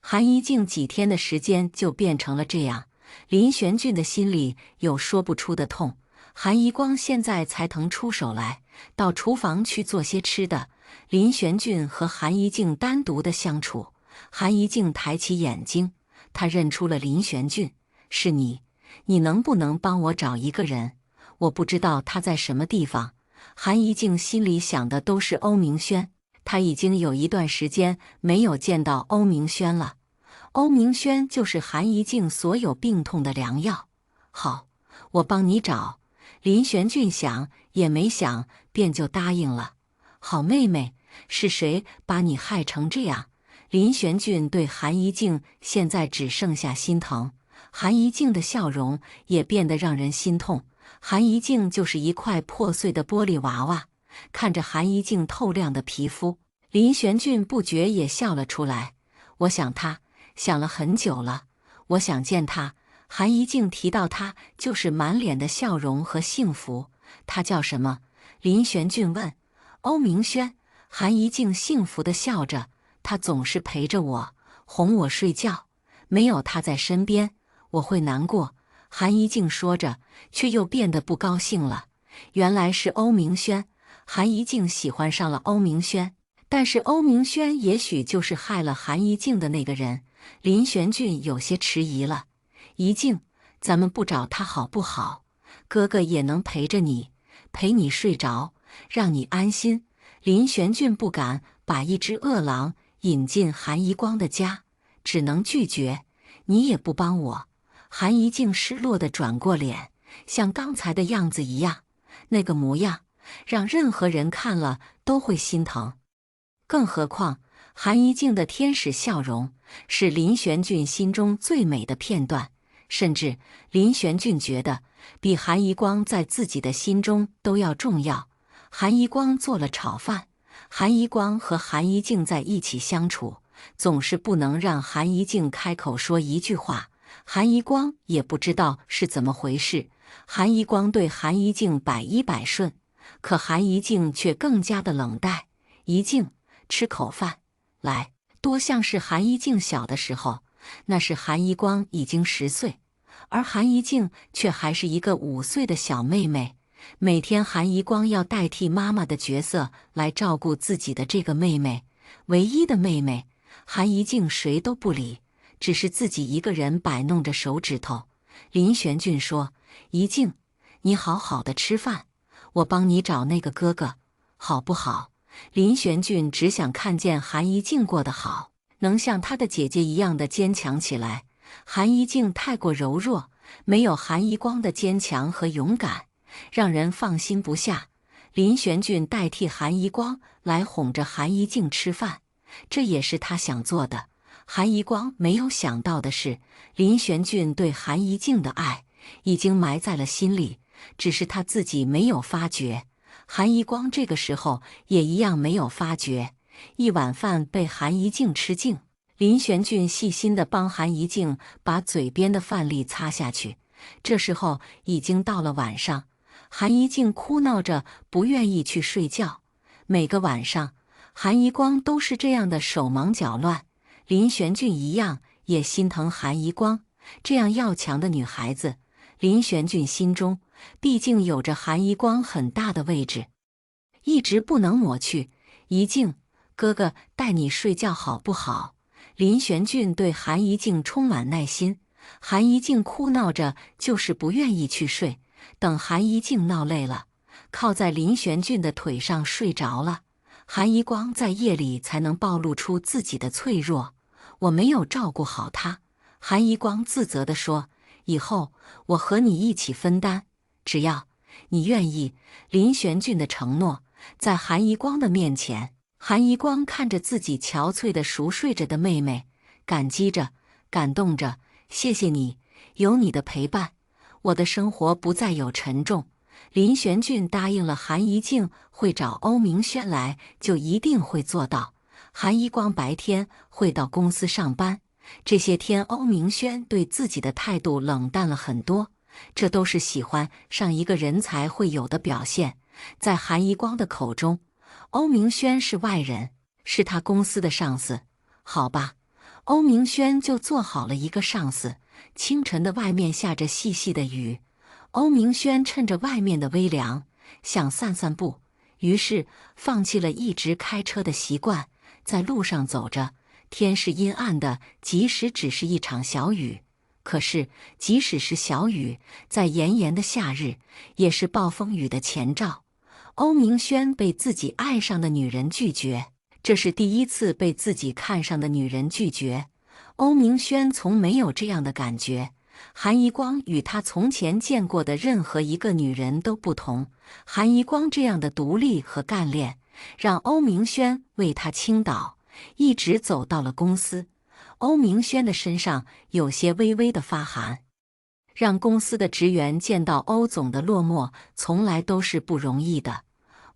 韩一静几天的时间就变成了这样，林玄俊的心里有说不出的痛。韩一光现在才腾出手来，到厨房去做些吃的。林玄俊和韩一静单独的相处，韩一静抬起眼睛，她认出了林玄俊。是你，你能不能帮我找一个人？我不知道他在什么地方。韩一静心里想的都是欧明轩。他已经有一段时间没有见到欧明轩了。欧明轩就是韩一静所有病痛的良药。好，我帮你找。林玄俊想也没想，便就答应了。好妹妹，是谁把你害成这样？林玄俊对韩一静现在只剩下心疼。韩一静的笑容也变得让人心痛。韩一静就是一块破碎的玻璃娃娃。看着韩一静透亮的皮肤，林玄俊不觉也笑了出来。我想他，想了很久了。我想见他。韩一静提到他，就是满脸的笑容和幸福。他叫什么？林玄俊问。欧明轩。韩一静幸福地笑着。他总是陪着我，哄我睡觉。没有他在身边，我会难过。韩一静说着，却又变得不高兴了。原来是欧明轩。韩一静喜欢上了欧明轩，但是欧明轩也许就是害了韩一静的那个人。林玄俊有些迟疑了。一静，咱们不找他好不好？哥哥也能陪着你，陪你睡着，让你安心。林玄俊不敢把一只恶狼引进韩一光的家，只能拒绝。你也不帮我。韩一静失落地转过脸，像刚才的样子一样，那个模样让任何人看了都会心疼。更何况韩一静的天使笑容是林玄俊心中最美的片段，甚至林玄俊觉得比韩一光在自己的心中都要重要。韩一光做了炒饭，韩一光和韩一静在一起相处，总是不能让韩一静开口说一句话。韩一光也不知道是怎么回事，韩一光对韩一静百依百顺，可韩一静却更加的冷淡。一静，吃口饭，来。多像是韩一静小的时候，那时韩一光已经10岁，而韩一静却还是一个5岁的小妹妹。每天韩一光要代替妈妈的角色来照顾自己的这个妹妹，唯一的妹妹。韩一静谁都不理，只是自己一个人摆弄着手指头。林玄俊说：一静，你好好的吃饭，我帮你找那个哥哥，好不好？林玄俊只想看见韩一静过得好，能像她的姐姐一样的坚强起来。韩一静太过柔弱，没有韩一光的坚强和勇敢，让人放心不下。林玄俊代替韩一光来哄着韩一静吃饭，这也是他想做的。韩一光没有想到的是，林玄俊对韩一静的爱已经埋在了心里，只是他自己没有发觉。韩一光这个时候也一样没有发觉。一碗饭被韩一静吃净，林玄俊细心地帮韩一静把嘴边的饭粒擦下去。这时候已经到了晚上，韩一静哭闹着不愿意去睡觉。每个晚上，韩一光都是这样的手忙脚乱。林玄俊一样也心疼韩一光这样要强的女孩子。林玄俊心中毕竟有着韩一光很大的位置，一直不能抹去。一静，哥哥带你睡觉好不好？林玄俊对韩一静充满耐心，韩一静哭闹着，就是不愿意去睡。等韩一静闹累了，靠在林玄俊的腿上睡着了，韩一光在夜里才能暴露出自己的脆弱。我没有照顾好他，韩一光自责地说，以后我和你一起分担，只要你愿意。林玄俊的承诺在韩一光的面前，韩一光看着自己憔悴的熟睡着的妹妹，感激着，感动着，谢谢你，有你的陪伴，我的生活不再有沉重。林玄俊答应了韩一静会找欧明轩来，就一定会做到。韩一光白天会到公司上班，这些天欧明轩对自己的态度冷淡了很多，这都是喜欢上一个人才会有的表现。在韩一光的口中，欧明轩是外人，是他公司的上司。好吧，欧明轩就做好了一个上司。清晨的外面下着细细的雨，欧明轩趁着外面的微凉，想散散步，于是放弃了一直开车的习惯，在路上走着。天是阴暗的，即使只是一场小雨，可是即使是小雨，在炎炎的夏日，也是暴风雨的前兆。欧明轩被自己爱上的女人拒绝，这是第一次被自己看上的女人拒绝。欧明轩从没有这样的感觉。韩一光与他从前见过的任何一个女人都不同，韩一光这样的独立和干练，让欧明轩为他倾倒，一直走到了公司。欧明轩的身上有些微微的发寒。让公司的职员见到欧总的落寞，从来都是不容易的。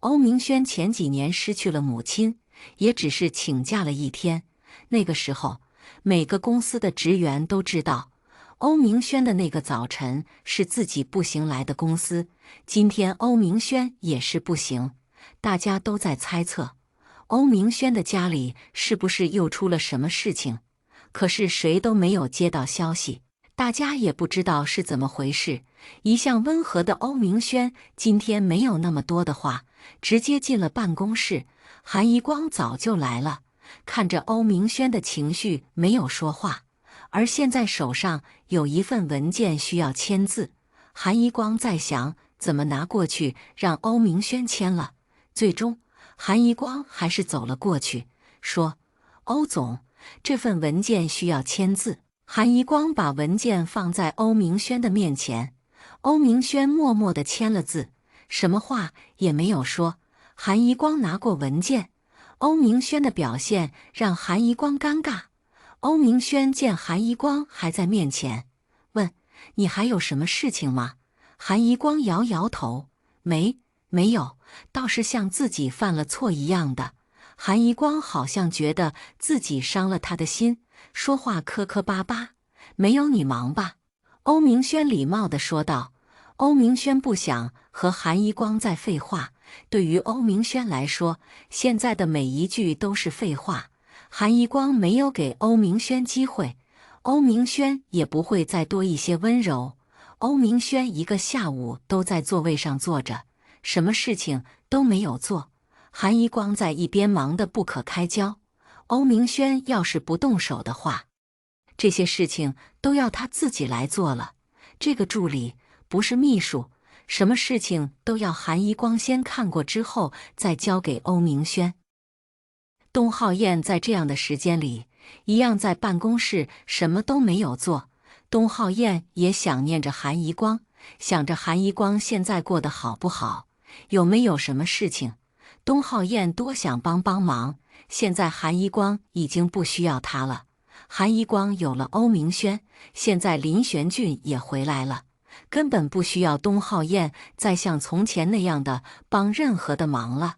欧明轩前几年失去了母亲，也只是请假了1天。那个时候，每个公司的职员都知道，欧明轩的那个早晨是自己步行来的公司。今天欧明轩也是步行，大家都在猜测，欧明轩的家里是不是又出了什么事情？可是谁都没有接到消息，大家也不知道是怎么回事。一向温和的欧明轩今天没有那么多的话，直接进了办公室。韩一光早就来了，看着欧明轩的情绪没有说话，而现在手上有一份文件需要签字。韩一光在想怎么拿过去让欧明轩签了，最终韩一光还是走了过去，说：欧总，这份文件需要签字。韩一光把文件放在欧明轩的面前，欧明轩默默地签了字，什么话也没有说。韩一光拿过文件，欧明轩的表现让韩一光尴尬。欧明轩见韩一光还在面前，问：你还有什么事情吗？韩一光摇摇头，没有，倒是像自己犯了错一样的。韩一光好像觉得自己伤了他的心，说话磕磕巴巴。没有你忙吧？欧明轩礼貌地说道。欧明轩不想和韩一光再废话，对于欧明轩来说，现在的每一句都是废话。韩一光没有给欧明轩机会，欧明轩也不会再多一些温柔。欧明轩一个下午都在座位上坐着，什么事情都没有做。韩一光在一边忙得不可开交。欧明轩要是不动手的话，这些事情都要他自己来做了。这个助理不是秘书，什么事情都要韩一光先看过之后再交给欧明轩。东浩燕在这样的时间里，一样在办公室什么都没有做。东浩燕也想念着韩一光，想着韩一光现在过得好不好，有没有什么事情。东浩燕多想帮忙，现在韩一光已经不需要他了。韩一光有了欧明轩，现在林玄俊也回来了，根本不需要东浩燕再像从前那样的帮任何的忙了。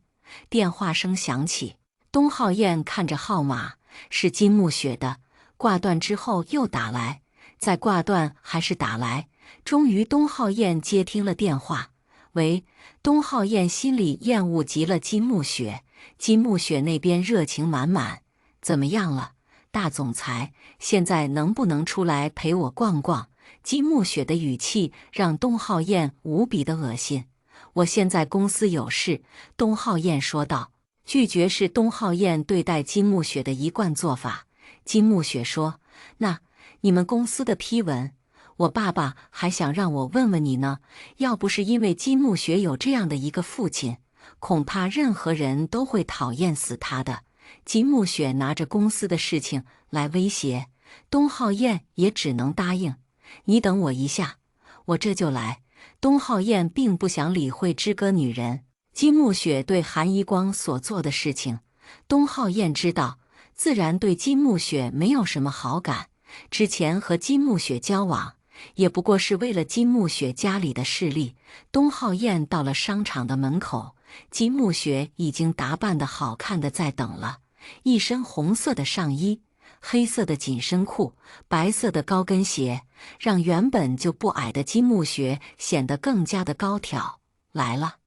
电话声响起，东浩燕看着号码，是金木雪的。挂断之后又打来，再挂断还是打来，终于东浩燕接听了电话。喂，东浩燕心里厌恶极了金木雪。金木雪那边热情满满，怎么样了，大总裁？现在能不能出来陪我逛逛？金木雪的语气让东浩燕无比的恶心。我现在公司有事，东浩燕说道。拒绝是东浩燕对待金木雪的一贯做法。金木雪说：“那你们公司的批文，我爸爸还想让我问问你呢。要不是因为金木雪有这样的一个父亲，恐怕任何人都会讨厌死他的。”金木雪拿着公司的事情来威胁，东浩燕也只能答应。你等我一下，我这就来。东浩燕并不想理会知歌女人金木雪对韩一光所做的事情，东浩燕知道，自然对金木雪没有什么好感。之前和金木雪交往，也不过是为了金木雪家里的势力。东浩燕到了商场的门口，金木雪已经打扮得好看的在等了，一身红色的上衣，黑色的紧身裤，白色的高跟鞋，让原本就不矮的金木雪显得更加的高挑。来了。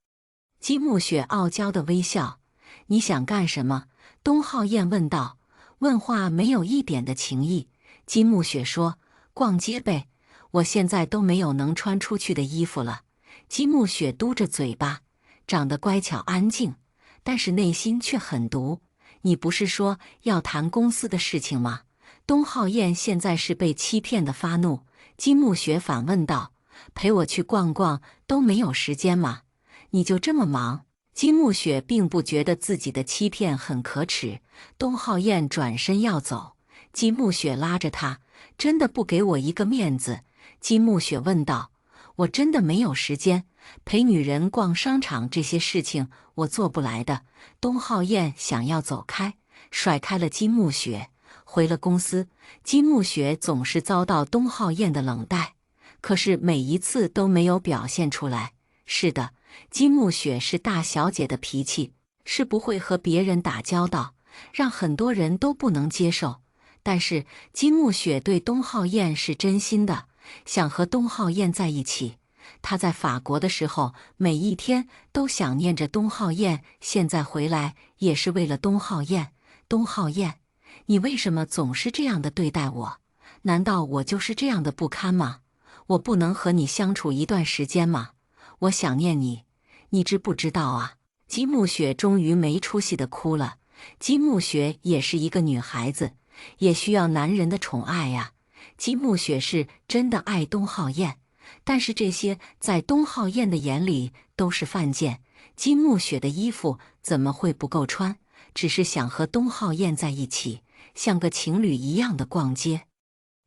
金木雪傲娇的微笑。你想干什么？东浩燕问道，问话没有一点的情意。金木雪说：“逛街呗，我现在都没有能穿出去的衣服了。”金木雪嘟着嘴巴，长得乖巧安静，但是内心却很毒。你不是说要谈公司的事情吗？东浩燕现在是被欺骗的发怒。金木雪反问道：“陪我去逛逛都没有时间吗？你就这么忙？”金木雪并不觉得自己的欺骗很可耻。东浩燕转身要走，金木雪拉着他：“真的不给我一个面子？”金木雪问道：“我真的没有时间陪女人逛商场，这些事情我做不来的。”东浩燕想要走开，甩开了金木雪。回了公司，金木雪总是遭到东浩燕的冷待，可是每一次都没有表现出来。是的，金木雪是大小姐的脾气，是不会和别人打交道，让很多人都不能接受。但是金木雪对东浩燕是真心的，想和东浩燕在一起。她在法国的时候，每一天都想念着东浩燕，现在回来也是为了东浩燕。东浩燕，你为什么总是这样的对待我？难道我就是这样的不堪吗？我不能和你相处一段时间吗？我想念你，你知不知道啊？金木雪终于没出息的哭了。金木雪也是一个女孩子，也需要男人的宠爱呀。金木雪是真的爱东浩燕，但是这些在东浩燕的眼里都是犯贱。金木雪的衣服怎么会不够穿？只是想和东浩燕在一起，像个情侣一样的逛街。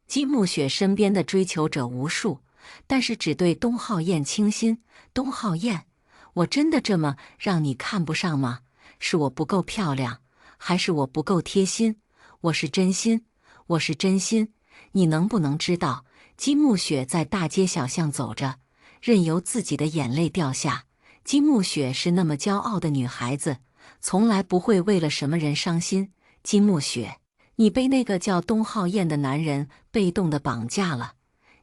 金木雪身边的追求者无数，但是只对东浩燕倾心。东浩燕，我真的这么让你看不上吗？是我不够漂亮，还是我不够贴心？我是真心，我是真心。你能不能知道？金木雪在大街小巷走着，任由自己的眼泪掉下。金木雪是那么骄傲的女孩子，从来不会为了什么人伤心。金木雪，你被那个叫东浩燕的男人被动地绑架了，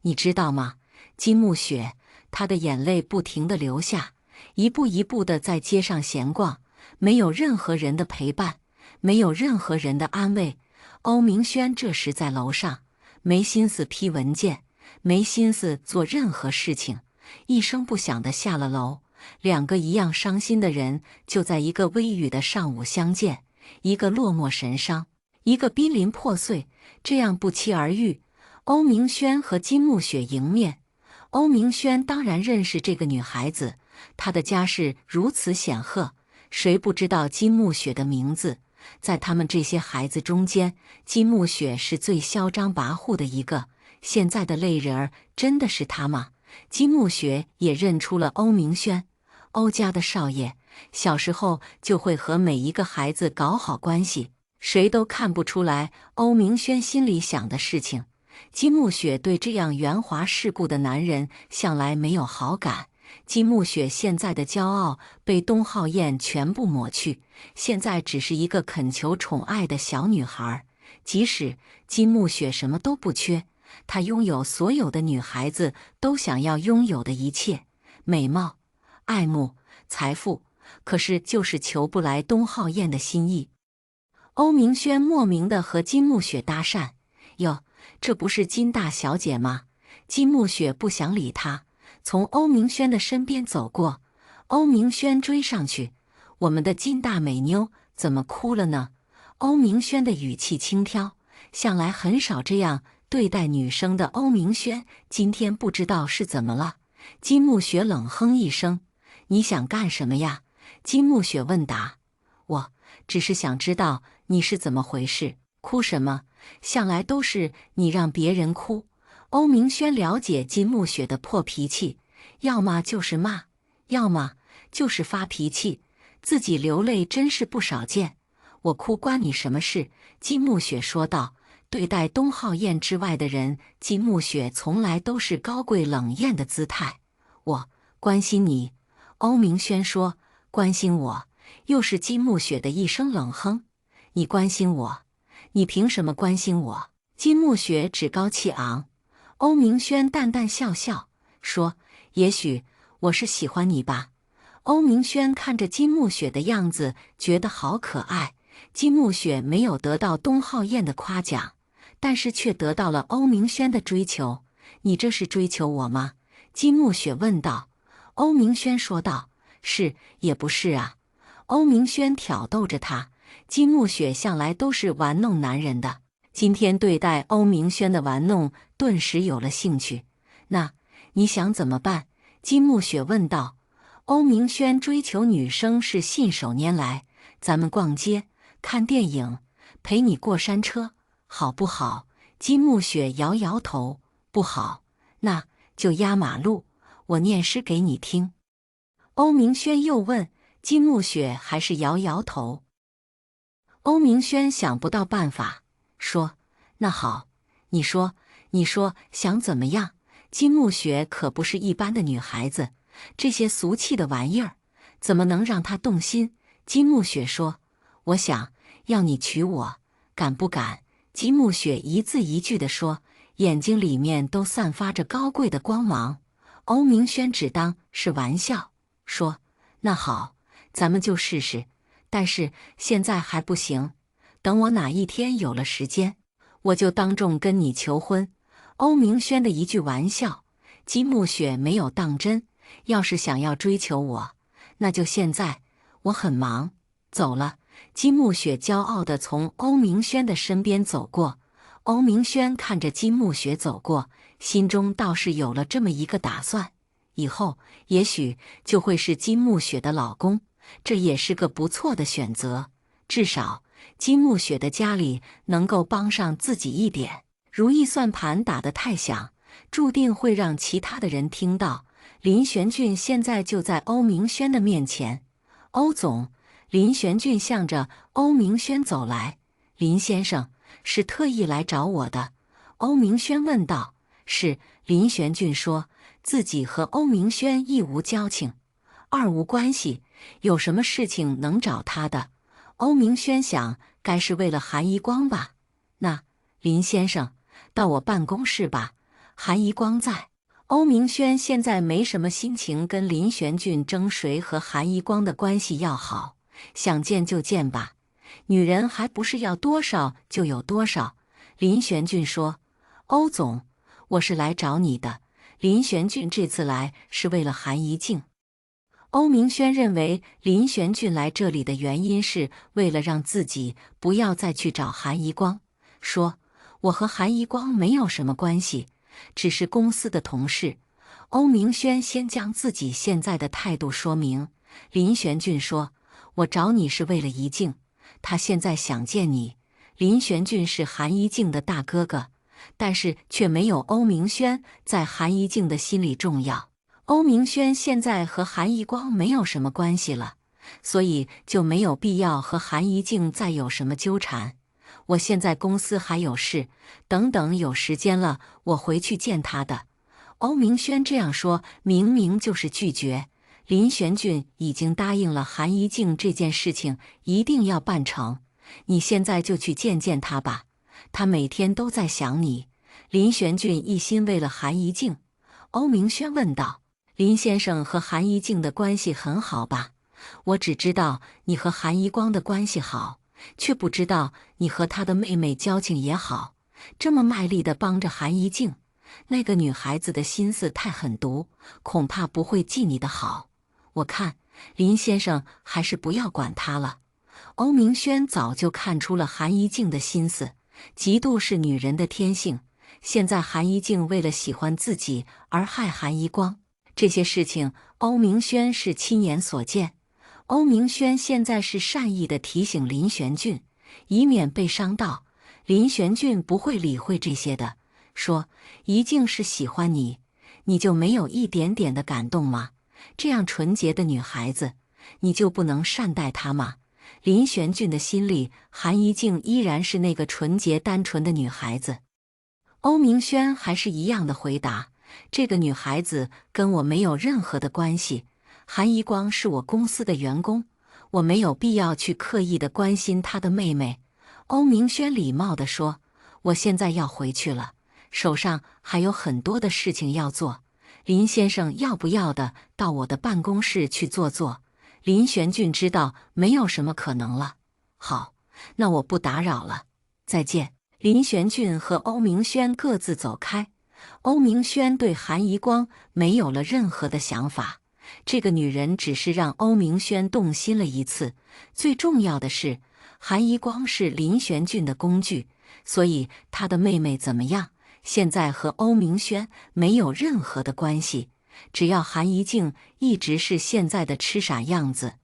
你知道吗？金木雪，她的眼泪不停地流下，一步一步地在街上闲逛，没有任何人的陪伴，没有任何人的安慰。欧明轩这时在楼上，没心思批文件，没心思做任何事情，一声不响地下了楼。两个一样伤心的人就在一个微雨的上午相见，一个落寞神伤，一个濒临破碎，这样不期而遇。欧明轩和金木雪迎面。欧明轩当然认识这个女孩子，她的家世如此显赫，谁不知道金木雪的名字？在他们这些孩子中间，金木雪是最嚣张跋扈的一个。现在的泪人儿真的是他吗？金木雪也认出了欧明轩，欧家的少爷，小时候就会和每一个孩子搞好关系，谁都看不出来欧明轩心里想的事情。金木雪对这样圆滑世故的男人向来没有好感。金木雪现在的骄傲被东浩燕全部抹去，现在只是一个恳求宠爱的小女孩。即使金木雪什么都不缺，她拥有所有的女孩子都想要拥有的一切：美貌、爱慕、财富，可是就是求不来东浩燕的心意。欧明轩莫名地和金木雪搭讪：“哟，这不是金大小姐吗？”金木雪不想理他，从欧明轩的身边走过。欧明轩追上去：“我们的金大美妞怎么哭了呢？”欧明轩的语气轻佻。向来很少这样对待女生的欧明轩，今天不知道是怎么了。金木雪冷哼一声：“你想干什么呀？”金木雪问答：“我只是想知道你是怎么回事，哭什么？向来都是你让别人哭。”欧明轩了解金木雪的破脾气，要么就是骂，要么就是发脾气，自己流泪真是不少见。我哭关你什么事？金木雪说道。对待东浩燕之外的人，金木雪从来都是高贵冷艳的姿态。我关心你，欧明轩说。关心我？又是金木雪的一声冷哼。你关心我？你凭什么关心我？金木雪趾高气昂。欧明轩淡淡笑笑，说：“也许我是喜欢你吧。”欧明轩看着金木雪的样子，觉得好可爱。金木雪没有得到东浩燕的夸奖，但是却得到了欧明轩的追求。你这是追求我吗？金木雪问道。欧明轩说道：“是也不是啊。”欧明轩挑逗着他。金木雪向来都是玩弄男人的，今天对待欧明轩的玩弄，顿时有了兴趣。那你想怎么办？金木雪问道。欧明轩追求女生是信手拈来，咱们逛街、看电影，陪你过山车，好不好？金木雪摇摇头，不好。那就压马路，我念诗给你听。欧明轩又问，金木雪还是摇摇头。欧明轩想不到办法，说：“那好，你说想怎么样？”金木雪可不是一般的女孩子，这些俗气的玩意儿怎么能让她动心？金木雪说：“我想要你娶我，敢不敢？”金木雪一字一句地说，眼睛里面都散发着高贵的光芒。欧明轩只当是玩笑，说：“那好，咱们就试试。但是现在还不行，等我哪一天有了时间，我就当众跟你求婚。”欧明轩的一句玩笑，金木雪没有当真。要是想要追求我，那就现在，我很忙，走了。金木雪骄傲地从欧明轩的身边走过。欧明轩看着金木雪走过，心中倒是有了这么一个打算，以后也许就会是金木雪的老公，这也是个不错的选择。至少金木雪的家里能够帮上自己一点。如意算盘打得太响，注定会让其他的人听到。林玄俊现在就在欧明轩的面前。欧总，林玄俊向着欧明轩走来。林先生是特意来找我的？欧明轩问道。是，林玄俊说，自己和欧明轩一无交情，二无关系，有什么事情能找他的？欧明轩想，该是为了韩一光吧。那，林先生，到我办公室吧，韩一光在。欧明轩现在没什么心情跟林玄俊争谁和韩一光的关系要好，想见就见吧，女人还不是要多少就有多少。林玄俊说：“欧总，我是来找你的。”林玄俊这次来是为了韩一静。欧明轩认为林玄俊来这里的原因是为了让自己不要再去找韩一光，说：“我和韩一光没有什么关系，只是公司的同事。”欧明轩先将自己现在的态度说明。林玄俊说：“我找你是为了一静，他现在想见你。”林玄俊是韩一静的大哥哥，但是却没有欧明轩在韩一静的心里重要。欧明轩现在和韩一光没有什么关系了，所以就没有必要和韩一静再有什么纠缠。我现在公司还有事，等等有时间了，我回去见他的。欧明轩这样说，明明就是拒绝。林玄俊已经答应了韩一静这件事情一定要办成，你现在就去见见他吧，他每天都在想你。林玄俊一心为了韩一静。欧明轩问道：“林先生和韩一静的关系很好吧？我只知道你和韩一光的关系好，却不知道你和他的妹妹交情也好，这么卖力地帮着韩一静，那个女孩子的心思太狠毒，恐怕不会记你的好。我看林先生还是不要管她了。”欧明轩早就看出了韩一静的心思，嫉妒是女人的天性。现在韩一静为了喜欢自己而害韩一光，这些事情欧明轩是亲眼所见。欧明轩现在是善意地提醒林玄俊，以免被伤到。林玄俊不会理会这些的，说：“一静是喜欢你，你就没有一点点的感动吗？这样纯洁的女孩子，你就不能善待她吗？”林玄俊的心里，韩一静依然是那个纯洁单纯的女孩子。欧明轩还是一样的回答：“这个女孩子跟我没有任何的关系。韩一光是我公司的员工，我没有必要去刻意的关心他的妹妹。”欧明轩礼貌地说：“我现在要回去了，手上还有很多的事情要做。林先生要不要的到我的办公室去坐坐？”林玄俊知道没有什么可能了。好，那我不打扰了，再见。林玄俊和欧明轩各自走开。欧明轩对韩一光没有了任何的想法，这个女人只是让欧明轩动心了一次。最重要的是，韩一光是林玄俊的工具，所以他的妹妹怎么样，现在和欧明轩没有任何的关系。只要韩一静一直是现在的痴傻样子，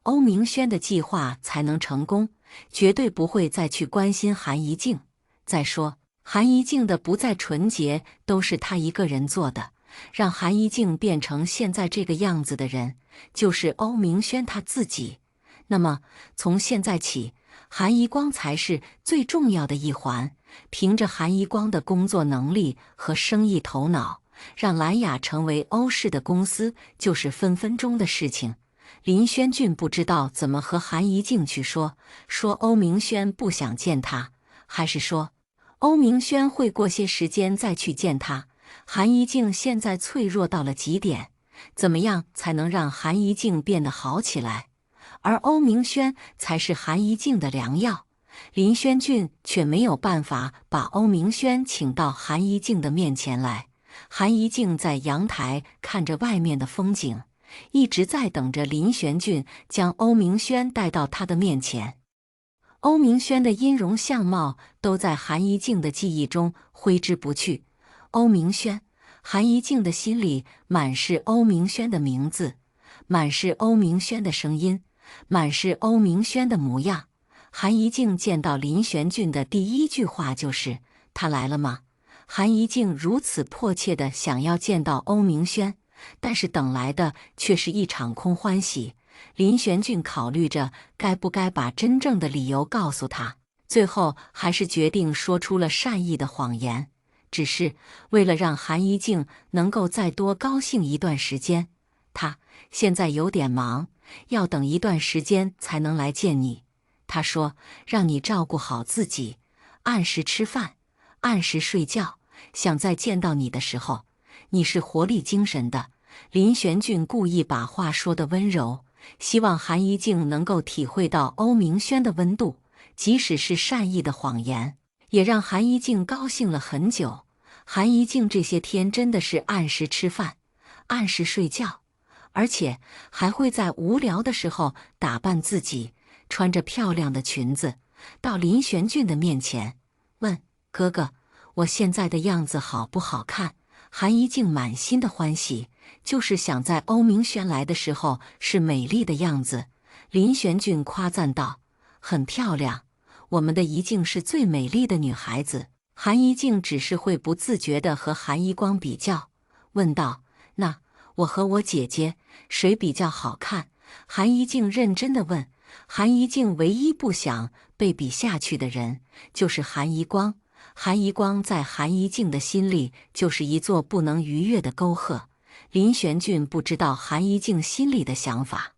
欧明轩的计划才能成功，绝对不会再去关心韩一静。再说，韩一静的不再纯洁都是他一个人做的，让韩一静变成现在这个样子的人，就是欧明轩他自己。那么，从现在起，韩一光才是最重要的一环。凭着韩一光的工作能力和生意头脑，让兰雅成为欧氏的公司，就是分分钟的事情。林轩俊不知道怎么和韩一静去说欧明轩不想见他，还是说欧明轩会过些时间再去见他。韩一静现在脆弱到了极点，怎么样才能让韩一静变得好起来？而欧明轩才是韩一静的良药。林轩俊却没有办法把欧明轩请到韩一静的面前来。韩一静在阳台看着外面的风景，一直在等着林玄俊将欧明轩带到他的面前。欧明轩的音容相貌都在韩一静的记忆中挥之不去。欧明轩，韩一静的心里满是欧明轩的名字，满是欧明轩的声音，满是欧明轩的模样。韩一静见到林玄俊的第一句话就是：“他来了吗？”韩一静如此迫切地想要见到欧明轩，但是等来的却是一场空欢喜。林玄俊考虑着该不该把真正的理由告诉他，最后还是决定说出了善意的谎言，只是为了让韩一静能够再多高兴一段时间。他现在有点忙，要等一段时间才能来见你。他说让你照顾好自己，按时吃饭，按时睡觉，想再见到你的时候，你是活力精神的。林玄俊故意把话说得温柔，希望韩一静能够体会到欧明轩的温度，即使是善意的谎言，也让韩一静高兴了很久。韩一静这些天真的是按时吃饭，按时睡觉，而且还会在无聊的时候打扮自己，穿着漂亮的裙子，到林玄俊的面前，问：“哥哥，我现在的样子好不好看？”韩一静满心的欢喜，就是想在欧明轩来的时候是美丽的样子。林玄俊夸赞道：“很漂亮，我们的一静是最美丽的女孩子。”韩一静只是会不自觉地和韩一光比较，问道：“那我和我姐姐谁比较好看？”韩一静认真地问。韩一静唯一不想被比下去的人就是韩一光。韩一光在韩一静的心里就是一座不能逾越的沟壑。林玄俊不知道韩一静心里的想法，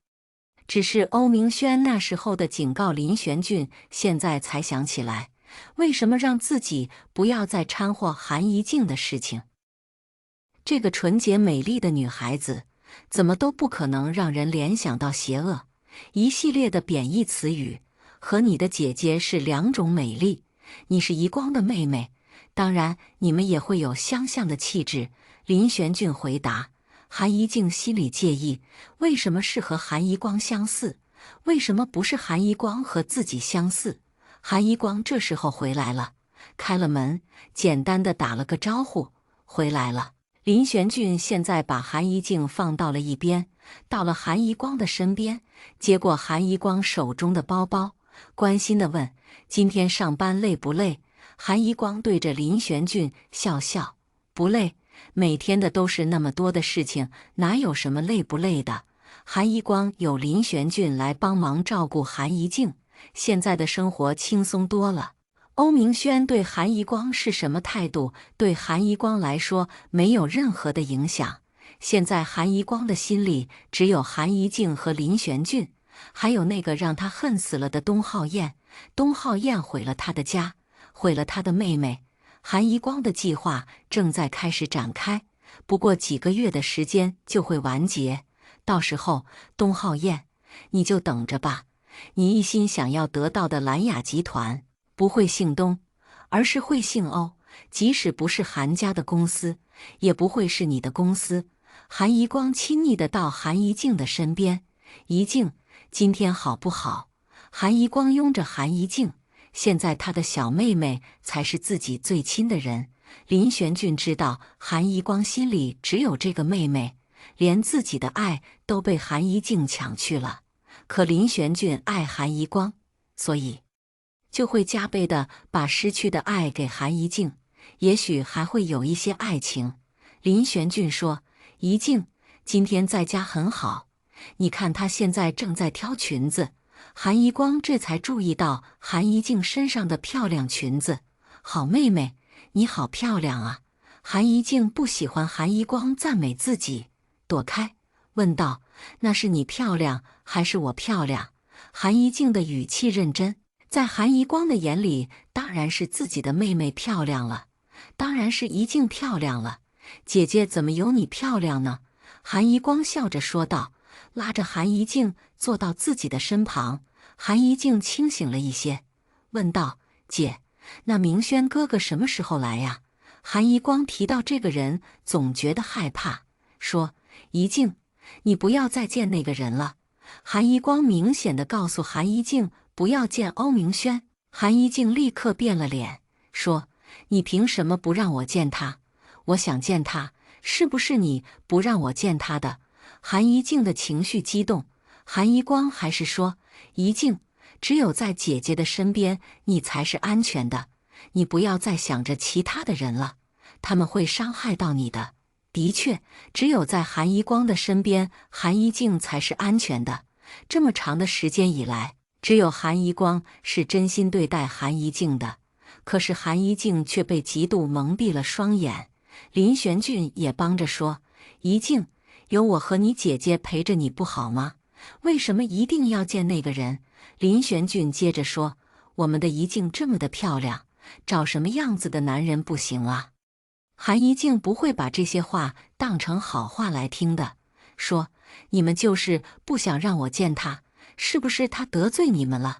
只是欧明轩那时候的警告，林玄俊现在才想起来，为什么让自己不要再掺和韩一静的事情。这个纯洁美丽的女孩子，怎么都不可能让人联想到邪恶。一系列的贬义词语，和你的姐姐是两种美丽，你是一光的妹妹，当然你们也会有相像的气质。林玄俊回答。韩一静心里介意，为什么是和韩一光相似？为什么不是韩一光和自己相似？韩一光这时候回来了，开了门，简单的打了个招呼，回来了。林玄俊现在把韩一静放到了一边，到了韩一光的身边，接过韩一光手中的包包，关心地问：“今天上班累不累？”韩一光对着林玄俊笑笑：“不累，每天的都是那么多的事情，哪有什么累不累的？”韩一光有林玄俊来帮忙照顾韩一静，现在的生活轻松多了。欧明轩对韩一光是什么态度，对韩一光来说没有任何的影响。现在韩一光的心里只有韩一静和林玄俊，还有那个让他恨死了的东浩燕。东浩燕毁了他的家，毁了他的妹妹。韩一光的计划正在开始展开，不过几个月的时间就会完结。到时候，东浩燕，你就等着吧。你一心想要得到的蓝雅集团不会姓东，而是会姓欧。即使不是韩家的公司，也不会是你的公司。韩一光亲昵地到韩一静的身边：“一静，今天好不好？”韩一光拥着韩一静，现在他的小妹妹才是自己最亲的人。林玄俊知道韩一光心里只有这个妹妹，连自己的爱都被韩一静抢去了。可林玄俊爱韩一光，所以就会加倍的把失去的爱给韩一静，也许还会有一些爱情。林玄俊说：“一静，今天在家很好，你看她现在正在挑裙子。”韩一光这才注意到韩一静身上的漂亮裙子。“好妹妹，你好漂亮啊！”韩一静不喜欢韩一光赞美自己，躲开，问道：“那是你漂亮，还是我漂亮？”韩一静的语气认真，在韩一光的眼里，当然是自己的妹妹漂亮了，当然是一静漂亮了。姐姐怎么有你漂亮呢？韩一光笑着说道，拉着韩一静坐到自己的身旁。韩一静清醒了一些，问道：“姐，那明轩哥哥什么时候来呀？”韩一光提到这个人，总觉得害怕，说：“一静，你不要再见那个人了。”韩一光明显地告诉韩一静不要见欧明轩。韩一静立刻变了脸，说：“你凭什么不让我见他？我想见他，是不是你不让我见他的？”韩一静的情绪激动，韩一光还是说：“一静，只有在姐姐的身边，你才是安全的。你不要再想着其他的人了，他们会伤害到你的。”的确，只有在韩一光的身边，韩一静才是安全的。这么长的时间以来，只有韩一光是真心对待韩一静的。可是韩一静却被嫉妒蒙蔽了双眼。林玄俊也帮着说：“一静，有我和你姐姐陪着你不好吗？为什么一定要见那个人？”林玄俊接着说：“我们的一静这么的漂亮，找什么样子的男人不行啊？”韩一静不会把这些话当成好话来听的，说：“你们就是不想让我见他，是不是他得罪你们了？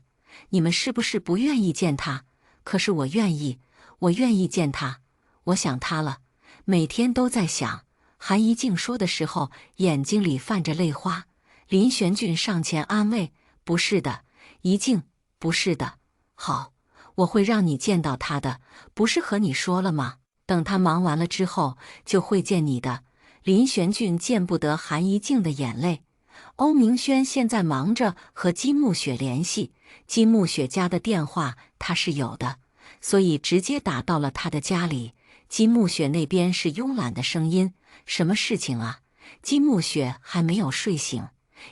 你们是不是不愿意见他？可是我愿意，我愿意见他，我想他了，每天都在想。”韩一静说的时候，眼睛里泛着泪花。林玄俊上前安慰：“不是的，一静，不是的。好，我会让你见到他的，不是和你说了吗？等他忙完了之后，就会见你的。”林玄俊见不得韩一静的眼泪。欧明轩现在忙着和金木雪联系，金木雪家的电话他是有的，所以直接打到了他的家里。金木雪那边是慵懒的声音：“什么事情啊？”金木雪还没有睡醒，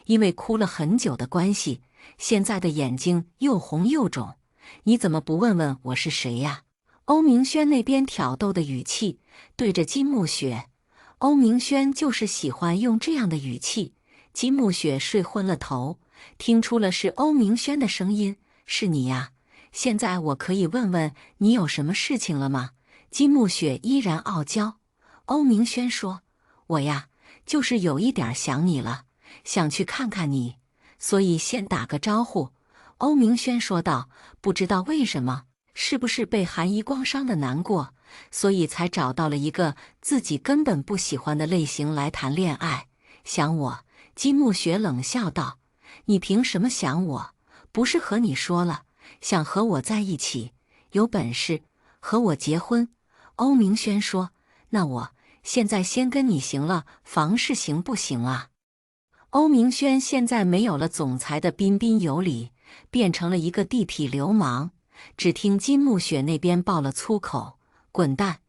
因为哭了很久的关系，现在的眼睛又红又肿。“你怎么不问问我是谁呀？”欧明轩那边挑逗的语气对着金木雪。欧明轩就是喜欢用这样的语气。金木雪睡昏了头，听出了是欧明轩的声音：“是你呀？现在我可以问问你有什么事情了吗？”金木雪依然傲娇。欧明轩说：“我呀，就是有一点想你了，想去看看你，所以先打个招呼。”欧明轩说道：“不知道为什么，是不是被韩一光伤的难过，所以才找到了一个自己根本不喜欢的类型来谈恋爱？想我？”金木雪冷笑道：“你凭什么想我？不是和你说了，想和我在一起？有本事！”和我结婚。欧明轩说：“那我现在先跟你行了房事行不行啊？”欧明轩现在没有了总裁的彬彬有礼，变成了一个地痞流氓。只听金木雪那边爆了粗口：“滚蛋！”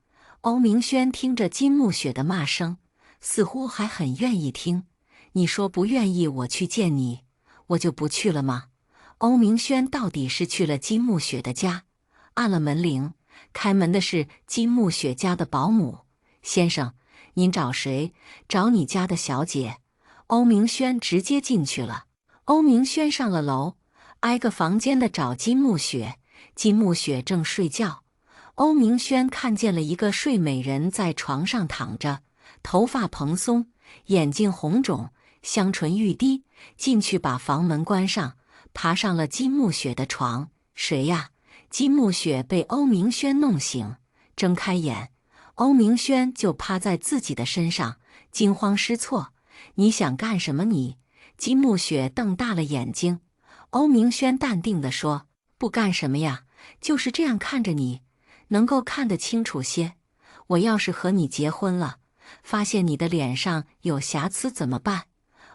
欧明轩听着金木雪的骂声，似乎还很愿意听。你说不愿意我去见你，我就不去了吗？欧明轩到底是去了金木雪的家，按了门铃，开门的是金木雪家的保姆。先生，您找谁？找你家的小姐。欧明轩直接进去了。欧明轩上了楼，挨个房间的找金木雪。金木雪正睡觉，欧明轩看见了一个睡美人在床上躺着，头发蓬松，眼睛红肿，香唇欲滴。进去把房门关上，爬上了金木雪的床。谁呀？金木雪被欧明轩弄醒，睁开眼，欧明轩就趴在自己的身上，惊慌失措。你想干什么你？金木雪瞪大了眼睛。欧明轩淡定地说：不干什么呀，就是这样看着你，能够看得清楚些。我要是和你结婚了，发现你的脸上有瑕疵怎么办？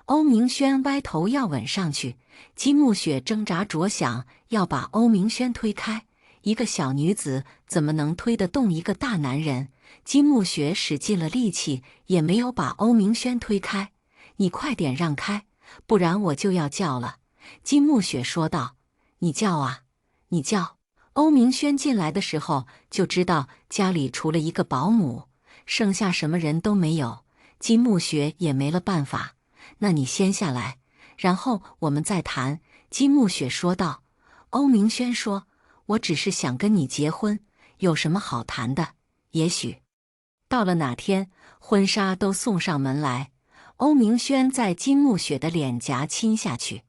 欧明轩歪头要吻上去，金木雪挣扎着想要把欧明轩推开。一个小女子怎么能推得动一个大男人？金木雪使尽了力气，也没有把欧明轩推开。你快点让开，不然我就要叫了。金木雪说道。你叫啊，你叫。欧明轩进来的时候就知道家里除了一个保姆，剩下什么人都没有。金木雪也没了办法。那你先下来，然后我们再谈。金木雪说道。欧明轩说，我只是想跟你结婚，有什么好谈的？也许到了哪天，婚纱都送上门来。欧明轩在金木雪的脸颊亲下去。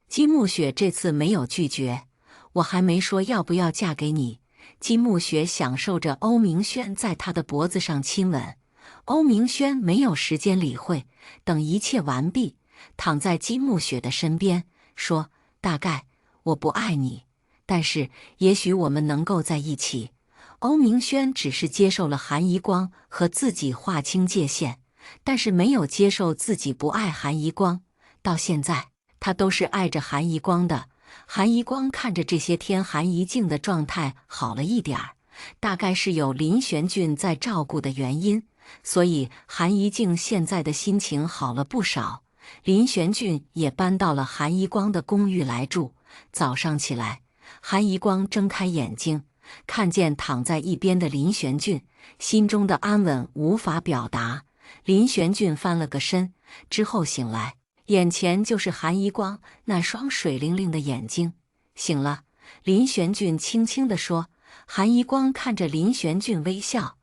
金木雪这次没有拒绝，我还没说要不要嫁给你。金木雪享受着欧明轩在她的脖子上亲吻。欧明轩没有时间理会，等一切完毕，躺在金木雪的身边，说：大概我不爱你，但是也许我们能够在一起。欧明轩只是接受了韩宜光和自己划清界限，但是没有接受自己不爱韩宜光。到现在他都是爱着韩宜光的。韩宜光看着这些天韩宜静的状态好了一点儿，大概是有林玄俊在照顾的原因，所以韩宜静现在的心情好了不少。林玄俊也搬到了韩宜光的公寓来住。早上起来，韩宜光睁开眼睛，看见躺在一边的林玄俊，心中的安稳无法表达。林玄俊翻了个身，之后醒来，眼前就是韩宜光那双水灵灵的眼睛。醒了，林玄俊轻轻地说。韩宜光看着林玄俊微笑。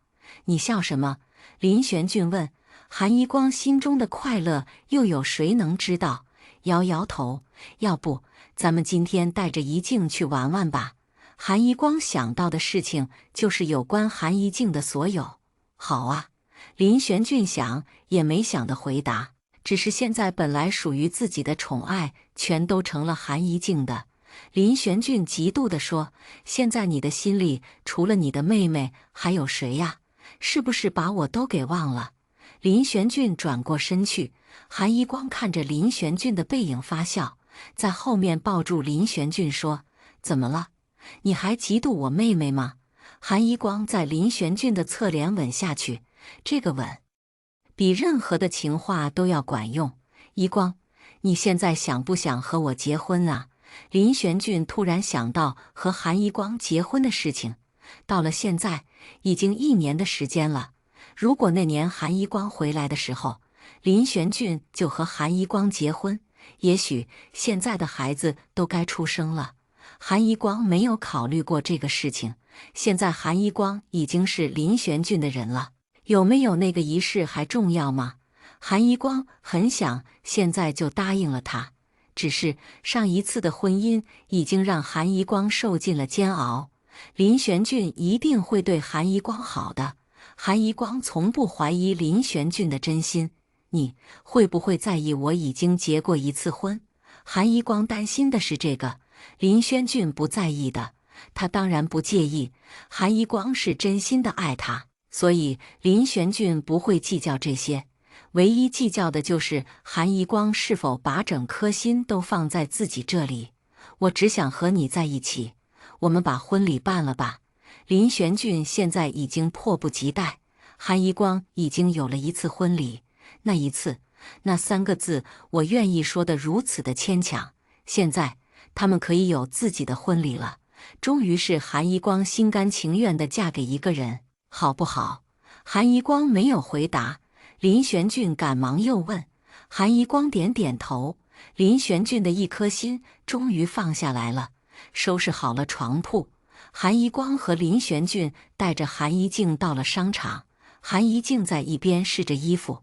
你笑什么？林玄俊问。韩宜光心中的快乐又有谁能知道？摇摇头。要不咱们今天带着宜静去玩玩吧。韩宜光想到的事情就是有关韩宜静的所有。好啊，林玄俊想也没想的回答。只是现在本来属于自己的宠爱全都成了韩宜静的。林玄俊嫉妒地说，现在你的心里除了你的妹妹还有谁呀？是不是把我都给忘了？林玄俊转过身去，韩宜光看着林玄俊的背影发笑，在后面抱住林玄俊说，怎么了？你还嫉妒我妹妹吗？韩宜光在林玄俊的侧脸吻下去，这个吻比任何的情话都要管用。宜光，你现在想不想和我结婚啊？林玄俊突然想到和韩宜光结婚的事情。到了现在，已经1年的时间了。如果那年韩宜光回来的时候，林玄俊就和韩宜光结婚，也许现在的孩子都该出生了。韩宜光没有考虑过这个事情，现在韩宜光已经是林玄俊的人了，有没有那个仪式还重要吗？韩宜光很想现在就答应了他，只是上一次的婚姻已经让韩宜光受尽了煎熬。林玄俊一定会对韩宜光好的。韩宜光从不怀疑林玄俊的真心。你会不会在意我已经结过1次婚？韩宜光担心的是这个。林玄俊不在意的。他当然不介意。韩一光是真心的爱他，所以林玄俊不会计较这些。唯一计较的就是韩一光是否把整颗心都放在自己这里。我只想和你在一起，我们把婚礼办了吧。林玄俊现在已经迫不及待。韩一光已经有了一次婚礼，那一次，那3个字我愿意说得如此的牵强。现在他们可以有自己的婚礼了，终于是韩一光心甘情愿地嫁给一个人，好不好？韩一光没有回答。林玄俊赶忙又问，韩一光点点头。林玄俊的一颗心终于放下来了。收拾好了床铺，韩一光和林玄俊带着韩一静到了商场。韩一静在一边试着衣服，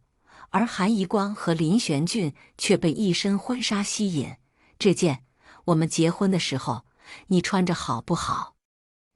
而韩一光和林玄俊却被一身婚纱吸引。这件我们结婚的时候你穿着好不好？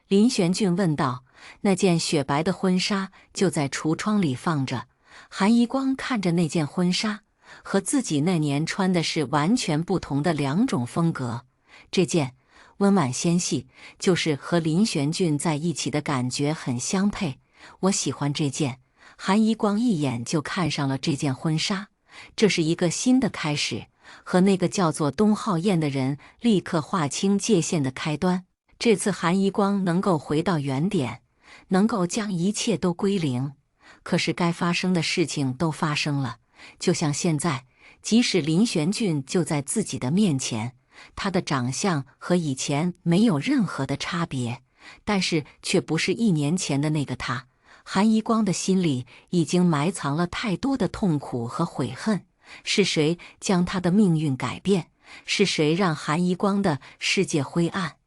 林玄俊问道。那件雪白的婚纱就在橱窗里放着。韩一光看着那件婚纱，和自己那年穿的是完全不同的2种风格。这件温婉纤细，就是和林玄俊在一起的感觉很相配。我喜欢这件。韩一光一眼就看上了这件婚纱，这是一个新的开始，和那个叫做东浩燕的人立刻划清界限的开端。这次韩一光能够回到原点，能够将一切都归零。可是该发生的事情都发生了，就像现在，即使林玄俊就在自己的面前，他的长相和以前没有任何的差别，但是却不是1年前的那个他。韩一光的心里已经埋藏了太多的痛苦和悔恨。是谁将他的命运改变？是谁让韩一光的世界灰暗，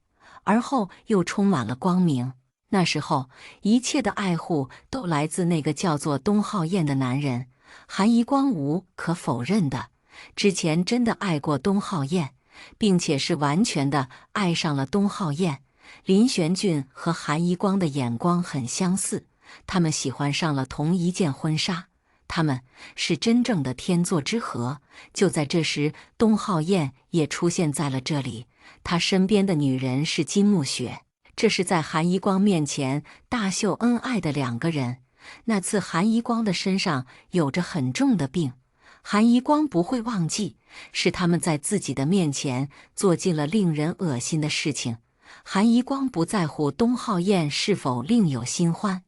而后又充满了光明？那时候，一切的爱护都来自那个叫做东浩燕的男人。韩一光无可否认的，之前真的爱过东浩燕，并且是完全的爱上了东浩燕。林玄俊和韩一光的眼光很相似，他们喜欢上了同一件婚纱，他们是真正的天作之合。就在这时，东浩燕也出现在了这里，他身边的女人是金木雪。这是在韩一光面前大秀恩爱的2个人。那次韩一光的身上有着很重的病，韩一光不会忘记，是他们在自己的面前做尽了令人恶心的事情。韩一光不在乎东浩燕是否另有新欢，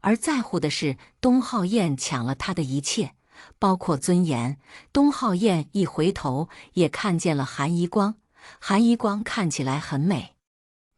而在乎的是东浩燕抢了他的一切，包括尊严。东浩燕一回头也看见了韩一光，韩一光看起来很美。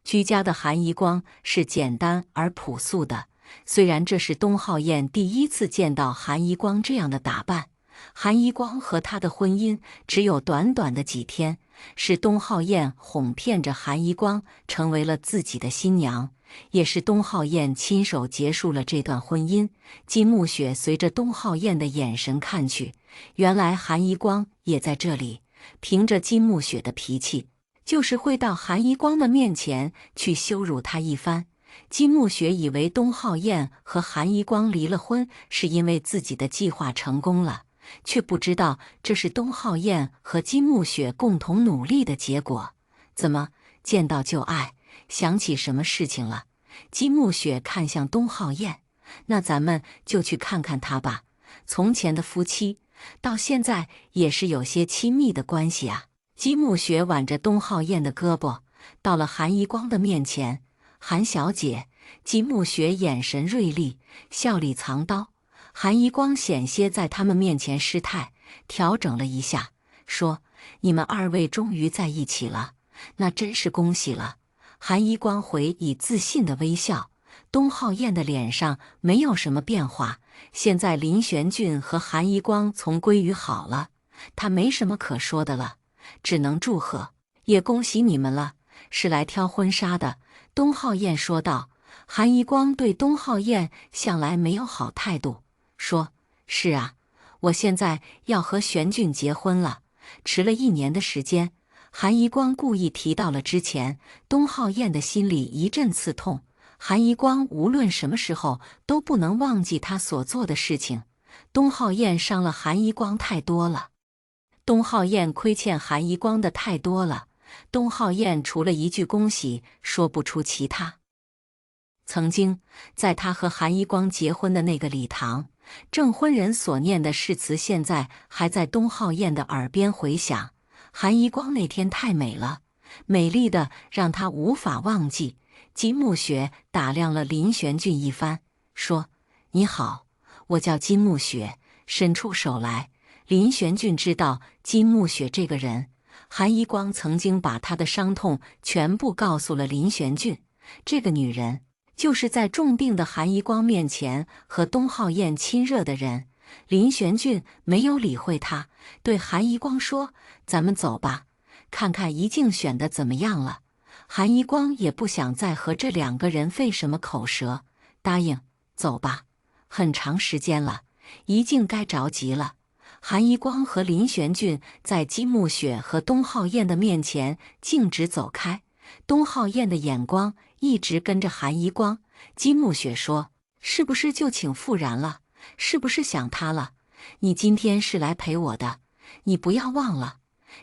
居家的韩一光是简单而朴素的，虽然这是东浩燕第一次见到韩一光这样的打扮。韩一光和他的婚姻只有短短的几天，是东浩燕哄骗着韩一光成为了自己的新娘，也是东浩燕亲手结束了这段婚姻。金木雪随着东浩燕的眼神看去，原来韩一光也在这里。凭着金木雪的脾气，就是会到韩一光的面前去羞辱他一番。金木雪以为东浩燕和韩一光离了婚是因为自己的计划成功了，却不知道这是东浩燕和金木雪共同努力的结果。怎么，见到就爱，想起什么事情了？金木雪看向东浩燕，那咱们就去看看他吧。从前的夫妻，到现在也是有些亲密的关系啊。金木雪挽着东浩燕的胳膊，到了韩一光的面前。韩小姐。金木雪眼神锐利，笑里藏刀。韩一光险些在他们面前失态，调整了一下，说：“你们2位终于在一起了，那真是恭喜了。”韩一光回以自信的微笑。东浩燕的脸上没有什么变化。现在林玄俊和韩一光从归于好了，他没什么可说的了，只能祝贺，也恭喜你们了。是来挑婚纱的，东浩燕说道。韩一光对东浩燕向来没有好态度，说：“是啊，我现在要和玄俊结婚了，迟了1年的时间。”韩一光故意提到了之前，东浩燕的心里一阵刺痛。韩一光无论什么时候都不能忘记他所做的事情。东浩燕伤了韩一光太多了，东浩燕亏欠韩一光的太多了。东浩燕除了一句恭喜，说不出其他。曾经，在他和韩一光结婚的那个礼堂，证婚人所念的誓词，现在还在东浩燕的耳边回响。韩一光那天太美了，美丽的让他无法忘记。金木雪打量了林玄俊一番，说：“你好，我叫金木雪。”伸出手来。林玄俊知道金木雪这个人，韩一光曾经把他的伤痛全部告诉了林玄俊。这个女人，就是在重病的韩一光面前和东浩燕亲热的人。林玄俊没有理会他，对韩一光说：“咱们走吧，看看怡静选的怎么样了。”韩一光也不想再和这两个人费什么口舌，答应走吧。很长时间了，怡静该着急了。韩一光和林玄俊在金木雪和东浩燕的面前径直走开，东浩燕的眼光一直跟着韩一光。金木雪说：“是不是就请复燃了？是不是想他了？你今天是来陪我的，你不要忘了，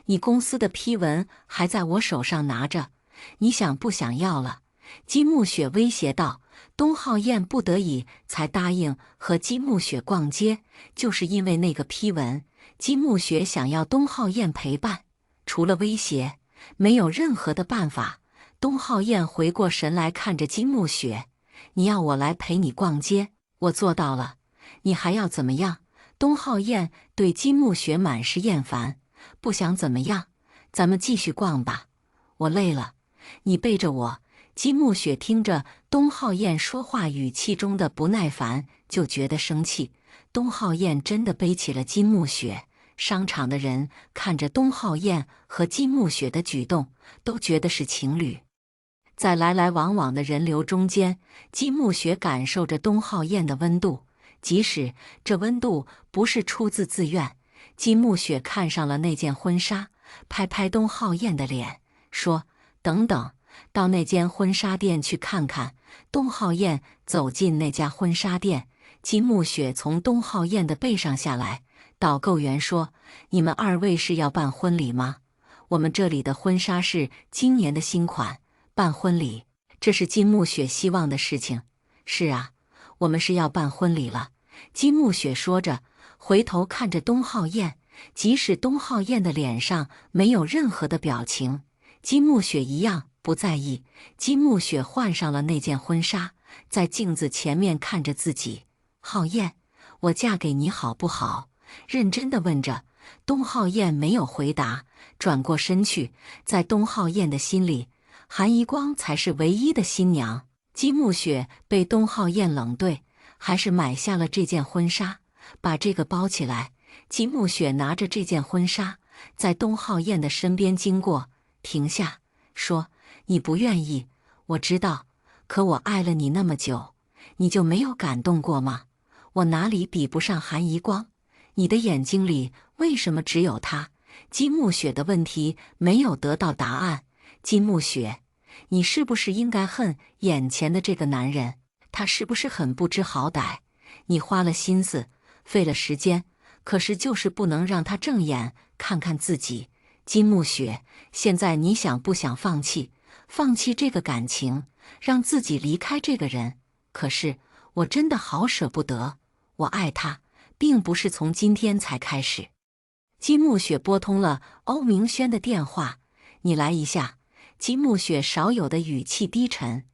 你公司的批文还在我手上拿着，你想不想要了？”金木雪威胁道。东浩燕不得已才答应和金木雪逛街，就是因为那个批文。金木雪想要东浩燕陪伴，除了威胁，没有任何的办法。东浩燕回过神来看着金木雪：“你要我来陪你逛街，我做到了，你还要怎么样？”东浩燕对金木雪满是厌烦：“不想怎么样，咱们继续逛吧，我累了，你背着我。”金木雪听着东浩燕说话语气中的不耐烦，就觉得生气。东浩燕真的背起了金木雪。商场的人看着东浩燕和金木雪的举动，都觉得是情侣。在来来往往的人流中间，金木雪感受着东浩燕的温度，即使这温度不是出自自愿。金木雪看上了那件婚纱，拍拍东浩燕的脸，说：“等等。”到那间婚纱店去看看。东浩燕走进那家婚纱店，金木雪从东浩燕的背上下来。导购员说：“你们二位是要办婚礼吗？我们这里的婚纱是今年的新款，办婚礼，这是金木雪希望的事情。”“是啊，我们是要办婚礼了。”金木雪说着，回头看着东浩燕。即使东浩燕的脸上没有任何的表情，金木雪一样不在意。金木雪换上了那件婚纱，在镜子前面看着自己：“浩燕，我嫁给你好不好？”认真地问着。东浩燕没有回答，转过身去。在东浩燕的心里，韩一光才是唯一的新娘。金木雪被东浩燕冷对，还是买下了这件婚纱，把这个包起来。金木雪拿着这件婚纱，在东浩燕的身边经过，停下，说：“你不愿意，我知道，可我爱了你那么久，你就没有感动过吗？我哪里比不上韩一光？你的眼睛里为什么只有他？”金木雪的问题没有得到答案。金木雪，你是不是应该恨眼前的这个男人？他是不是很不知好歹？你花了心思，费了时间，可是就是不能让他正眼看看自己。金木雪，现在你想不想放弃？放弃这个感情，让自己离开这个人？可是我真的好舍不得，我爱他，并不是从今天才开始。金木雪拨通了欧明轩的电话：“你来一下。”金木雪少有的语气低沉。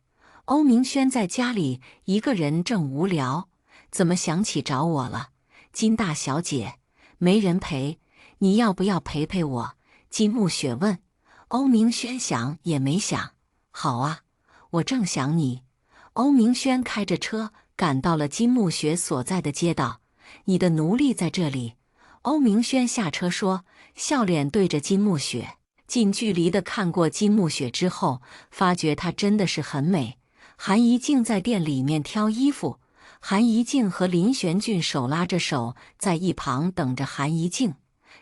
欧明轩在家里一个人正无聊，怎么想起找我了？金大小姐，没人陪，你要不要陪陪我？金木雪问。欧明轩想也没想：“好啊，我正想你。”欧明轩开着车赶到了金木雪所在的街道。“你的奴隶在这里。”欧明轩下车说，笑脸对着金木雪。近距离的看过金木雪之后，发觉她真的是很美。韩怡静在店里面挑衣服，韩怡静和林玄俊手拉着手在一旁等着韩怡静，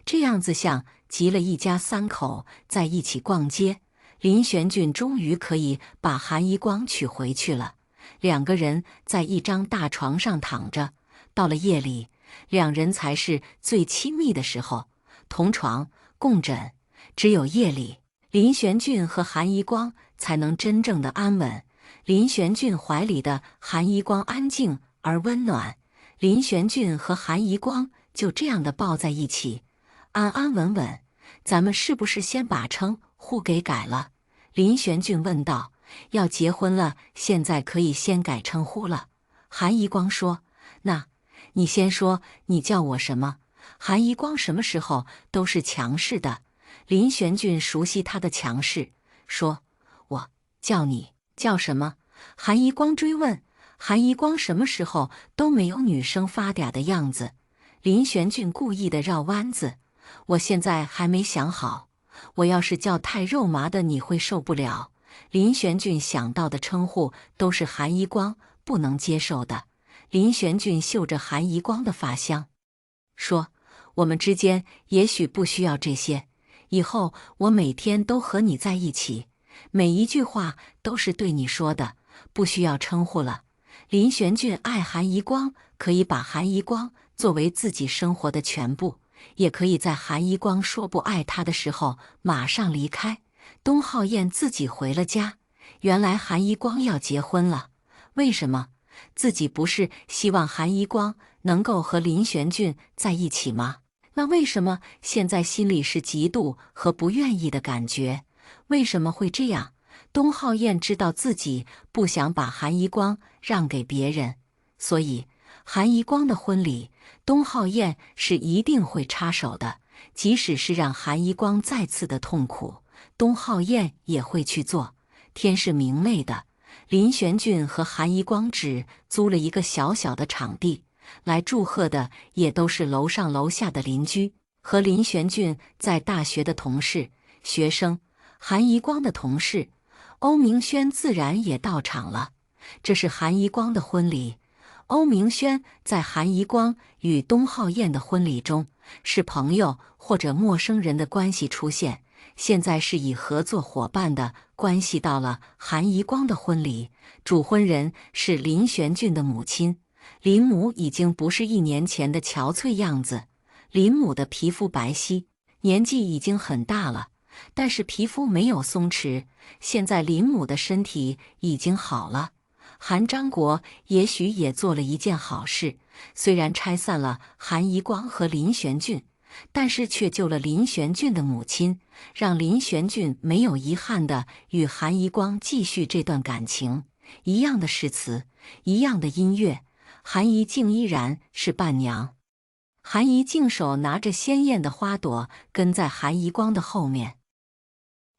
这样子像集了一家三口在一起逛街。林玄俊终于可以把韩一光娶回去了，两个人在一张大床上躺着。到了夜里，两人才是最亲密的时候，同床共枕。只有夜里，林玄俊和韩一光才能真正的安稳。林玄俊怀里的韩一光安静而温暖，林玄俊和韩一光就这样的抱在一起，安安稳稳。咱们是不是先把称呼给改了？林玄俊问道。要结婚了，现在可以先改称呼了。韩一光说。那，你先说，你叫我什么？韩一光什么时候都是强势的。林玄俊熟悉他的强势，说：我叫你叫什么？韩一光追问。韩一光什么时候都没有女生发嗲的样子。林玄俊故意的绕弯子。我现在还没想好，我要是叫太肉麻的，你会受不了。林玄俊想到的称呼都是韩一光不能接受的。林玄俊嗅着韩一光的发香，说：我们之间也许不需要这些，以后我每天都和你在一起，每一句话都是对你说的，不需要称呼了。林玄俊爱韩一光，可以把韩一光作为自己生活的全部，也可以在韩一光说不爱他的时候马上离开。东浩燕自己回了家，原来韩一光要结婚了。为什么？自己不是希望韩一光能够和林玄俊在一起吗？那为什么现在心里是嫉妒和不愿意的感觉？为什么会这样？东浩燕知道自己不想把韩一光让给别人，所以韩一光的婚礼，东浩燕是一定会插手的，即使是让韩一光再次的痛苦，东浩燕也会去做。天是明媚的，林玄俊和韩一光只租了一个小小的场地，来祝贺的也都是楼上楼下的邻居和林玄俊在大学的同事、学生。韩一光的同事欧明轩自然也到场了。这是韩一光的婚礼。欧明轩在韩一光与东浩燕的婚礼中是朋友或者陌生人的关系出现，现在是以合作伙伴的关系到了韩一光的婚礼。主婚人是林玄俊的母亲，林母已经不是1年前的憔悴样子。林母的皮肤白皙，年纪已经很大了，但是皮肤没有松弛。现在林母的身体已经好了。韩张国也许也做了一件好事，虽然拆散了韩一光和林玄俊，但是却救了林玄俊的母亲，让林玄俊没有遗憾地与韩一光继续这段感情。一样的诗词，一样的音乐，韩一静依然是伴娘。韩一静手拿着鲜艳的花朵，跟在韩一光的后面，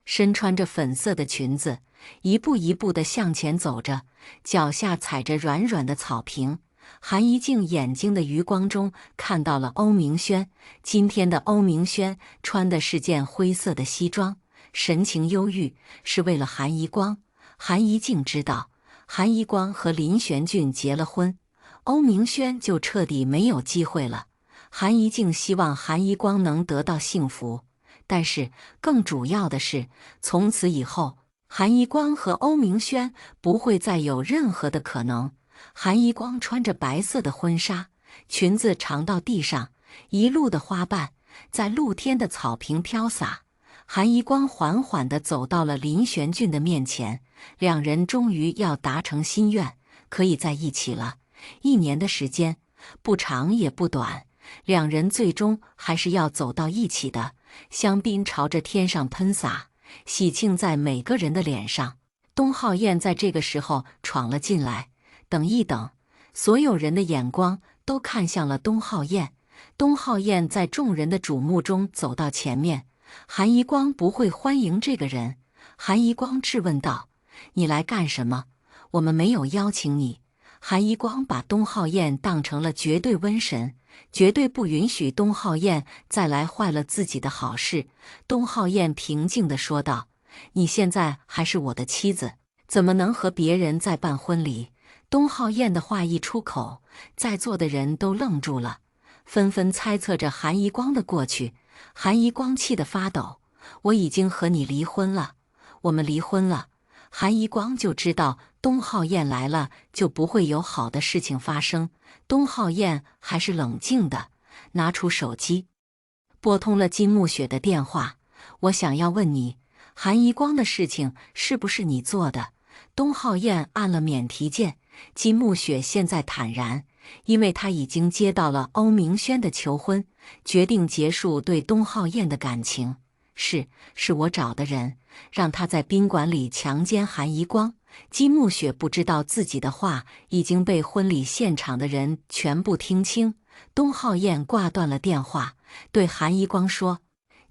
身穿着粉色的裙子，一步一步地向前走着，脚下踩着软软的草坪。韩一静眼睛的余光中看到了欧明轩。今天的欧明轩穿的是件灰色的西装，神情忧郁，是为了韩一光。韩一静知道，韩一光和林玄俊结了婚，欧明轩就彻底没有机会了。韩一静希望韩一光能得到幸福，但是更主要的是，从此以后，韩一光和欧明轩不会再有任何的可能。韩一光穿着白色的婚纱，裙子长到地上，一路的花瓣在露天的草坪飘洒。韩一光缓缓地走到了林玄俊的面前，两人终于要达成心愿，可以在一起了。1年的时间，不长也不短，两人最终还是要走到一起的。香槟朝着天上喷洒，喜庆在每个人的脸上。东浩燕在这个时候闯了进来。等一等，所有人的眼光都看向了东浩燕。东浩燕在众人的瞩目中走到前面。韩一光不会欢迎这个人。韩一光质问道：你来干什么？我们没有邀请你。韩一光把东浩燕当成了绝对瘟神，绝对不允许东浩燕再来坏了自己的好事。东浩燕平静地说道：你现在还是我的妻子，怎么能和别人再办婚礼？东浩燕的话一出口，在座的人都愣住了，纷纷猜测着韩一光的过去。韩一光气得发抖：我已经和你离婚了，我们离婚了。韩一光就知道东浩燕来了就不会有好的事情发生。东浩燕还是冷静的，拿出手机，拨通了金木雪的电话。我想要问你，韩一光的事情是不是你做的？东浩燕按了免提键。金木雪现在坦然，因为他已经接到了欧明轩的求婚，决定结束对东浩燕的感情。是我找的人，让他在宾馆里强奸韩一光。金木雪不知道自己的话已经被婚礼现场的人全部听清。东浩燕挂断了电话，对韩一光说：“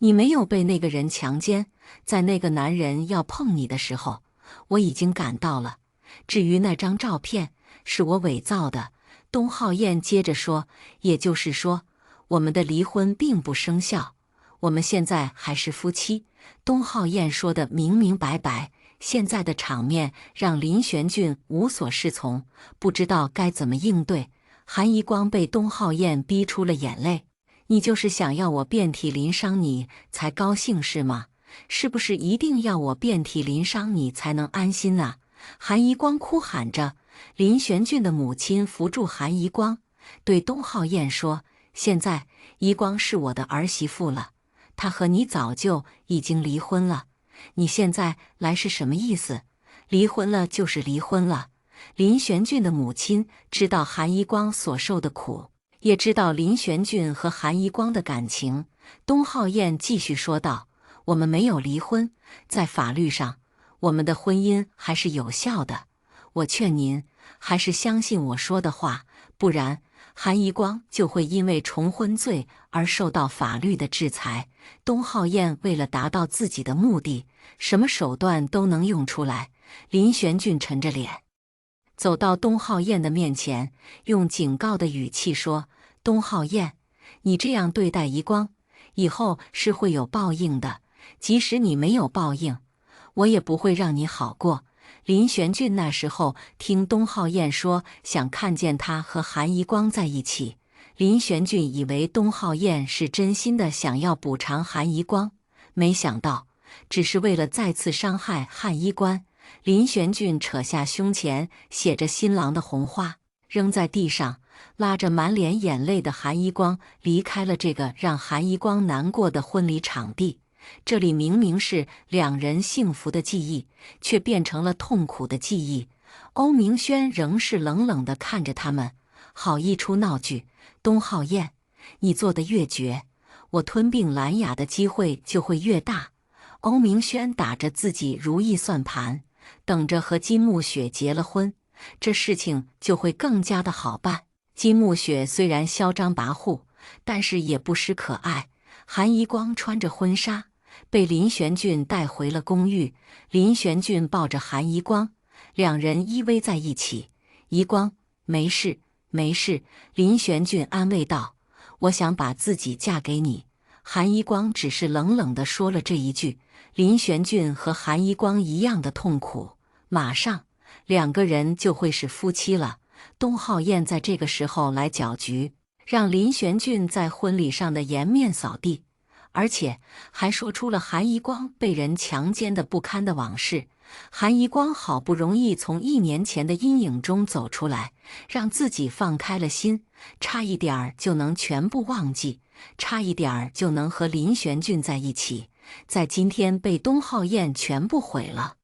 你没有被那个人强奸，在那个男人要碰你的时候，我已经赶到了。至于那张照片，是我伪造的。”东浩燕接着说：“也就是说，我们的离婚并不生效，我们现在还是夫妻。”东浩燕说得明明白白。现在的场面让林玄俊无所适从，不知道该怎么应对。韩一光被东浩燕逼出了眼泪：“你就是想要我遍体鳞伤你才高兴是吗？是不是一定要我遍体鳞伤你才能安心啊？”韩一光哭喊着。林玄俊的母亲扶住韩一光，对东浩燕说：“现在一光是我的儿媳妇了，她和你早就已经离婚了。你现在来是什么意思？离婚了就是离婚了。”林玄俊的母亲知道韩一光所受的苦，也知道林玄俊和韩一光的感情。东浩燕继续说道：“我们没有离婚，在法律上，我们的婚姻还是有效的。我劝您还是相信我说的话，不然韩一光就会因为重婚罪而受到法律的制裁。”东浩燕为了达到自己的目的，什么手段都能用出来。林玄俊沉着脸走到东浩燕的面前，用警告的语气说：“东浩燕，你这样对待一光，以后是会有报应的。即使你没有报应，我也不会让你好过。”林玄俊那时候听东浩燕说想看见他和韩一光在一起，林玄俊以为东浩燕是真心的想要补偿韩一光，没想到只是为了再次伤害韩一光。林玄俊扯下胸前写着新郎的红花，扔在地上，拉着满脸眼泪的韩一光离开了这个让韩一光难过的婚礼场地。这里明明是两人幸福的记忆，却变成了痛苦的记忆。欧明轩仍是冷冷地看着他们，好一出闹剧。东浩燕，你做得越绝，我吞并兰雅的机会就会越大。欧明轩打着自己如意算盘，等着和金木雪结了婚，这事情就会更加的好办。金木雪虽然嚣张跋扈，但是也不失可爱。韩一光穿着婚纱，被林玄俊带回了公寓。林玄俊抱着韩一光，两人依偎在一起。一光，没事，没事。林玄俊安慰道：“我想把自己嫁给你。”韩一光只是冷冷地说了这一句。林玄俊和韩一光一样的痛苦，马上两个人就会是夫妻了。东浩燕在这个时候来搅局，让林玄俊在婚礼上的颜面扫地，而且还说出了韩一光被人强奸的不堪的往事。韩一光好不容易从1年前的阴影中走出来，让自己放开了心，差一点儿就能全部忘记，差一点儿就能和林玄俊在一起，在今天被东浩燕全部毁了。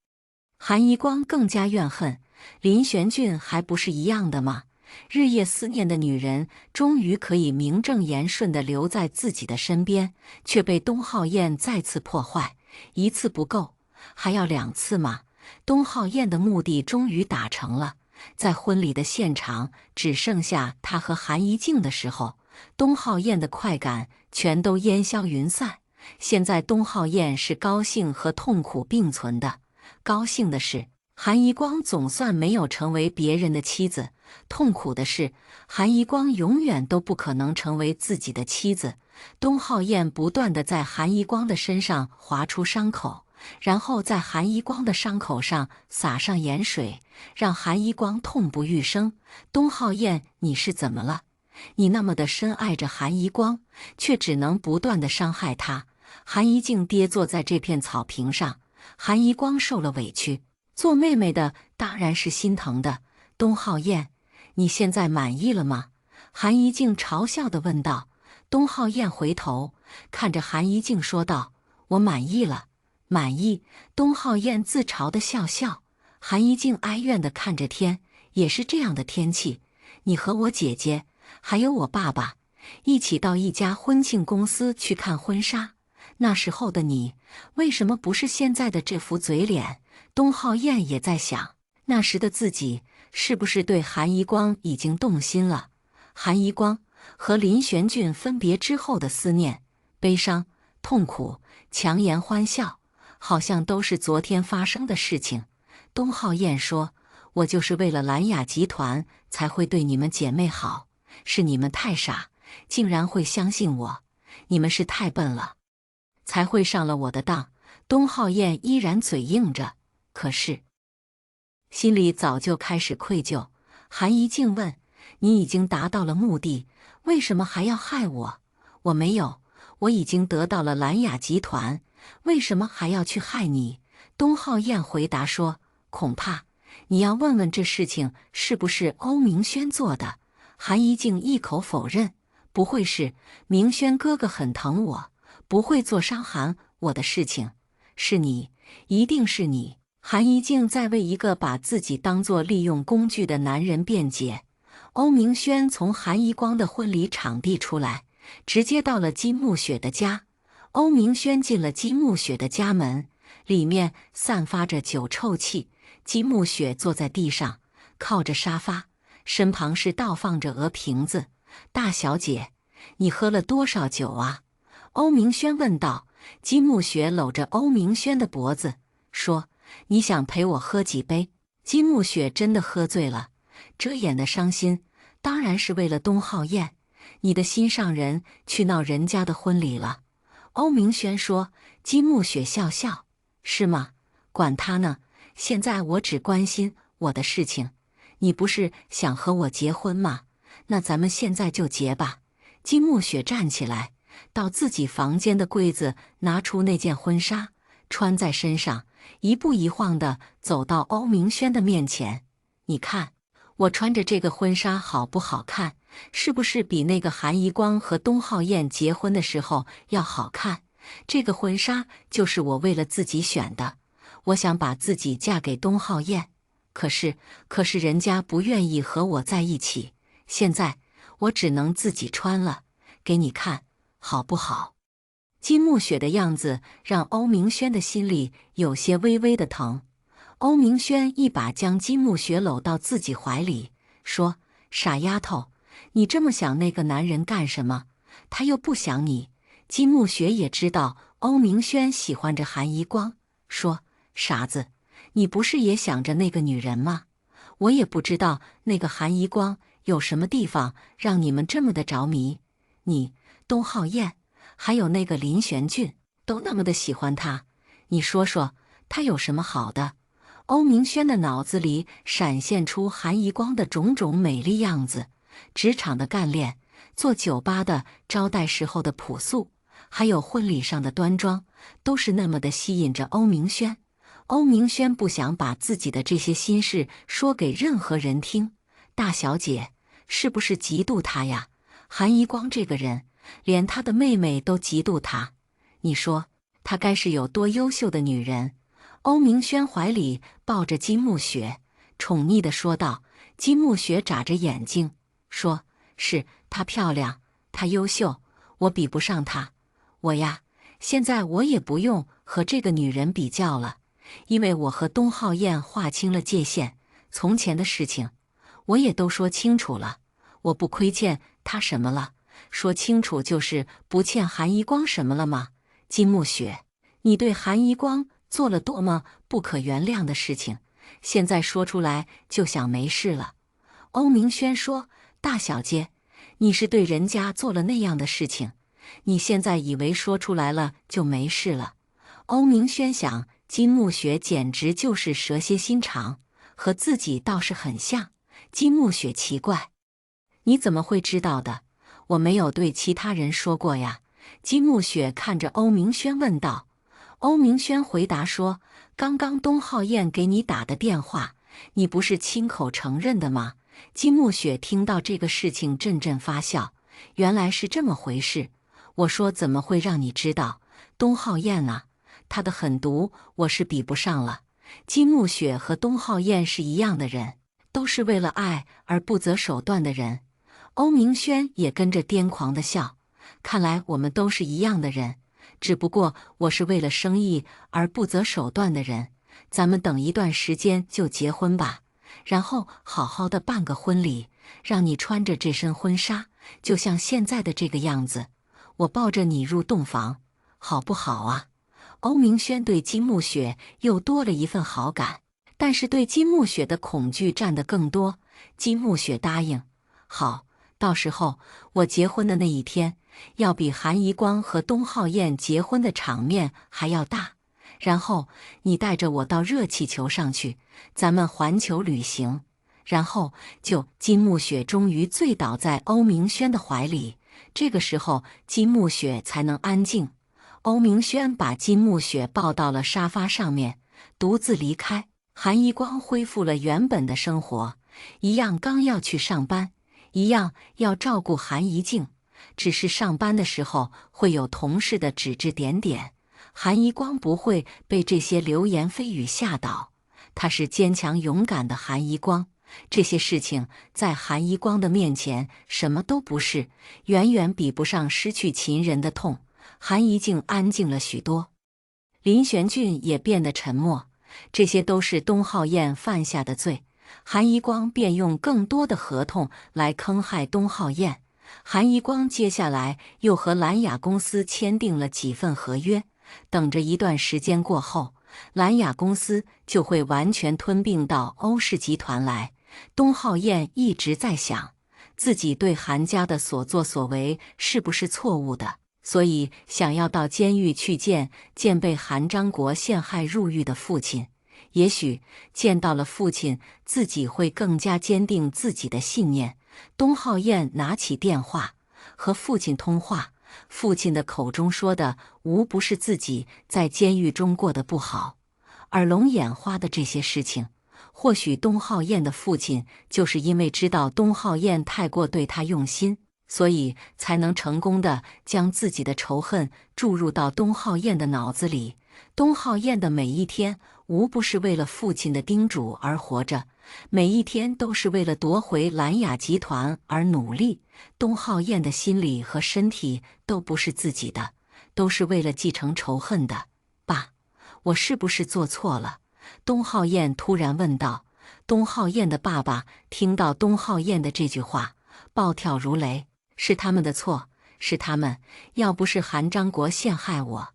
韩一光更加怨恨，林玄俊还不是一样的吗？日夜思念的女人，终于可以名正言顺地留在自己的身边，却被东浩燕再次破坏。一次不够，还要2次吗？东浩燕的目的终于达成了。在婚礼的现场只剩下他和韩一静的时候，东浩燕的快感全都烟消云散。现在东浩燕是高兴和痛苦并存的。高兴的是，韩一光总算没有成为别人的妻子；痛苦的是，韩一光永远都不可能成为自己的妻子。东浩燕不断地在韩一光的身上划出伤口，然后在韩一光的伤口上撒上盐水，让韩一光痛不欲生。东浩燕，你是怎么了？你那么的深爱着韩一光，却只能不断地伤害他。韩一静跌坐在这片草坪上，韩一光受了委屈，做妹妹的当然是心疼的。东浩燕，你现在满意了吗？韩一静嘲笑地问道。东浩燕回头看着韩一静说道：“我满意了，满意。东浩燕自嘲地笑笑。韩一静哀怨地看着天，也是这样的天气，你和我姐姐还有我爸爸一起到一家婚庆公司去看婚纱，那时候的你为什么不是现在的这副嘴脸？东浩燕也在想，那时的自己是不是对韩一光已经动心了？韩一光和林玄俊分别之后的思念、悲伤、痛苦、强颜欢笑，好像都是昨天发生的事情。东浩燕说，我就是为了蓝雅集团才会对你们姐妹好，是你们太傻，竟然会相信我，你们是太笨了，才会上了我的当。东浩燕依然嘴硬着，可是心里早就开始愧疚。韩一静问，你已经达到了目的，为什么还要害我？我没有，我已经得到了蓝雅集团，为什么还要去害你？东浩燕回答说，恐怕你要问问这事情是不是欧明轩做的。韩一静一口否认，不会是，明轩哥哥很疼我，不会做伤害我的事情，是你，一定是你。韩一静在为一个把自己当作利用工具的男人辩解。欧明轩从韩一光的婚礼场地出来，直接到了金木雪的家。欧明轩进了金木雪的家门，里面散发着酒臭气。金木雪坐在地上，靠着沙发，身旁是倒放着鹅瓶子。大小姐，你喝了多少酒啊？欧明轩问道。金木雪搂着欧明轩的脖子，说，你想陪我喝几杯？金木雪真的喝醉了，遮掩的伤心，当然是为了东浩燕。你的心上人去闹人家的婚礼了。欧明轩说。金木雪笑笑，是吗？管他呢，现在我只关心我的事情。你不是想和我结婚吗？那咱们现在就结吧。金木雪站起来，到自己房间的柜子拿出那件婚纱，穿在身上，一步一晃地走到欧明轩的面前。你看，我穿着这个婚纱好不好看？是不是比那个韩一光和东浩燕结婚的时候要好看？这个婚纱就是我为了自己选的，我想把自己嫁给东浩燕，可是人家不愿意和我在一起，现在我只能自己穿了，给你看，好不好？金木雪的样子让欧明轩的心里有些微微的疼。欧明轩一把将金木雪搂到自己怀里，说，傻丫头，你这么想那个男人干什么？他又不想你。金木雪也知道欧明轩喜欢着韩一光，说，傻子，你不是也想着那个女人吗？我也不知道那个韩一光有什么地方让你们这么的着迷，你、东浩燕还有那个林玄俊都那么的喜欢他，你说说他有什么好的？欧明轩的脑子里闪现出韩一光的种种美丽样子，职场的干练，做酒吧的招待时候的朴素，还有婚礼上的端庄，都是那么的吸引着欧明轩。欧明轩不想把自己的这些心事说给任何人听。大小姐，是不是嫉妒他呀？韩一光这个人，连他的妹妹都嫉妒他，你说他该是有多优秀的女人？欧明轩怀里抱着金木雪，宠溺地说道。金木雪眨着眼睛说，是她漂亮，她优秀，我比不上她。我呀，现在我也不用和这个女人比较了，因为我和东浩燕划清了界限，从前的事情我也都说清楚了，我不亏欠她什么了，说清楚就是不欠韩一光什么了吗？金木雪，你对韩一光做了多么不可原谅的事情，现在说出来就想没事了。欧明轩说，大小姐，你是对人家做了那样的事情，你现在以为说出来了就没事了？欧明轩想，金木雪简直就是蛇蝎心肠，和自己倒是很像。金木雪奇怪，你怎么会知道的？我没有对其他人说过呀。金木雪看着欧明轩问道。欧明轩回答说，刚刚东浩燕给你打的电话，你不是亲口承认的吗？金木雪听到这个事情阵阵发笑，原来是这么回事。我说怎么会让你知道？东浩燕啊，他的狠毒我是比不上了。金木雪和东浩燕是一样的人，都是为了爱而不择手段的人。欧明轩也跟着癫狂地笑，看来我们都是一样的人，只不过我是为了生意而不择手段的人。咱们等一段时间就结婚吧，然后好好的办个婚礼，让你穿着这身婚纱，就像现在的这个样子，我抱着你入洞房，好不好啊？欧明轩对金木雪又多了一份好感，但是对金木雪的恐惧占得更多。金木雪答应，好，到时候我结婚的那一天，要比韩怡光和东浩燕结婚的场面还要大。然后你带着我到热气球上去，咱们环球旅行。然后金木雪终于醉倒在欧明轩的怀里，这个时候金木雪才能安静。欧明轩把金木雪抱到了沙发上面，独自离开。韩怡光恢复了原本的生活，一样刚要去上班，一样要照顾韩怡静，只是上班的时候会有同事的指指点点。韩怡光不会被这些流言蜚语吓倒，她是坚强勇敢的韩怡光，这些事情在韩怡光的面前什么都不是，远远比不上失去情人的痛。韩怡静安静了许多，林玄俊也变得沉默，这些都是东浩燕犯下的罪。韩怡光便用更多的合同来坑害东浩燕。韩怡光接下来又和蓝雅公司签订了几份合约，等着一段时间过后，蓝雅公司就会完全吞并到欧氏集团来。东浩燕一直在想，自己对韩家的所作所为是不是错误的，所以想要到监狱去见被韩章国陷害入狱的父亲。也许见到了父亲，自己会更加坚定自己的信念。东浩燕拿起电话和父亲通话，父亲的口中说的无不是自己在监狱中过得不好，耳聋眼花的这些事情。或许东浩燕的父亲就是因为知道东浩燕太过对他用心，所以才能成功的将自己的仇恨注入到东浩燕的脑子里。东浩燕的每一天无不是为了父亲的叮嘱而活着，每一天都是为了夺回蓝雅集团而努力。东浩燕的心理和身体都不是自己的，都是为了继承仇恨的。爸，我是不是做错了？东浩燕突然问道。东浩燕的爸爸听到东浩燕的这句话，暴跳如雷，是他们的错，是他们，要不是韩章国陷害我，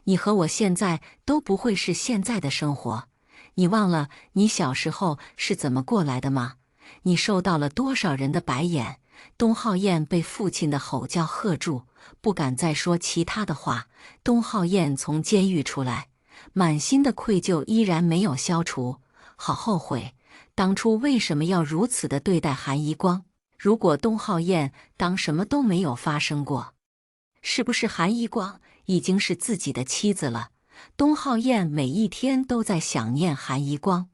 你和我现在都不会是现在的生活。你忘了你小时候是怎么过来的吗？你受到了多少人的白眼？东浩燕被父亲的吼叫喝住，不敢再说其他的话。东浩燕从监狱出来，满心的愧疚依然没有消除，好后悔，当初为什么要如此的对待韩怡光？如果东浩燕当什么都没有发生过，是不是韩怡光已经是自己的妻子了？东浩燕每一天都在想念韩怡光，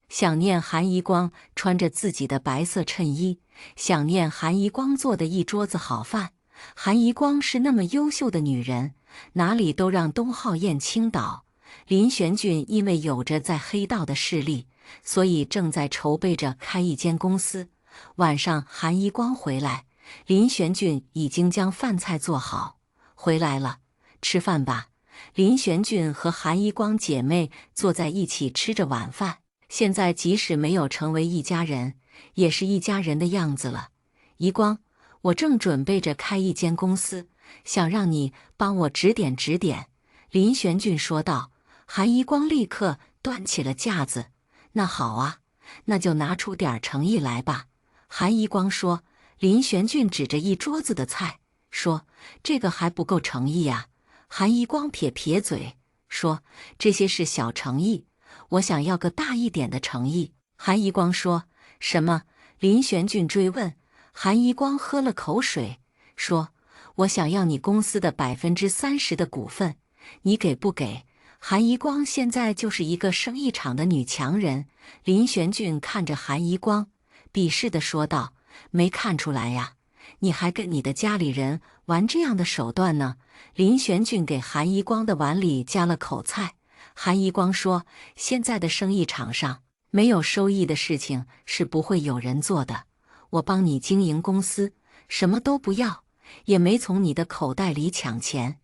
想念韩怡光穿着自己的白色衬衣，想念韩怡光做的一桌子好饭。韩怡光是那么优秀的女人，哪里都让东浩燕倾倒。林玄俊因为有着在黑道的势力，所以正在筹备着开一间公司。晚上韩怡光回来，林玄俊已经将饭菜做好。回来了，吃饭吧。林玄俊和韩怡光姐妹坐在一起吃着晚饭，现在即使没有成为一家人，也是一家人的样子了。怡光，我正准备着开一间公司，想让你帮我指点指点。林玄俊说道。韩怡光立刻端起了架子，那好啊，那就拿出点诚意来吧。韩怡光说。林玄俊指着一桌子的菜说，这个还不够诚意呀。韩怡光撇撇嘴说，这些是小诚意，我想要个大一点的诚意。韩怡光说，什么？林玄俊追问。韩怡光喝了口水说，我想要你公司的30%的股份，你给不给？韩怡光现在就是一个生意场的女强人。林玄俊看着韩怡光，鄙视地说道，没看出来呀，你还跟你的家里人玩这样的手段呢？林玄俊给韩一光的碗里加了口菜。韩一光说：“现在的生意场上，没有收益的事情是不会有人做的。我帮你经营公司，什么都不要，也没从你的口袋里抢钱，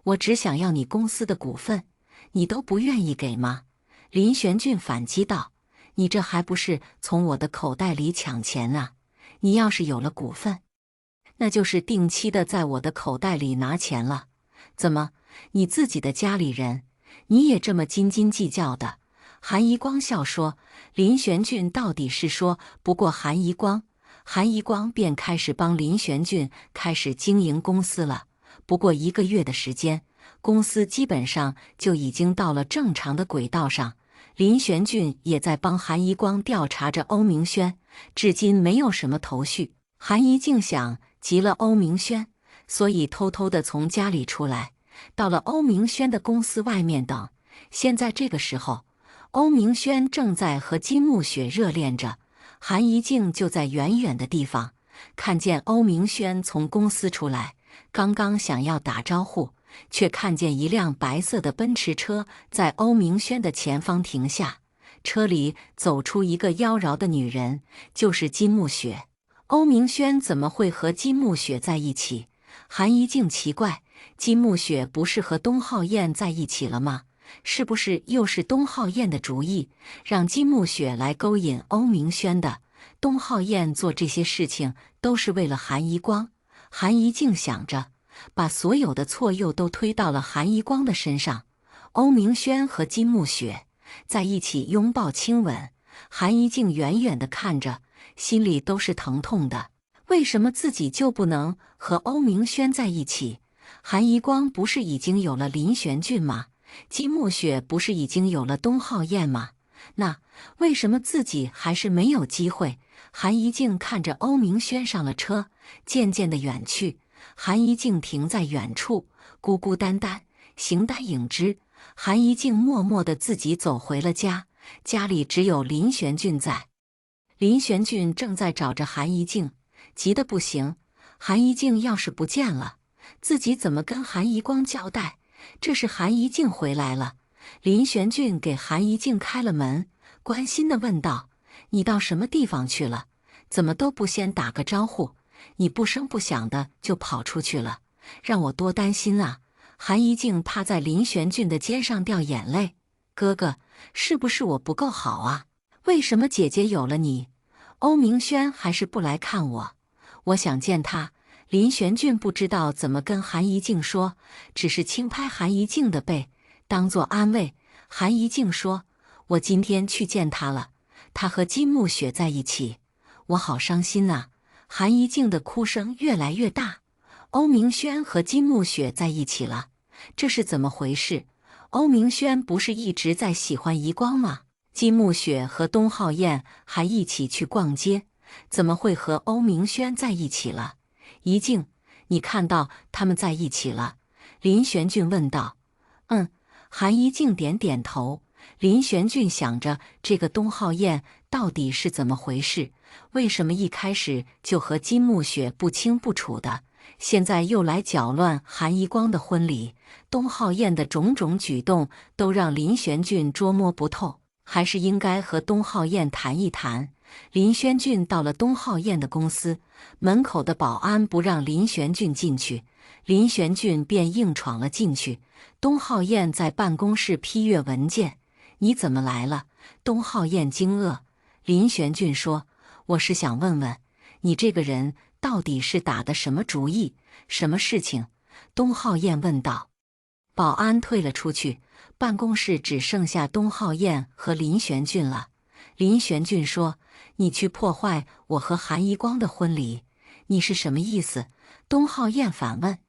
我只想要你公司的股份，你都不愿意给吗？”林玄俊反击道：“你这还不是从我的口袋里抢钱啊？你要是有了股份，那就是定期的在我的口袋里拿钱了。怎么，你自己的家里人，你也这么斤斤计较的？”韩一光笑说：“林玄俊到底是说不过韩一光。”韩一光便开始帮林玄俊开始经营公司了。不过1个月的时间，公司基本上就已经到了正常的轨道上。林玄俊也在帮韩一光调查着欧明轩，至今没有什么头绪。韩一静想急了欧明轩，所以偷偷地从家里出来，到了欧明轩的公司外面等。现在这个时候，欧明轩正在和金木雪热恋着。韩一静就在远远的地方看见欧明轩从公司出来，刚刚想要打招呼，却看见一辆白色的奔驰车在欧明轩的前方停下，车里走出一个妖娆的女人，就是金木雪。欧明轩怎么会和金木雪在一起？韩一静奇怪，金木雪不是和东浩燕在一起了吗？是不是又是东浩燕的主意，让金木雪来勾引欧明轩的？东浩燕做这些事情都是为了韩一光。韩一静想着，把所有的错诱都推到了韩一光的身上。欧明轩和金木雪在一起拥抱亲吻，韩一静远远地看着，心里都是疼痛的。为什么自己就不能和欧明轩在一起？韩一光不是已经有了林玄俊吗？金木雪不是已经有了东浩燕吗？那为什么自己还是没有机会？韩一静看着欧明轩上了车，渐渐的远去。韩一静停在远处，孤孤单单，形单影只。韩一静默默的自己走回了家，家里只有林玄俊在。林玄俊正在找着韩一静，急得不行。韩一静要是不见了，自己怎么跟韩一光交代？这是韩一静回来了。林玄俊给韩一静开了门，关心地问道：“你到什么地方去了？怎么都不先打个招呼？你不声不响的就跑出去了，让我多担心啊！”韩一静趴在林玄俊的肩上掉眼泪：“哥哥，是不是我不够好啊？为什么姐姐有了你，欧明轩还是不来看我？我想见他。”林玄俊不知道怎么跟韩一静说，只是轻拍韩一静的背，当作安慰。韩一静说：“我今天去见他了，他和金木雪在一起，我好伤心呐。”韩一静的哭声越来越大。欧明轩和金木雪在一起了，这是怎么回事？欧明轩不是一直在喜欢遗光吗？金木雪和东浩燕还一起去逛街，怎么会和欧明轩在一起了？一静，你看到他们在一起了？林玄俊问道。嗯，韩一静点点头。林玄俊想着，这个东浩燕到底是怎么回事？为什么一开始就和金木雪不清不楚的，现在又来搅乱韩一光的婚礼？东浩燕的种种举动都让林玄俊捉摸不透，还是应该和东浩燕谈一谈。林玄俊到了东浩燕的公司，门口的保安不让林玄俊进去，林玄俊便硬闯了进去。东浩燕在办公室批阅文件。“你怎么来了？”东浩燕惊愕。林玄俊说：“我是想问问，你这个人到底是打的什么主意？什么事情？”东浩燕问道。保安退了出去，办公室只剩下东浩燕和林玄俊了。林玄俊说：“你去破坏我和韩一光的婚礼，你是什么意思？”东浩燕反问：“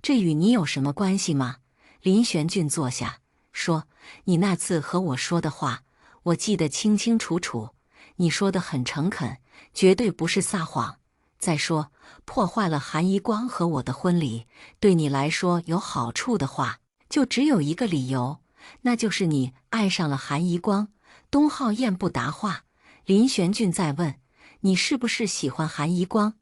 这与你有什么关系吗？”林玄俊坐下，说：“你那次和我说的话，我记得清清楚楚，你说的很诚恳，绝对不是撒谎。再说，破坏了韩一光和我的婚礼，对你来说有好处的话，就只有一个理由，那就是你爱上了韩一光。”东浩燕不答话。林玄俊再问：“你是不是喜欢韩一光？”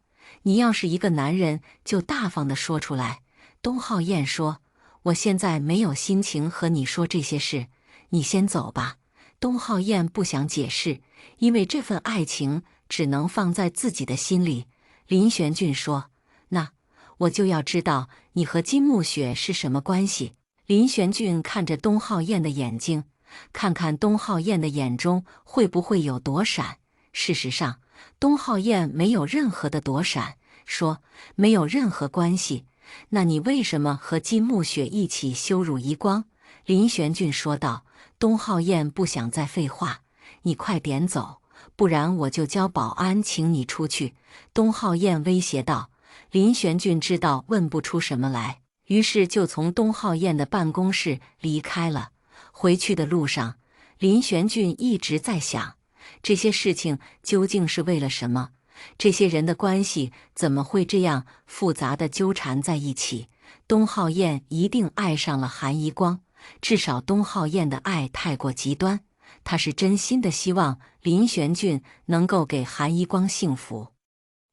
你要是一个男人，就大方地说出来。”东浩燕说：“我现在没有心情和你说这些事，你先走吧。”东浩燕不想解释，因为这份爱情只能放在自己的心里。林玄俊说：“那我就要知道你和金木雪是什么关系。”林玄俊看着东浩燕的眼睛，看看东浩燕的眼中会不会有躲闪。事实上，东浩燕没有任何的躲闪，说：“没有任何关系。”那你为什么和金木雪一起羞辱遗光？林玄俊说道。东浩燕不想再废话，你快点走，不然我就叫保安请你出去。东浩燕威胁道。林玄俊知道问不出什么来，于是就从东浩燕的办公室离开了。回去的路上，林玄俊一直在想，这些事情究竟是为了什么？这些人的关系怎么会这样复杂地纠缠在一起？东浩燕一定爱上了韩宜光，至少东浩燕的爱太过极端，她是真心的希望林玄俊能够给韩宜光幸福，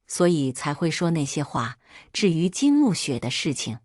所以才会说那些话。至于金木雪的事情，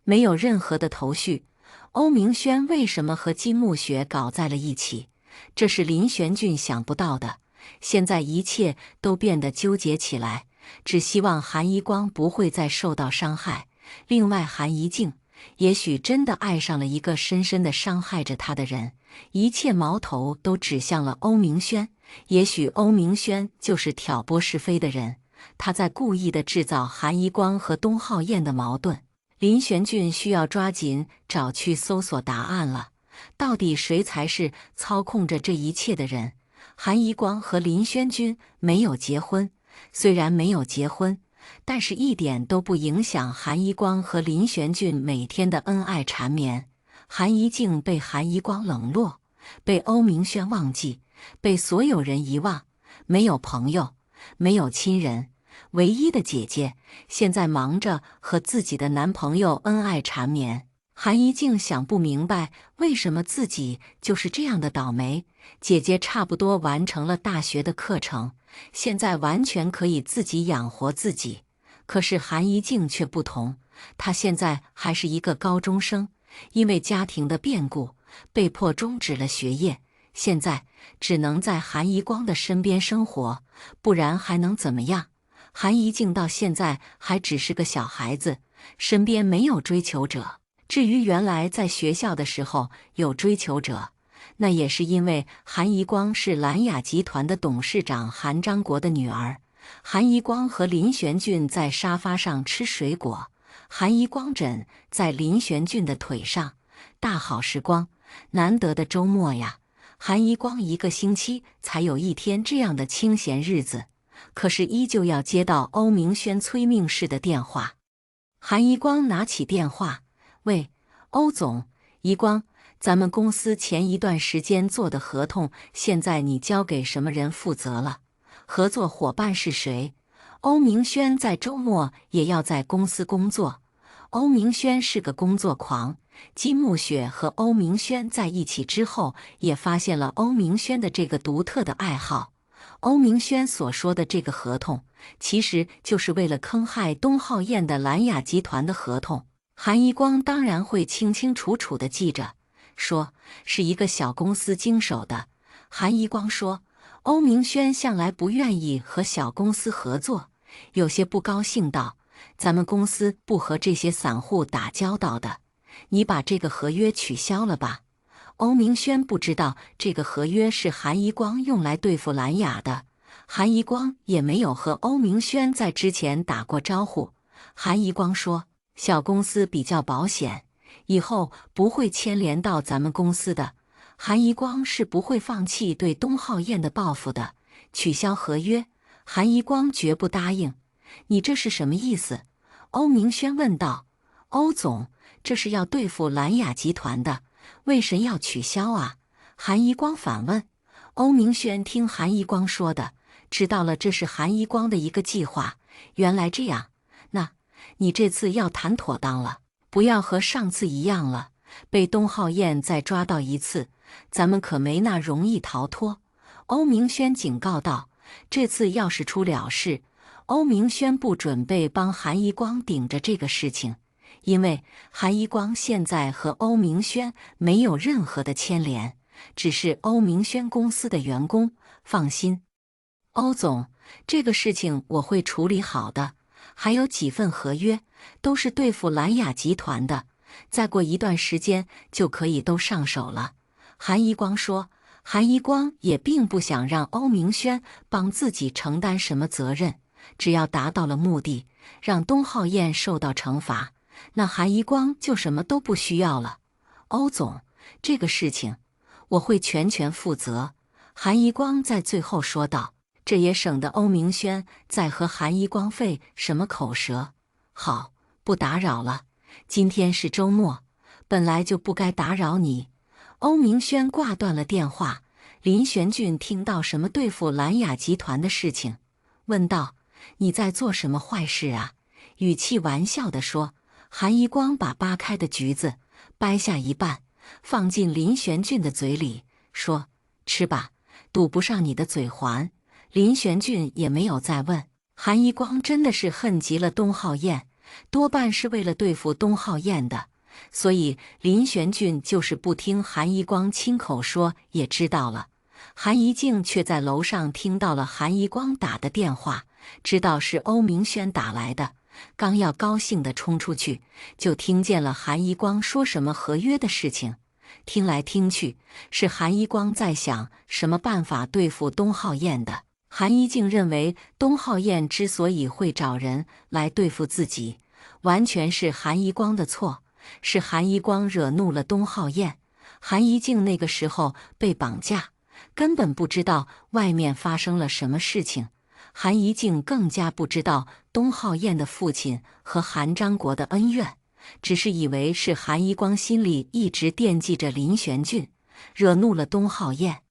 没有任何的头绪。欧明轩为什么和金木雪搞在了一起？这是林玄俊想不到的。现在一切都变得纠结起来，只希望韩宜光不会再受到伤害。另外，韩宜静也许真的爱上了一个深深地伤害着他的人，一切矛头都指向了欧明轩。也许欧明轩就是挑拨是非的人，他在故意地制造韩宜光和东浩燕的矛盾。林玄俊需要抓紧找去搜索答案了，到底谁才是操控着这一切的人？韩宜光和林轩君没有结婚，虽然没有结婚，但是一点都不影响韩宜光和林玄俊每天的恩爱缠绵。韩宜静被韩宜光冷落，被欧明轩忘记，被所有人遗忘，没有朋友，没有亲人，唯一的姐姐现在忙着和自己的男朋友恩爱缠绵。韩宜静想不明白为什么自己就是这样的倒霉。姐姐差不多完成了大学的课程，现在完全可以自己养活自己。可是韩宜静却不同，她现在还是一个高中生，因为家庭的变故，被迫终止了学业，现在只能在韩宜光的身边生活，不然还能怎么样？韩宜静到现在还只是个小孩子，身边没有追求者。至于原来在学校的时候有追求者，那也是因为韩宜光是蓝雅集团的董事长韩章国的女儿。韩宜光和林玄俊在沙发上吃水果，韩宜光枕在林玄俊的腿上，大好时光，难得的周末呀。韩宜光一个星期才有一天这样的清闲日子，可是依旧要接到欧明轩催命式的电话。韩宜光拿起电话，喂，欧总，宜光，咱们公司前一段时间做的合同，现在你交给什么人负责了？合作伙伴是谁？欧明轩在周末也要在公司工作。欧明轩是个工作狂，金木雪和欧明轩在一起之后，也发现了欧明轩的这个独特的爱好。欧明轩所说的这个合同，其实就是为了坑害东浩燕的蓝雅集团的合同。韩宜光当然会清清楚楚地记着，说是一个小公司经手的。韩宜光说，欧明轩向来不愿意和小公司合作，有些不高兴道，咱们公司不和这些散户打交道的，你把这个合约取消了吧。欧明轩不知道这个合约是韩宜光用来对付蓝雅的，韩宜光也没有和欧明轩在之前打过招呼。韩宜光说，小公司比较保险，以后不会牵连到咱们公司的。韩宜光是不会放弃对东浩燕的报复的。取消合约，韩宜光绝不答应。你这是什么意思？欧明轩问道。欧总，这是要对付蓝雅集团的，为谁要取消啊？韩宜光反问。欧明轩听韩宜光说的，知道了这是韩宜光的一个计划。原来这样，那你这次要谈妥当了，不要和上次一样了，被东浩燕再抓到一次，咱们可没那容易逃脱。欧明轩警告道，这次要是出了事，欧明轩不准备帮韩一光顶着这个事情，因为韩一光现在和欧明轩没有任何的牵连，只是欧明轩公司的员工。放心，欧总，这个事情我会处理好的。还有几份合约都是对付蓝雅集团的，再过一段时间就可以都上手了。韩一光说，韩一光也并不想让欧明轩帮自己承担什么责任，只要达到了目的，让东浩燕受到惩罚，那韩一光就什么都不需要了。欧总，这个事情我会全权负责。韩一光在最后说道，这也省得欧明轩再和韩一光费什么口舌。好，不打扰了，今天是周末，本来就不该打扰你。欧明轩挂断了电话。林玄俊听到什么对付蓝雅集团的事情，问道：“你在做什么坏事啊？”语气玩笑地说。韩一光把扒开的橘子掰下一半，放进林玄俊的嘴里，说：“吃吧，堵不上你的嘴环。”林玄俊也没有再问。韩一光真的是恨极了东浩燕，多半是为了对付东浩燕的，所以林玄俊就是不听韩一光亲口说也知道了。韩一静却在楼上听到了韩一光打的电话，知道是欧明轩打来的，刚要高兴地冲出去，就听见了韩一光说什么合约的事情。听来听去，是韩一光在想什么办法对付东浩燕的。韩一静认为，东浩燕之所以会找人来对付自己，完全是韩一光的错，是韩一光惹怒了东浩燕。韩一静那个时候被绑架，根本不知道外面发生了什么事情。韩一静更加不知道东浩燕的父亲和韩章国的恩怨，只是以为是韩一光心里一直惦记着林玄俊，惹怒了东浩燕。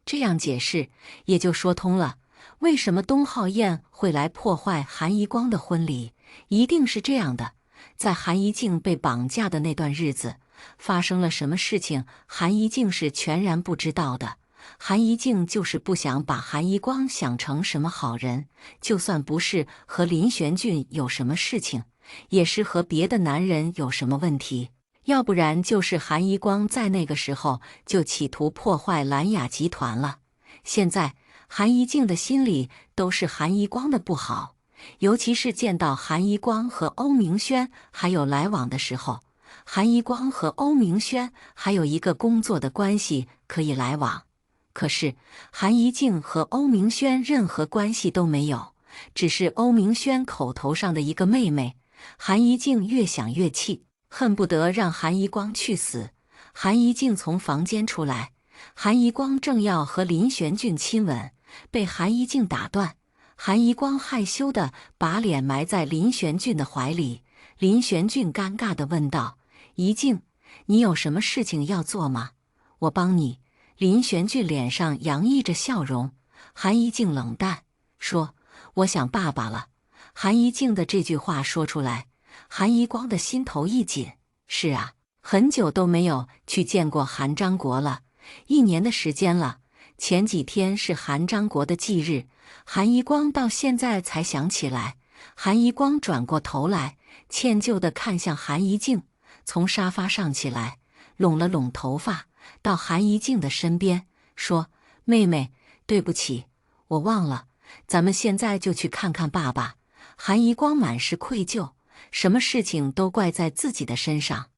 这样解释也就说通了，为什么东浩燕会来破坏韩一光的婚礼，一定是这样的。在韩一静被绑架的那段日子，发生了什么事情，韩一静是全然不知道的。韩一静就是不想把韩一光想成什么好人，就算不是和林玄俊有什么事情，也是和别的男人有什么问题，要不然就是韩一光在那个时候就企图破坏蓝雅集团了。现在韩一静的心里都是韩一光的不好，尤其是见到韩一光和欧明轩还有来往的时候，韩一光和欧明轩还有一个工作的关系可以来往。可是韩一静和欧明轩任何关系都没有，只是欧明轩口头上的一个妹妹。韩一静越想越气，恨不得让韩一光去死。韩一静从房间出来，韩一光正要和林玄俊亲吻，被韩一静打断。韩一光害羞地把脸埋在林玄俊的怀里。林玄俊尴尬地问道：“一静，你有什么事情要做吗？我帮你。”林玄俊脸上洋溢着笑容。韩一静冷淡说：“我想爸爸了。”韩一静的这句话说出来，韩一光的心头一紧。是啊，很久都没有去见过韩章国了，1年的时间了。前几天是韩章国的忌日，韩一光到现在才想起来。韩一光转过头来，歉疚地看向韩一静，从沙发上起来，拢了拢头发，到韩一静的身边，说：“妹妹，对不起，我忘了，咱们现在就去看看爸爸。”韩一光满是愧疚，什么事情都怪在自己的身上，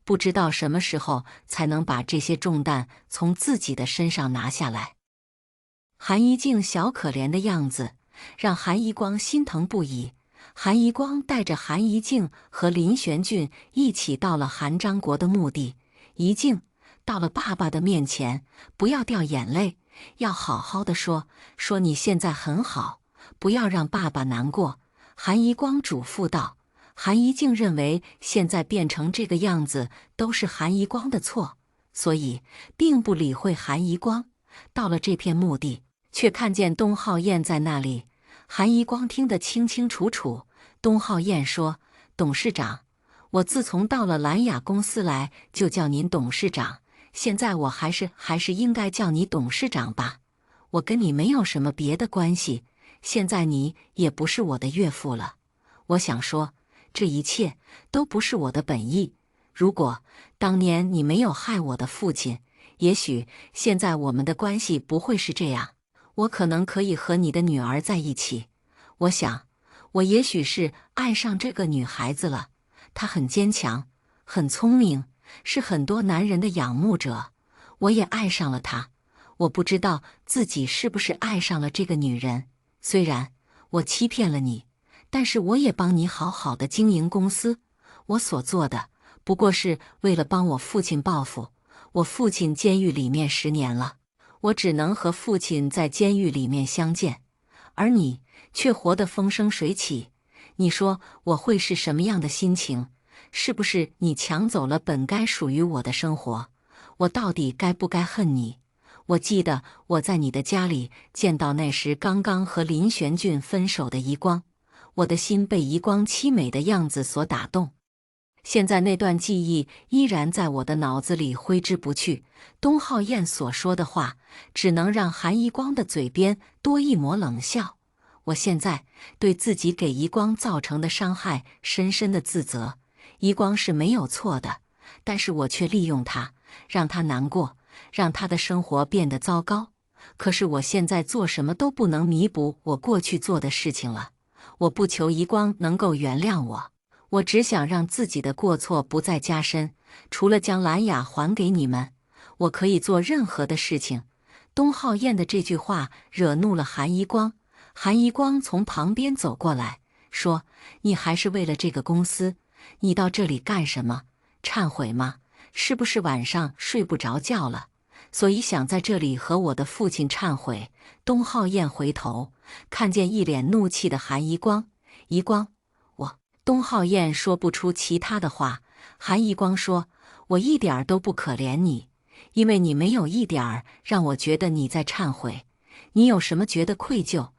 不知道什么时候才能把这些重担从自己的身上拿下来。韩一静小可怜的样子让韩一光心疼不已。韩一光带着韩一静和林玄俊一起到了韩章国的墓地。一静，到了爸爸的面前，不要掉眼泪，要好好的说你现在很好，不要让爸爸难过。韩一光嘱咐道。韩一静认为现在变成这个样子都是韩一光的错，所以并不理会韩一光。到了这片墓地，却看见东浩燕在那里。韩一光听得清清楚楚。东浩燕说：“董事长，我自从到了蓝雅公司来就叫您董事长，现在我还是应该叫你董事长吧。我跟你没有什么别的关系，现在你也不是我的岳父了。我想说，这一切都不是我的本意。如果当年你没有害我的父亲，也许现在我们的关系不会是这样。我可能可以和你的女儿在一起。我想，我也许是爱上这个女孩子了。她很坚强，很聪明，是很多男人的仰慕者。我也爱上了她。我不知道自己是不是爱上了这个女人。虽然我欺骗了你，但是我也帮你好好的经营公司。我所做的不过是为了帮我父亲报复。我父亲监狱里面10年了，我只能和父亲在监狱里面相见，而你却活得风生水起。你说我会是什么样的心情？是不是你抢走了本该属于我的生活？我到底该不该恨你？我记得我在你的家里见到那时刚刚和林玄俊分手的遗光，我的心被遗光凄美的样子所打动。现在那段记忆依然在我的脑子里挥之不去。东浩燕所说的话，只能让韩遗光的嘴边多一抹冷笑。我现在对自己给遗光造成的伤害深深的自责。遗光是没有错的，但是我却利用他，让他难过，让他的生活变得糟糕。可是我现在做什么都不能弥补我过去做的事情了。我不求遗光能够原谅我。我只想让自己的过错不再加深，除了将兰雅还给你们，我可以做任何的事情。东浩燕的这句话惹怒了韩遗光。韩遗光从旁边走过来，说：“你还是为了这个公司？你到这里干什么？忏悔吗？是不是晚上睡不着觉了，所以想在这里和我的父亲忏悔？”东浩燕回头，看见一脸怒气的韩遗光。遗光，东浩燕说不出其他的话。韩遗光说：“我一点儿都不可怜你，因为你没有一点儿让我觉得你在忏悔。你有什么觉得愧疚？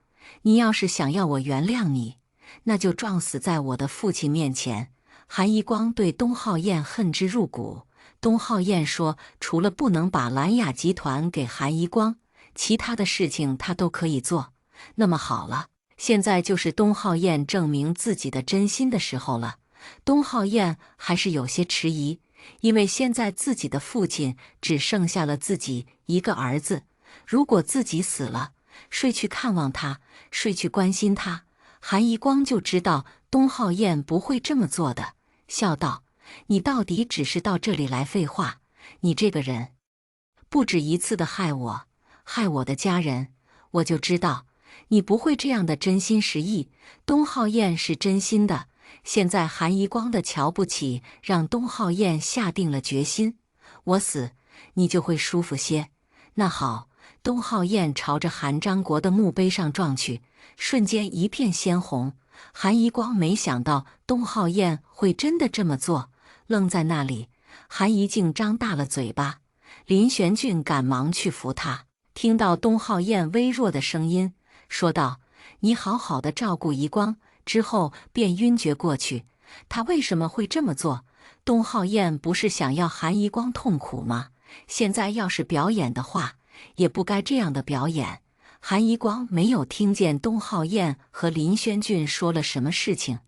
你要是想要我原谅你，那就撞死在我的父亲面前。”韩遗光对东浩燕恨之入骨。东浩燕说：“除了不能把兰雅集团给韩遗光，其他的事情他都可以做。”那么好了。现在就是东浩燕证明自己的真心的时候了。东浩燕还是有些迟疑，因为现在自己的父亲只剩下了自己一个儿子。如果自己死了，睡去看望他，睡去关心他，韩遗光就知道东浩燕不会这么做的，笑道：“你到底只是到这里来废话？你这个人不止一次的害我，害我的家人，我就知道你不会这样的真心实意。”东浩燕是真心的。现在韩遗光的瞧不起让东浩燕下定了决心：我死，你就会舒服些。那好。东浩燕朝着韩章国的墓碑上撞去，瞬间一片鲜红。韩遗光没想到东浩燕会真的这么做，愣在那里。韩遗静张大了嘴巴，林玄俊赶忙去扶他，听到东浩燕微弱的声音，说道：“你好好的照顾遗光。”之后便晕厥过去。他为什么会这么做？东浩燕不是想要韩遗光痛苦吗？现在要是表演的话，也不该这样的表演。韩遗光没有听见东浩燕和林玄俊说了什么事情，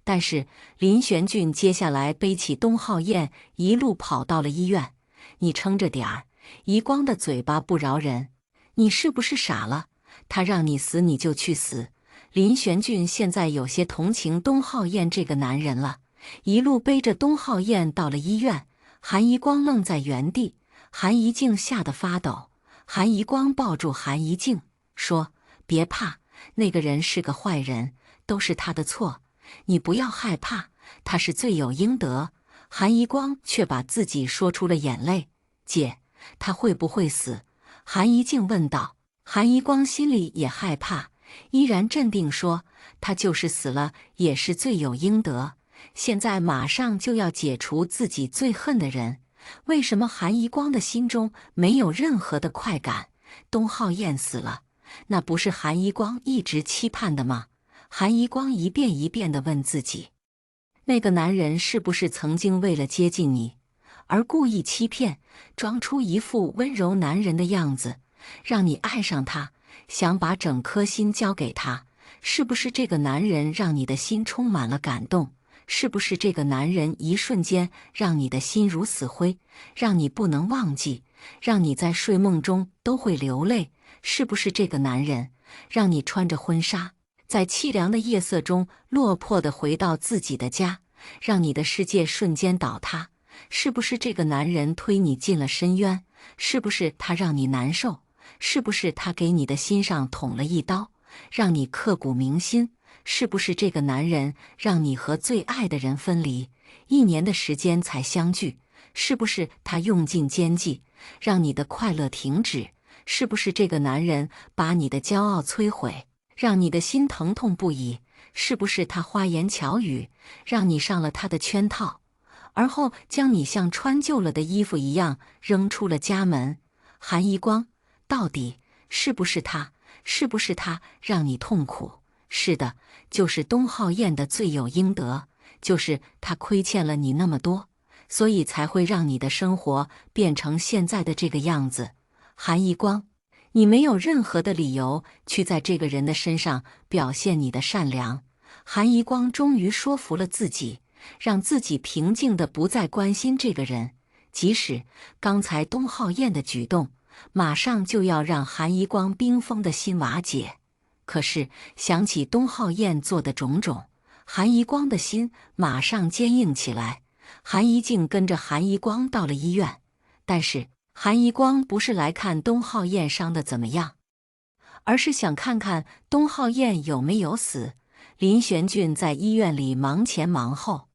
但是林玄俊接下来背起东浩燕一路跑到了医院。你撑着点儿。遗光的嘴巴不饶人。你是不是傻了？他让你死你就去死。林玄俊现在有些同情东浩燕这个男人了，一路背着东浩燕到了医院。韩遗光愣在原地，韩遗静吓得发抖。韩遗光抱住韩遗静，说：“别怕，那个人是个坏人，都是他的错，你不要害怕，他是罪有应得。”韩遗光却把自己说出了眼泪。“姐，他会不会死？”韩遗静问道。韩遗光心里也害怕，依然镇定说：“他就是死了，也是罪有应得。现在马上就要解除自己最恨的人。”为什么韩遗光的心中没有任何的快感？东浩燕死了，那不是韩遗光一直期盼的吗？韩遗光一遍一遍地问自己，那个男人是不是曾经为了接近你，而故意欺骗，装出一副温柔男人的样子，让你爱上他？想把整颗心交给他？是不是这个男人让你的心充满了感动？是不是这个男人一瞬间让你的心如死灰，让你不能忘记，让你在睡梦中都会流泪？是不是这个男人让你穿着婚纱，在凄凉的夜色中落魄地回到自己的家，让你的世界瞬间倒塌？是不是这个男人推你进了深渊？是不是他让你难受？是不是他给你的心上捅了一刀，让你刻骨铭心？是不是这个男人让你和最爱的人分离，1年的时间才相聚？是不是他用尽奸计，让你的快乐停止？是不是这个男人把你的骄傲摧毁，让你的心疼痛不已？是不是他花言巧语，让你上了他的圈套，而后将你像穿旧了的衣服一样扔出了家门？韩一光，到底是不是他？是不是他让你痛苦？是的，就是东浩燕的罪有应得，就是他亏欠了你那么多，所以才会让你的生活变成现在的这个样子。韩一光，你没有任何的理由去在这个人的身上表现你的善良。韩一光终于说服了自己，让自己平静的不再关心这个人，即使刚才东浩燕的举动马上就要让韩一光冰封的心瓦解。可是想起东浩燕做的种种，韩一光的心马上坚硬起来。韩一静跟着韩一光到了医院，但是韩一光不是来看东浩燕伤得怎么样，而是想看看东浩燕有没有死。林玄俊在医院里忙前忙后，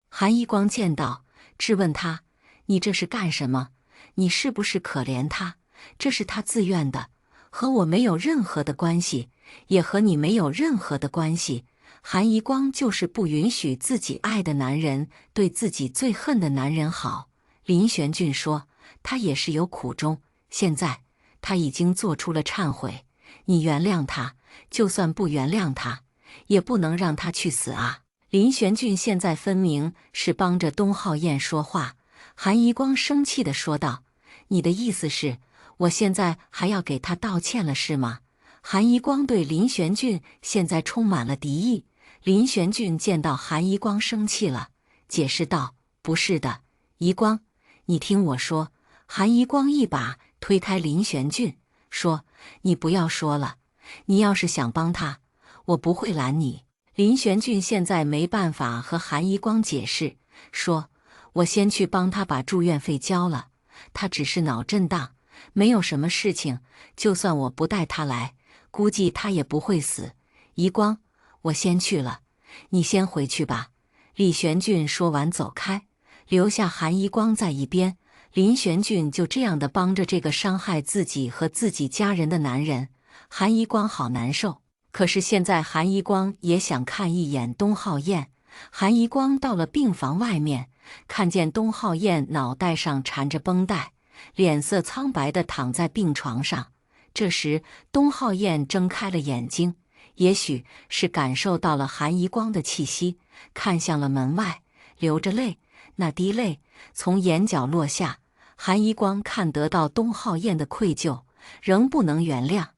韩一光见到，质问他：“你这是干什么？你是不是可怜他？这是他自愿的，和我没有任何的关系，也和你没有任何的关系。”韩一光就是不允许自己爱的男人对自己最恨的男人好。林玄俊说，他也是有苦衷，现在他已经做出了忏悔，你原谅他，就算不原谅他，也不能让他去死啊！林玄俊现在分明是帮着东浩燕说话。韩一光生气地说道：“你的意思是，我现在还要给他道歉了是吗？”韩一光对林玄俊现在充满了敌意。林玄俊见到韩一光生气了，解释道：“不是的，一光，你听我说。”韩一光一把推开林玄俊，说：“你不要说了，你要是想帮他，我不会拦你。”林玄俊现在没办法和韩一光解释，说：“我先去帮他把住院费交了，他只是脑震荡，没有什么事情，就算我不带他来，估计他也不会死。一光，我先去了，你先回去吧。”李玄俊说完走开，留下韩一光在一边。林玄俊就这样的帮着这个伤害自己和自己家人的男人，韩一光好难受。可是现在韩一光也想看一眼东浩燕。韩一光到了病房外面，看见东浩燕脑袋上缠着绷带，脸色苍白地躺在病床上。这时东浩燕睁开了眼睛，也许是感受到了韩一光的气息，看向了门外，流着泪。那滴泪从眼角落下，韩一光看得到东浩燕的愧疚，仍不能原谅。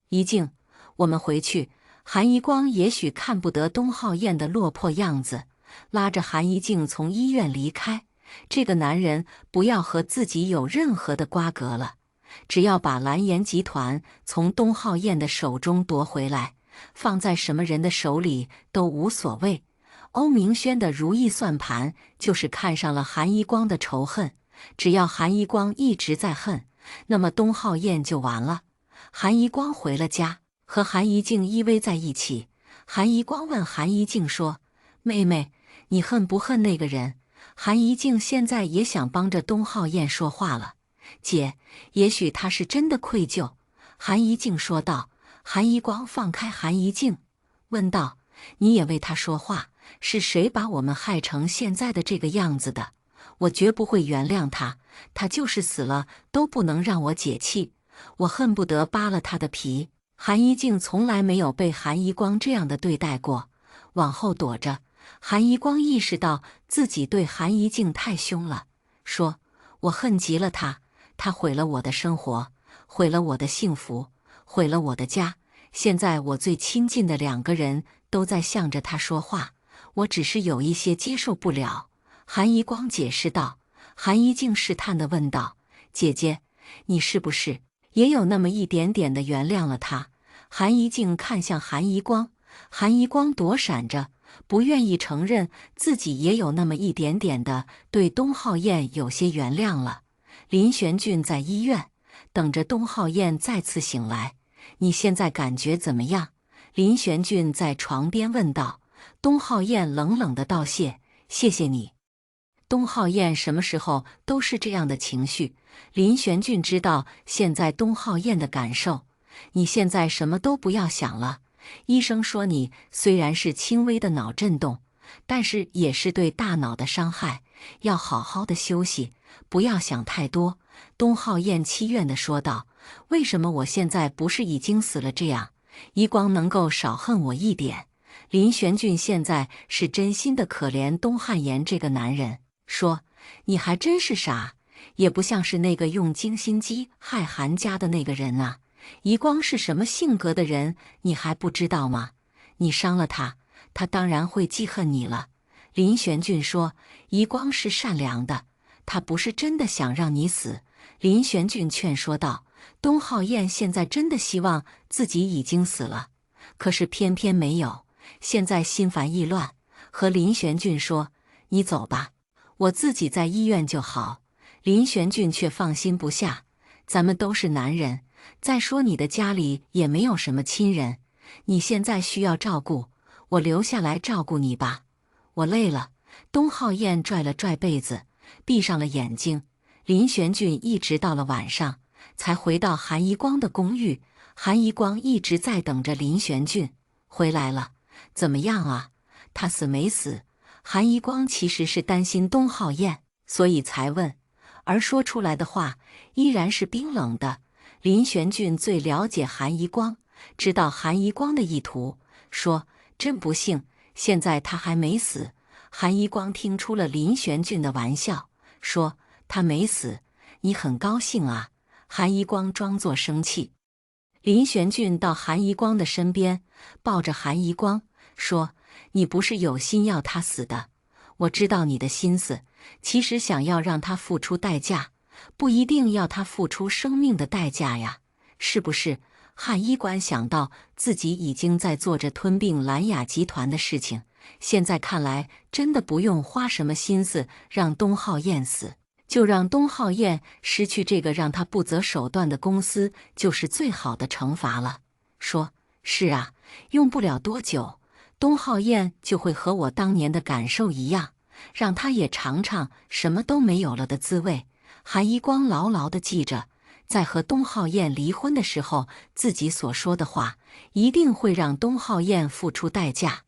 一静，我们回去。韩一光也许看不得东浩燕的落魄样子，拉着韩一静从医院离开。这个男人不要和自己有任何的瓜葛了，只要把蓝岩集团从东浩燕的手中夺回来，放在什么人的手里都无所谓。欧明轩的如意算盘就是看上了韩一光的仇恨，只要韩一光一直在恨，那么东浩燕就完了。韩一光回了家，和韩一静依偎在一起。韩一光问韩一静说：“妹妹，你恨不恨那个人？”韩一静现在也想帮着东浩燕说话了：“姐，也许他是真的愧疚。”韩一静说道。韩一光放开韩一静，问道：“你也为他说话？是谁把我们害成现在的这个样子的？我绝不会原谅他，他就是死了都不能让我解气，我恨不得扒了他的皮。”韩一静从来没有被韩一光这样的对待过，往后躲着。韩一光意识到自己对韩一静太凶了，说：“我恨极了他，他毁了我的生活，毁了我的幸福，毁了我的家。现在我最亲近的2个人都在向着他说话，我只是有一些接受不了。韩一光解释道。韩一静试探地问道：“姐姐，你是不是也有那么一点点的原谅了他？”韩一静看向韩一光，韩一光躲闪着，不愿意承认自己也有那么一点点的对东浩燕有些原谅了。林玄俊在医院等着东浩燕再次醒来，你现在感觉怎么样？林玄俊在床边问道。东浩燕冷冷的道谢：“谢谢你。”东浩燕什么时候都是这样的情绪。林玄俊知道现在东浩燕的感受。你现在什么都不要想了，医生说你虽然是轻微的脑震动，但是也是对大脑的伤害，要好好的休息，不要想太多。东浩燕凄怨地说道：“为什么我现在不是已经死了？这样，一光能够少恨我一点。”林玄俊现在是真心的可怜东汉言这个男人，说：“你还真是傻，也不像是那个用精心机害韩家的那个人啊。一光是什么性格的人，你还不知道吗？你伤了他，他当然会记恨你了。”林玄俊说：“一光是善良的，他不是真的想让你死。”林玄俊劝说道：“东浩燕现在真的希望自己已经死了，可是偏偏没有，现在心烦意乱，和林玄俊说：‘你走吧，我自己在医院就好。’林玄俊却放心不下，咱们都是男人，再说你的家里也没有什么亲人，你现在需要照顾，我留下来照顾你吧，我累了。”东浩燕拽了拽被子，闭上了眼睛。林玄俊一直到了晚上才回到韩一光的公寓，韩一光一直在等着林玄俊回来了，怎么样啊？他死没死？韩一光其实是担心东浩燕，所以才问，而说出来的话依然是冰冷的。林玄俊最了解韩一光，知道韩一光的意图，说：“真不幸，现在他还没死。”韩一光听出了林玄俊的玩笑，说：“他没死，你很高兴啊？”韩一光装作生气。林玄俊到韩一光的身边，抱着韩一光说：“你不是有心要他死的，我知道你的心思，其实想要让他付出代价，不一定要他付出生命的代价呀，是不是？”韩一光想到自己已经在做着吞并蓝雅集团的事情，现在看来真的不用花什么心思让东浩燕死，就让东浩燕失去这个让他不择手段的公司，就是最好的惩罚了。说：“是啊，用不了多久，东浩燕就会和我当年的感受一样，让他也尝尝什么都没有了的滋味。”韩一光牢牢地记着，在和东浩燕离婚的时候，自己所说的话一定会让东浩燕付出代价。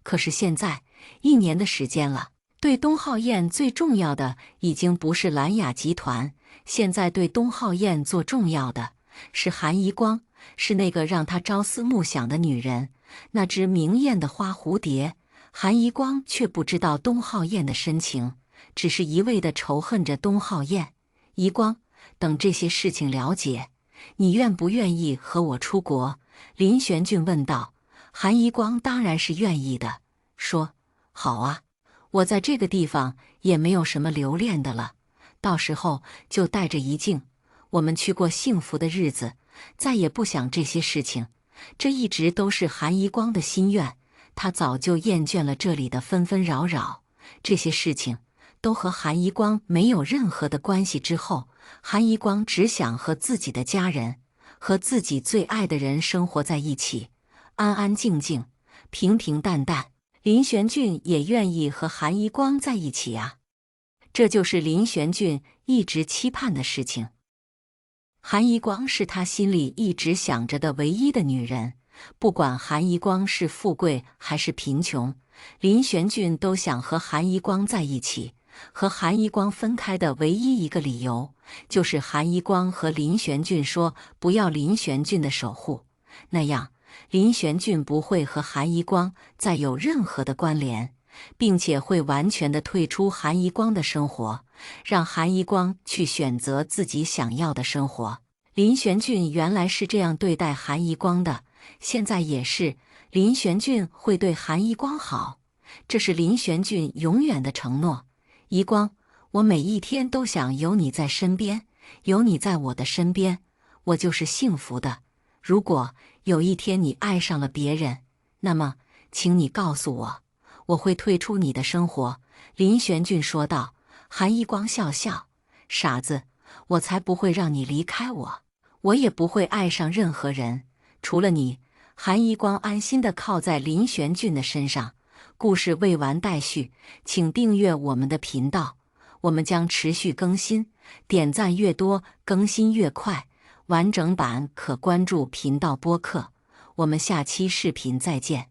可是现在1年的时间了，对东浩燕最重要的已经不是蓝雅集团，现在对东浩燕做重要的是韩一光，是那个让他朝思暮想的女人，那只明艳的花蝴蝶。韩一光却不知道东浩燕的深情，只是一味地仇恨着东浩燕。一光，等这些事情了解，你愿不愿意和我出国？林玄俊问道。韩一光当然是愿意的，说：“好啊，我在这个地方也没有什么留恋的了，到时候就带着怡静，我们去过幸福的日子，再也不想这些事情。”这一直都是韩一光的心愿，他早就厌倦了这里的纷纷扰扰，这些事情都和韩一光没有任何的关系。之后，韩一光只想和自己的家人，和自己最爱的人生活在一起，安安静静，平平淡淡。林玄俊也愿意和韩一光在一起啊，这就是林玄俊一直期盼的事情。韩一光是他心里一直想着的唯一的女人，不管韩一光是富贵还是贫穷，林玄俊都想和韩一光在一起。和韩一光分开的唯一一个理由，就是韩一光和林玄俊说不要林玄俊的守护，那样林玄俊不会和韩一光再有任何的关联，并且会完全的退出韩一光的生活，让韩一光去选择自己想要的生活。林玄俊原来是这样对待韩一光的，现在也是。林玄俊会对韩一光好，这是林玄俊永远的承诺。一光，我每一天都想有你在身边，有你在我的身边，我就是幸福的。如果有一天你爱上了别人，那么，请你告诉我，我会退出你的生活。”林玄俊说道。韩一光笑笑：“傻子，我才不会让你离开我，我也不会爱上任何人，除了你。”韩一光安心地靠在林玄俊的身上。故事未完待续，请订阅我们的频道，我们将持续更新，点赞越多，更新越快。完整版可关注频道播客。我们下期视频再见。